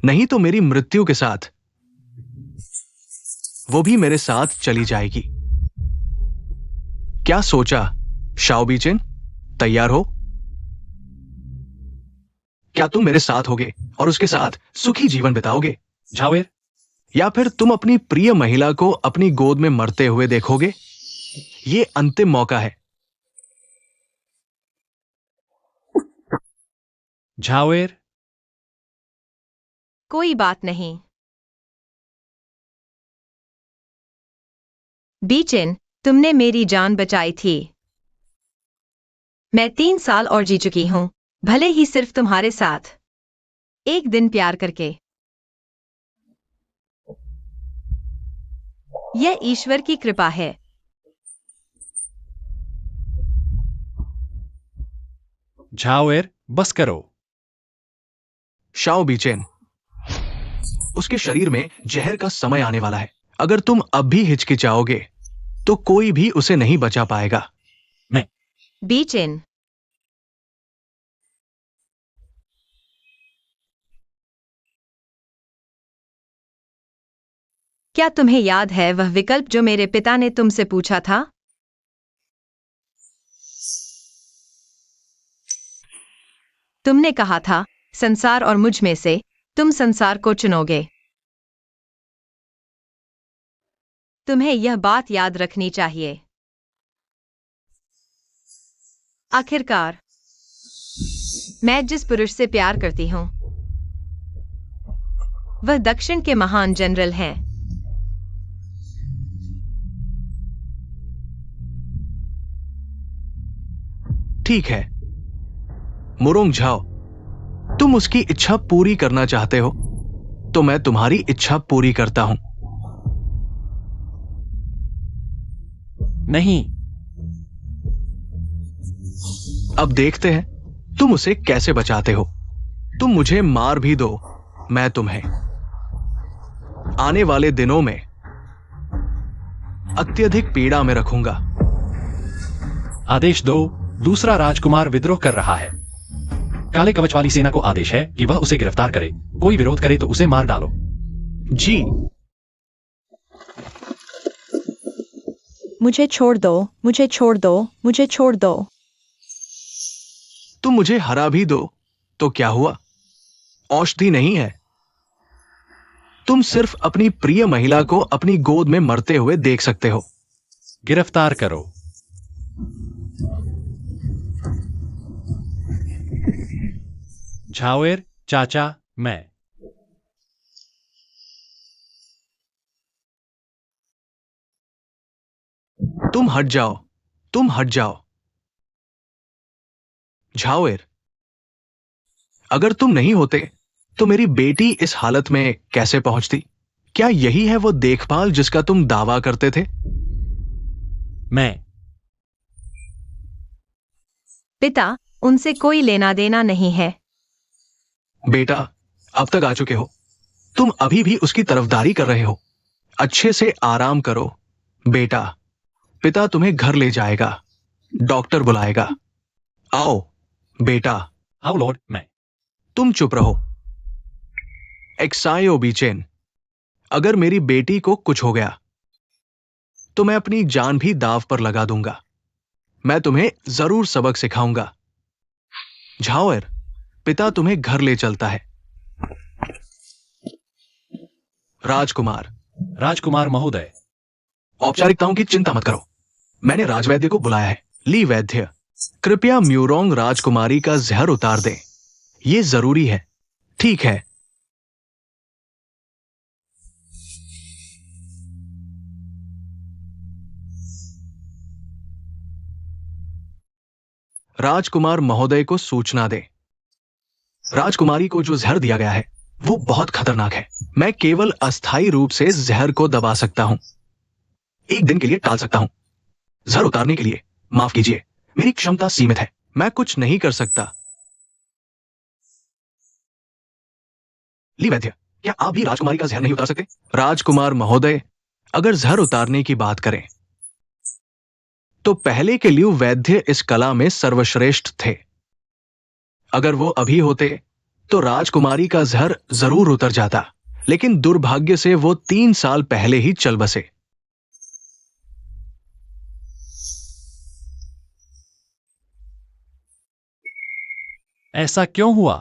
Speaker 2: नहीं तो मेरी मृत्यु के साथ वो भी मेरे साथ चली जाएगी। क्या सोचा शाओ बीचेन? तैयार हो? क्या तुम मेरे साथ होगे और उसके साथ सुखी जीवन बिताओगे,
Speaker 4: झाओएर,
Speaker 2: या फिर तुम अपनी प्रिय महिला को अपनी गोद में मरते हुए देखोगे? ये अंतिम मौका है।
Speaker 4: झाओएर,
Speaker 3: कोई बात नहीं। बीचेन, तुमने मेरी जान बचाई थी। मैं 3 साल और जी चुकी हूं, भले ही सिर्फ तुम्हारे साथ एक दिन प्यार करके। यह ईश्वर की कृपा है।
Speaker 4: झाओएर, बस करो।
Speaker 2: शाओ बीचेन, उसके शरीर में जहर का समय आने वाला है। अगर तुम अब भी हिचकिचाओगे तो कोई भी उसे नहीं बचा पाएगा।
Speaker 3: बीचेन, क्या तुम्हें याद है वह विकल्प जो मेरे पिता ने तुमसे पूछा था? तुमने कहा था संसार और मुझ में से तुम संसार को चुनोगे। तुम्हें यह बात याद रखनी चाहिए। आखिरकार मैं जिस पुरुष से प्यार करती हूं वह दक्षिण के महान जनरल हैं।
Speaker 2: ठीक है मुरोंग झाओ, तुम उसकी इच्छा पूरी करना चाहते हो तो मैं तुम्हारी इच्छा पूरी करता हूं।
Speaker 4: नहीं।
Speaker 2: अब देखते हैं तुम उसे कैसे बचाते हो। तुम मुझे मार भी दो, मैं तुम्हें आने वाले दिनों में अत्यधिक पीड़ा में रखूंगा।
Speaker 4: आदेश दो, दूसरा राजकुमार विद्रोह कर रहा है। काले कवच वाली सेना को आदेश है कि वह उसे गिरफ्तार करे। कोई विरोध करे तो उसे मार डालो।
Speaker 2: जी।
Speaker 1: मुझे छोड़ दो, मुझे छोड़ दो, मुझे छोड़ दो।
Speaker 2: तुम मुझे हरा भी दो तो क्या हुआ? औषधि नहीं है। तुम सिर्फ अपनी प्रिय महिला को अपनी गोद में मरते हुए देख सकते हो।
Speaker 4: गिरफ्तार करो। झाओएर चाचा, मैं।
Speaker 2: तुम हट जाओ, तुम हट जाओ। झाओएर, अगर तुम नहीं होते तो मेरी बेटी इस हालत में कैसे पहुंचती? क्या यही है वो देखभाल जिसका तुम दावा करते थे?
Speaker 4: मैं।
Speaker 3: पिता, उनसे कोई लेना देना नहीं है।
Speaker 2: बेटा, अब तक आ चुके हो। तुम अभी भी उसकी तरफदारी कर रहे हो। अच्छे से आराम करो बेटा। पिता तुम्हें घर ले जाएगा, डॉक्टर बुलाएगा। आओ बेटा।
Speaker 4: आओ लॉर्ड, मैं।
Speaker 2: तुम चुप रहो। एक्सायो बीचेन, अगर मेरी बेटी को कुछ हो गया तो मैं अपनी जान भी दांव पर लगा दूंगा। मैं तुम्हें जरूर सबक सिखाऊंगा। झाओएर, पिता तुम्हें घर ले चलता है। राजकुमार।
Speaker 4: राजकुमार महोदय।
Speaker 2: औपचारिकताओं की चिंता मत करो। मैंने राजवैद्य को बुलाया है। ली वैद्य, कृपया म्यूरोंग राजकुमारी का जहर उतार दें। ये जरूरी है। ठीक है। राजकुमार महोदय को सूचना दें। राजकुमारी को जो जहर दिया गया है वो बहुत खतरनाक है। मैं केवल अस्थायी रूप से जहर को दबा सकता हूं, एक दिन के लिए टाल सकता हूं। जहर उतारने के लिए माफ कीजिए, मेरी क्षमता सीमित है। मैं कुछ नहीं कर सकता। ली वैद्य, क्या आप भी राजकुमारी का जहर नहीं उतार सकते? राजकुमार महोदय, अगर जहर उतारने की बात करें तो पहले के लियू वैद्य इस कला में सर्वश्रेष्ठ थे। अगर वो अभी होते तो राजकुमारी का जहर जरूर उतर जाता, लेकिन दुर्भाग्य से वो 3 साल पहले ही चल बसे।
Speaker 4: ऐसा क्यों हुआ?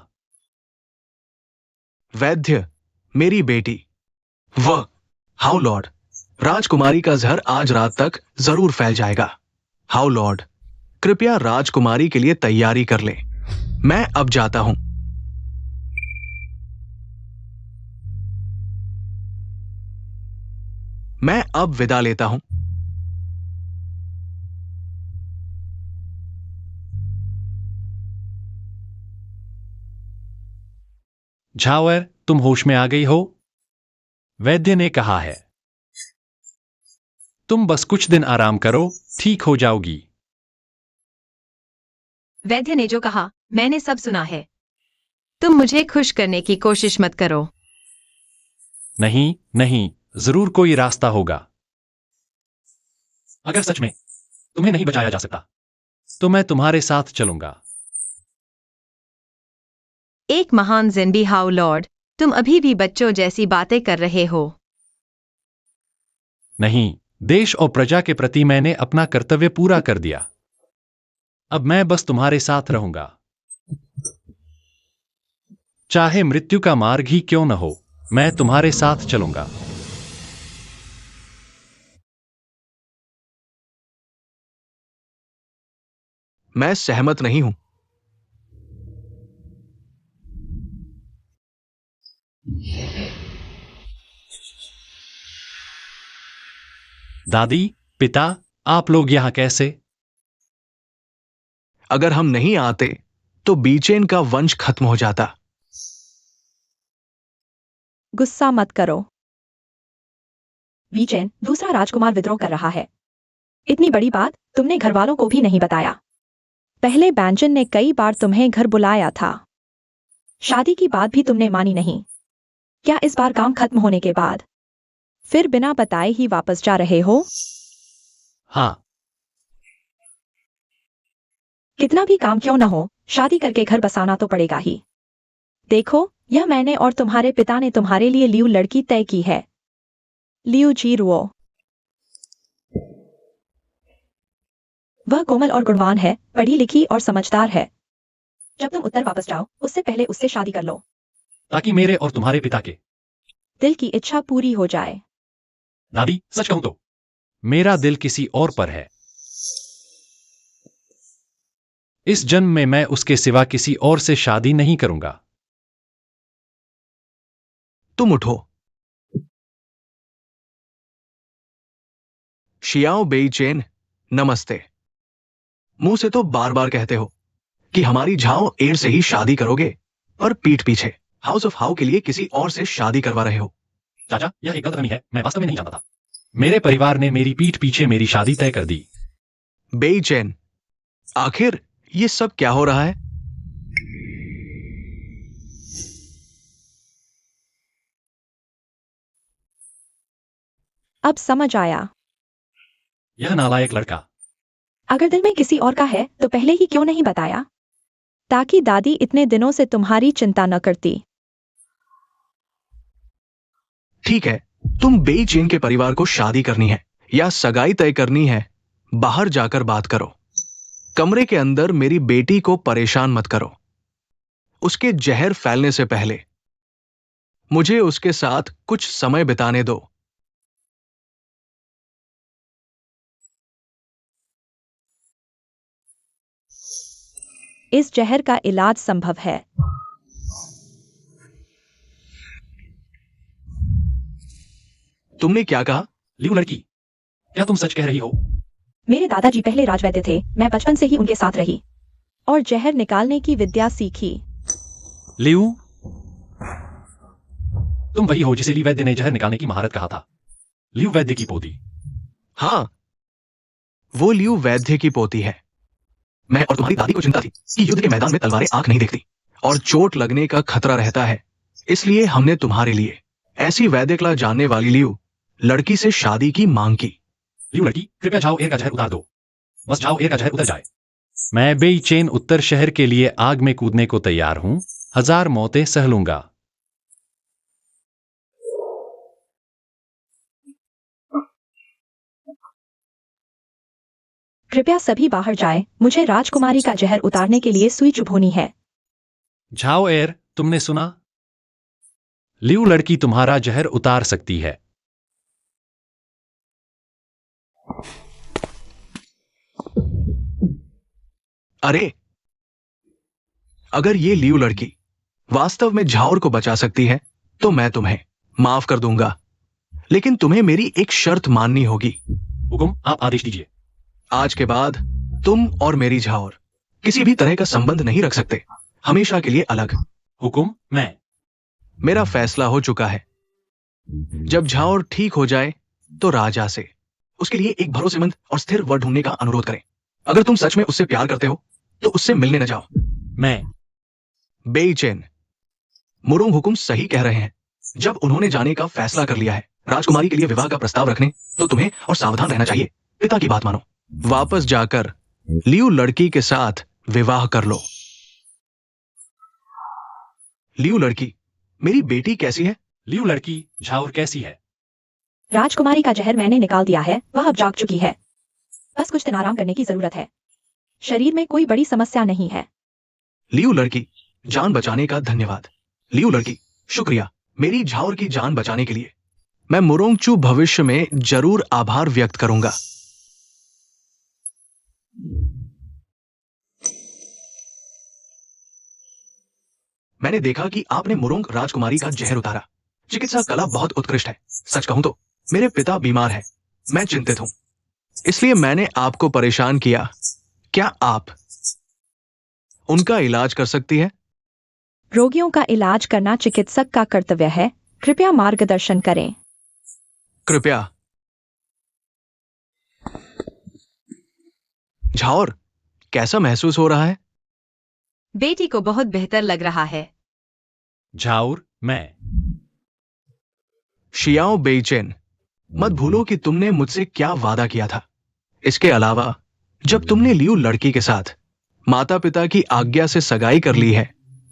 Speaker 2: वैद्य, मेरी बेटी वह हाउ लॉर्ड, राजकुमारी का जहर आज रात तक जरूर फैल जाएगा। हाउ लॉर्ड, कृपया राजकुमारी के लिए तैयारी कर लें। मैं अब जाता हूं। मैं अब विदा लेता हूं।
Speaker 4: झावर, तुम होश में आ गई हो? वैद्य ने कहा है। तुम बस कुछ दिन आराम करो, ठीक हो जाओगी।
Speaker 3: वैद्य ने जो कहा मैंने सब सुना है। तुम मुझे खुश करने की कोशिश मत करो।
Speaker 4: नहीं नहीं, जरूर कोई रास्ता होगा। अगर सच में तुम्हें नहीं बचाया जा सकता तो मैं तुम्हारे साथ चलूंगा।
Speaker 3: एक महान ज़िंबी हाउ लॉर्ड, तुम अभी भी बच्चों जैसी बातें कर रहे हो।
Speaker 4: नहीं, देश और प्रजा के प्रति मैंने अपना कर्तव्य पूरा कर दिया। अब मैं बस तुम्हारे साथ रहूंगा, चाहे मृत्यु का मार्ग ही क्यों न हो। मैं तुम्हारे साथ चलूंगा।
Speaker 2: मैं सहमत नहीं हूं।
Speaker 4: दादी, पिता, आप लोग यहां कैसे?
Speaker 2: अगर हम नहीं आते तो बीचेन का वंश खत्म हो जाता।
Speaker 1: गुस्सा मत करो। वीचेन, दूसरा राजकुमार विद्रोह कर रहा है। इतनी बड़ी बात तुमने घर वालों को भी नहीं बताया। पहले बैंचन ने कई बार तुम्हें घर बुलाया था। शादी की बात भी तुमने मानी नहीं। क्या इस बार काम खत्म होने के बाद फिर बिना बताए ही वापस जा रहे हो?
Speaker 4: हाँ।
Speaker 1: कितना भी काम क्यों न हो, शादी करके घर बसाना तो पड़ेगा ही। देखो, यह मैंने और तुम्हारे पिता ने तुम्हारे लिए लियू लड़की तय की है। लियू जी रुओ। वह कोमल और गुणवान है, पढ़ी लिखी और समझदार है। जब तुम उत्तर वापस जाओ उससे पहले उससे शादी कर लो,
Speaker 4: ताकि मेरे और तुम्हारे पिता के
Speaker 1: दिल की इच्छा पूरी हो जाए।
Speaker 4: दादी, सच कहूं तो मेरा दिल किसी और पर है। इस जन्म में मैं उसके सिवा किसी और से शादी नहीं करूंगा।
Speaker 2: तुम उठो। शियाओ बेईचेन, नमस्ते। मुंह से तो बार बार कहते हो कि हमारी झाओ एड से ही शादी करोगे, और पीठ पीछे हाउस ऑफ हाउ के लिए किसी और से शादी करवा रहे हो।
Speaker 4: चाचा, यह एक गलतफहमी है। मैं वास्तव में नहीं जानता था। मेरे परिवार ने मेरी पीठ पीछे मेरी शादी तय कर दी।
Speaker 2: बेईचेन, आखिर ये सब क्या हो रहा है?
Speaker 1: अब समझ आया।
Speaker 4: यह नालायक लड़का।
Speaker 1: अगर दिल में किसी और का है तो पहले ही क्यों नहीं बताया, ताकि दादी इतने दिनों से तुम्हारी चिंता न करती।
Speaker 2: ठीक है, तुम बेईचेन के परिवार को शादी करनी है या सगाई तय करनी है, बाहर जाकर बात करो। कमरे के अंदर मेरी बेटी को परेशान मत करो। उसके जहर फैलने से पहले मुझे उसके साथ कुछ समय बिताने दो।
Speaker 1: इस जहर का इलाज संभव है।
Speaker 2: तुमने क्या कहा?
Speaker 4: लियू लड़की, क्या तुम सच कह रही हो?
Speaker 1: मेरे दादाजी पहले राजवैद्य थे, मैं बचपन से ही उनके साथ रही और जहर निकालने की विद्या सीखी।
Speaker 4: लियू, तुम वही हो जिसे ली वैद्य ने जहर निकालने की महारत कहा था। लियू वैद्य की पोती।
Speaker 2: हाँ, वो लियू वैद्य की पोती है। मैं और तुम्हारी दादी को चिंता थी कि युद्ध के मैदान में तलवारें आंख नहीं देखती और चोट लगने का खतरा रहता है, इसलिए हमने तुम्हारे लिए ऐसी वैद्य कला जानने वाली लियू लड़की से शादी की मांग की।
Speaker 4: लियू लड़की, कृपया जाओ एयर का जहर उतार दो। बस जाओ, एयर का जहर उतर जाए। मैं बेईचेन उत्तर शहर के लिए आग में कूदने को तैयार हूं। 1000 मौतें सह लूंगा।
Speaker 1: कृपया सभी बाहर जाएं, मुझे राजकुमारी का जहर उतारने के लिए सुई चुभोनी है।
Speaker 4: जाओ एयर, तुमने सुना? लियू लड़की तुम्हारा जहर उतार सकती है।
Speaker 2: अरे, अगर ये लियू लड़की वास्तव में झाओर को बचा सकती है तो मैं तुम्हें माफ कर दूंगा, लेकिन तुम्हें मेरी एक शर्त माननी होगी।
Speaker 4: हुकुम, आप आदेश दीजिए।
Speaker 2: आज के बाद तुम और मेरी झाओर किसी भी तरह का संबंध नहीं रख सकते, हमेशा के लिए अलग।
Speaker 4: हुकुम, मैं।
Speaker 2: मेरा फैसला हो चुका है। जब झाओर ठीक हो जाए तो राजा से उसके लिए एक भरोसेमंद और स्थिर वर ढूंढने का अनुरोध करें। अगर तुम सच में उससे प्यार करते हो तो उससे मिलने न जाओ।
Speaker 4: मैं।
Speaker 2: बेईचेन, मुरोंग हुकुम सही कह रहे हैं। जब उन्होंने जाने का फैसला कर लिया है राजकुमारी के लिए विवाह का प्रस्ताव रखने, तो तुम्हें और सावधान रहना चाहिए। पिता की बात मानो। वापस जाकर लियू लड़की के साथ विवाह कर लो। लियू लड़की, मेरी बेटी कैसी है?
Speaker 4: लियू लड़की, झाओर कैसी है?
Speaker 1: राजकुमारी का जहर मैंने निकाल दिया है, वह अब जाग चुकी है। बस कुछ दिन आराम करने की जरूरत है। शरीर में कोई बड़ी समस्या नहीं है।
Speaker 2: लियू लड़की, जान बचाने का धन्यवाद। लियू लड़की, शुक्रिया मेरी झाओर की जान बचाने के लिए। मैं मुरोंगचू भविष्य में जरूर आभार व्यक्त करूंगा। मैंने देखा कि आपने मुरोंग राजकुमारी का जहर उतारा। चिकित्सा कला बहुत उत्कृष्ट है। सच कहूं तो मेरे पिता बीमार हैं, मैं चिंतित हूं, इसलिए मैंने आपको परेशान किया। क्या आप उनका इलाज कर सकती है?
Speaker 1: रोगियों का इलाज करना चिकित्सक का कर्तव्य है, कृपया मार्गदर्शन करें।
Speaker 2: कृपया। झाओर, कैसा महसूस हो रहा है?
Speaker 3: बेटी को बहुत बेहतर लग रहा है।
Speaker 4: झाओर, मैं।
Speaker 2: शियाओ बेईचेन, मत भूलो कि तुमने मुझसे क्या वादा किया था। इसके अलावा जब तुमने लियू लड़की के साथ माता पिता की आज्ञा से सगाई कर ली है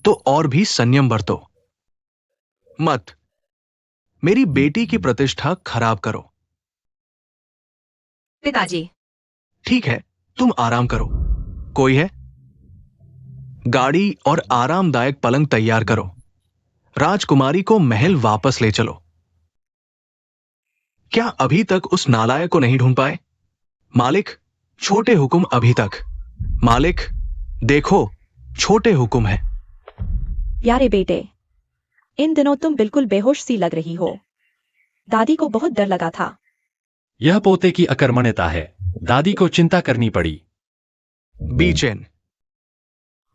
Speaker 2: तो और भी संयम बरतो। मत मेरी बेटी की प्रतिष्ठा खराब करो।
Speaker 3: पिताजी।
Speaker 2: ठीक है, तुम आराम करो। कोई है? गाड़ी और आरामदायक पलंग तैयार करो। राजकुमारी को महल वापस ले चलो। क्या अभी तक उस नालायक को नहीं ढूंढ पाए? मालिक, छोटे हुक्म अभी तक। मालिक, देखो, छोटे हुक्म है।
Speaker 1: प्यारे बेटे, इन दिनों तुम बिल्कुल बेहोश सी लग रही हो। दादी को बहुत डर लगा था।
Speaker 4: यह पोते की अकर्मण्यता है। दादी को चिंता करनी पड़ी।
Speaker 2: बीचेन,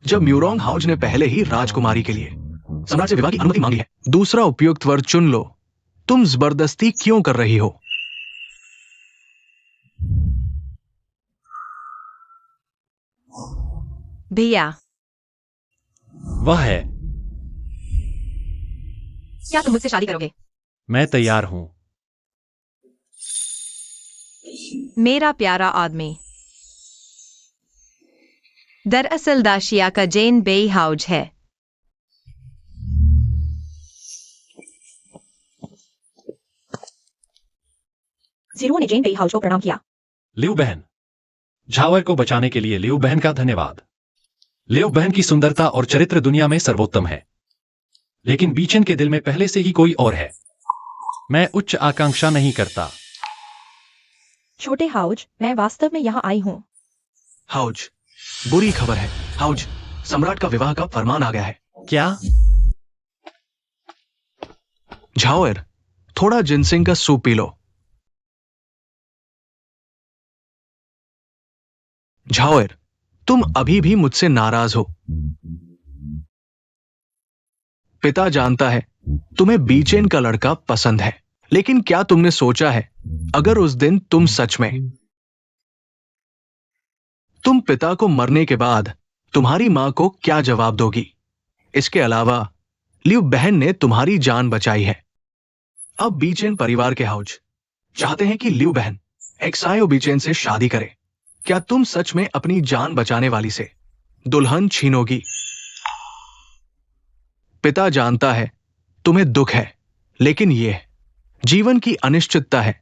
Speaker 2: जब म्यूरोंग हाउज ने पहले ही राजकुमारी के लिए सम्राट से विवाह की अनुमति मांगी है, दूसरा उपयुक्त वर चुन लो। तुम जबरदस्ती क्यों कर रही हो?
Speaker 3: भैया,
Speaker 4: वह है।
Speaker 3: क्या तुम मुझसे शादी करोगे?
Speaker 4: मैं तैयार हूं।
Speaker 3: मेरा प्यारा आदमी। दरअसल दाशिया का जेन बेई हाउज है।
Speaker 1: जीरो ने जेन बेई हाउस को प्रणाम किया।
Speaker 4: लियू बहन, झावर को बचाने के लिए लियू बहन का धन्यवाद। लियू बहन की सुंदरता और चरित्र दुनिया में सर्वोत्तम है, लेकिन बीचन के दिल में पहले से ही कोई और है। मैं उच्च आकांक्षा नहीं करता।
Speaker 1: छोटे हाउज, मैं वास्तव में यहां आई हूं।
Speaker 2: हाउज, बुरी खबर है। हाउज, सम्राट का विवाह का फरमान आ गया है।
Speaker 4: क्या?
Speaker 2: झाओएर, थोड़ा जिनसिंग का सूप पी लो। झाओएर, तुम अभी भी मुझसे नाराज हो। पिता जानता है तुम्हें बीचेन का लड़का पसंद है, लेकिन क्या तुमने सोचा है अगर उस दिन तुम सच में तुम पिता को मरने के बाद तुम्हारी मां को क्या जवाब दोगी? इसके अलावा लियू बहन ने तुम्हारी जान बचाई है। अब बीचेन परिवार के हाउज चाहते हैं कि लियू बहन एक्सायो बीचेन से शादी करे। क्या तुम सच में अपनी जान बचाने वाली से दुल्हन छीनोगी? पिता जानता है तुम्हें दुख है, लेकिन यह जीवन की अनिश्चितता है।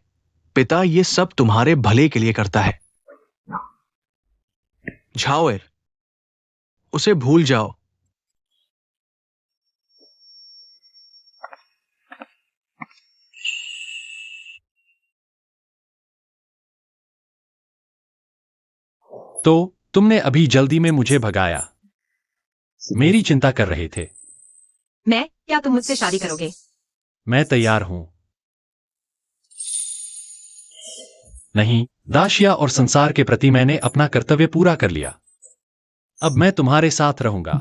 Speaker 2: पिता ये सब तुम्हारे भले के लिए करता है। झाओएर, उसे भूल जाओ।
Speaker 4: तो तुमने अभी जल्दी में मुझे भगाया। मेरी चिंता कर रहे थे।
Speaker 3: क्या तुम मुझसे शादी करोगे?
Speaker 4: मैं तैयार हूं। नहीं, दाशिया और संसार के प्रति मैंने अपना कर्तव्य पूरा कर लिया। अब मैं तुम्हारे साथ रहूंगा,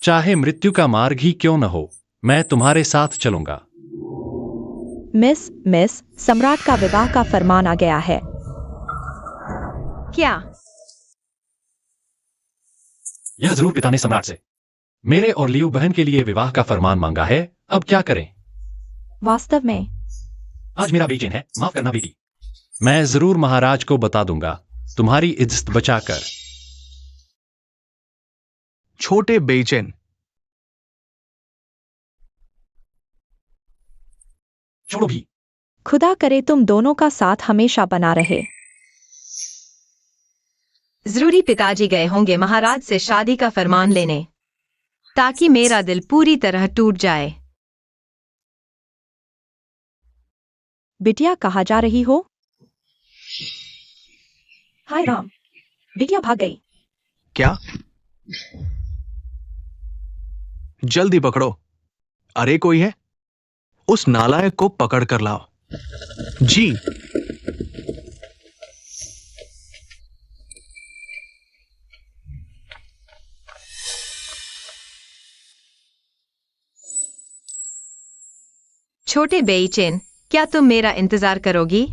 Speaker 4: चाहे मृत्यु का मार्ग ही क्यों न हो। मैं तुम्हारे साथ चलूंगा।
Speaker 1: मिस, सम्राट का विवाह का फरमान आ गया है।
Speaker 3: क्या?
Speaker 4: यह जरूर पिता ने सम्राट से मेरे और लियू बहन के लिए विवाह का फरमान मांगा है। अब क्या करें?
Speaker 1: वास्तव में
Speaker 4: आज मेरा बेचैन है, माफ करना बेटी। मैं जरूर महाराज को बता दूंगा, तुम्हारी इज्जत बचाकर।
Speaker 2: छोटे बेचैन,
Speaker 4: छोड़ो भी।
Speaker 1: खुदा करे तुम दोनों का साथ हमेशा बना रहे।
Speaker 3: जरूरी पिताजी गए होंगे महाराज से शादी का फरमान लेने, ताकि मेरा दिल पूरी तरह टूट जाए।
Speaker 1: बिटिया कहाँ जा रही हो? हाय राम, बिटिया भाग गई।
Speaker 2: क्या? जल्दी पकड़ो। अरे कोई है? उस नालायक को पकड़ कर लाओ। जी।
Speaker 3: छोटे बेईचेन, क्या तुम मेरा इंतजार करोगी?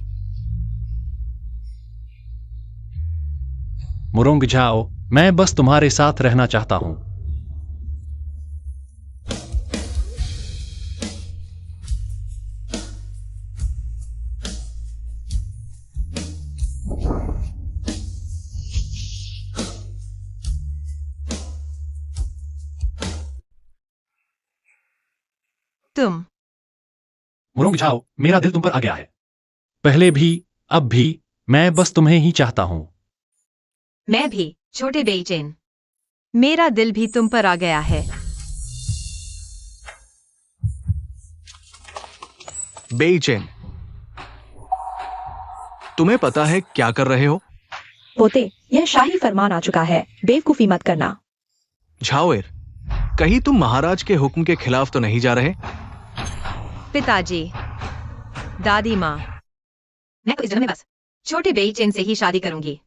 Speaker 4: मुरोंग झाओ, मैं बस तुम्हारे साथ रहना चाहता हूं।
Speaker 3: तुम
Speaker 4: मुरोंग झाओ, मेरा दिल तुम पर आ गया है। पहले भी, अब भी, मैं बस तुम्हें ही चाहता हूं।
Speaker 3: मैं भी, छोटे बेईचेन, मेरा दिल भी तुम पर आ गया है।
Speaker 2: बेईचैन, तुम्हें पता है क्या कर रहे हो?
Speaker 1: पोते, यह शाही फरमान आ चुका है, बेवकूफी मत करना।
Speaker 2: झाओएर, कहीं तुम महाराज के हुक्म के खिलाफ तो नहीं जा रहे?
Speaker 3: पिताजी, दादी माँ, मैं तो इस जन्म में बस छोटे बेईचेन से ही शादी करूंगी।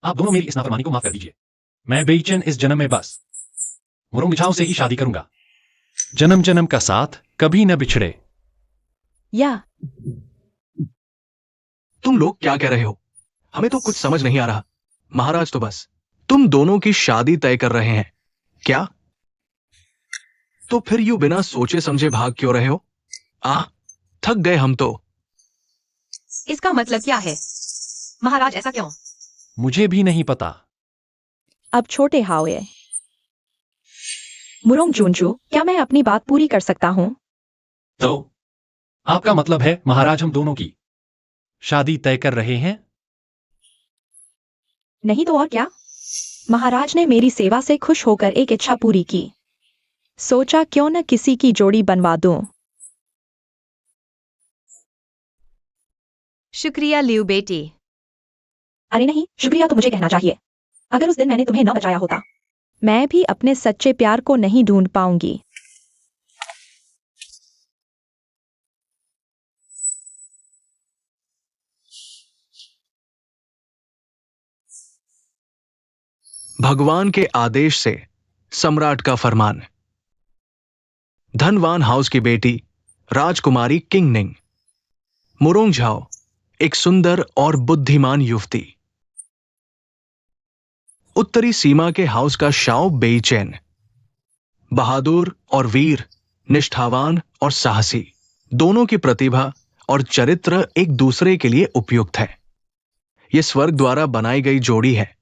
Speaker 4: आप दोनों मेरी इस नाफरमानी को माफ कर दीजिए। मैं बेईचैन इस जन्म में बस मुरोंग झाओ से ही शादी करूंगा। जन्म जन्म का साथ कभी न बिछड़े।
Speaker 1: या
Speaker 2: तुम लोग क्या कह रहे हो? हमें तो कुछ समझ नहीं आ रहा। महाराज तो बस तुम दोनों की शादी तय कर रहे हैं क्या? तो फिर यूं बिना सोचे समझे भाग क्यों रहे हो? थक गए हम तो।
Speaker 3: इसका मतलब क्या है? महाराज ऐसा क्यों?
Speaker 4: मुझे भी नहीं पता।
Speaker 1: अब छोटे हाओए, मुरोंग जूनजू, क्या मैं अपनी बात पूरी कर सकता हूं?
Speaker 4: तो आपका मतलब है महाराज हम दोनों की शादी तय कर रहे हैं?
Speaker 1: नहीं तो और क्या। महाराज ने मेरी सेवा से खुश होकर एक इच्छा पूरी की। सोचा क्यों न किसी की जोड़ी बनवा दूं।
Speaker 3: शुक्रिया लियू बेटी।
Speaker 1: अरे नहीं, शुक्रिया तो मुझे कहना चाहिए। अगर उस दिन मैंने तुम्हें न बचाया होता, मैं भी अपने सच्चे प्यार को नहीं ढूंढ पाऊंगी।
Speaker 2: भगवान के आदेश से सम्राट का फरमान। धनवान हाउस की बेटी राजकुमारी किंगनिंग। मुरोंग झाओ एक सुंदर और बुद्धिमान युवती। उत्तरी सीमा के हाउस का शाओ बेईचेन बहादुर और वीर, निष्ठावान और साहसी। दोनों की प्रतिभा और चरित्र एक दूसरे के लिए उपयुक्त है। यह स्वर्ग द्वारा बनाई गई जोड़ी है,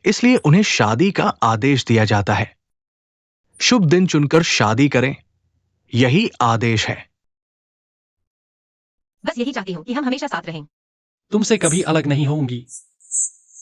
Speaker 2: इसलिए उन्हें शादी का आदेश दिया जाता है। शुभ दिन चुनकर शादी करें, यही आदेश है।
Speaker 3: बस यही चाहती हूँ कि हम हमेशा साथ रहें।
Speaker 4: तुमसे कभी अलग नहीं होंगी।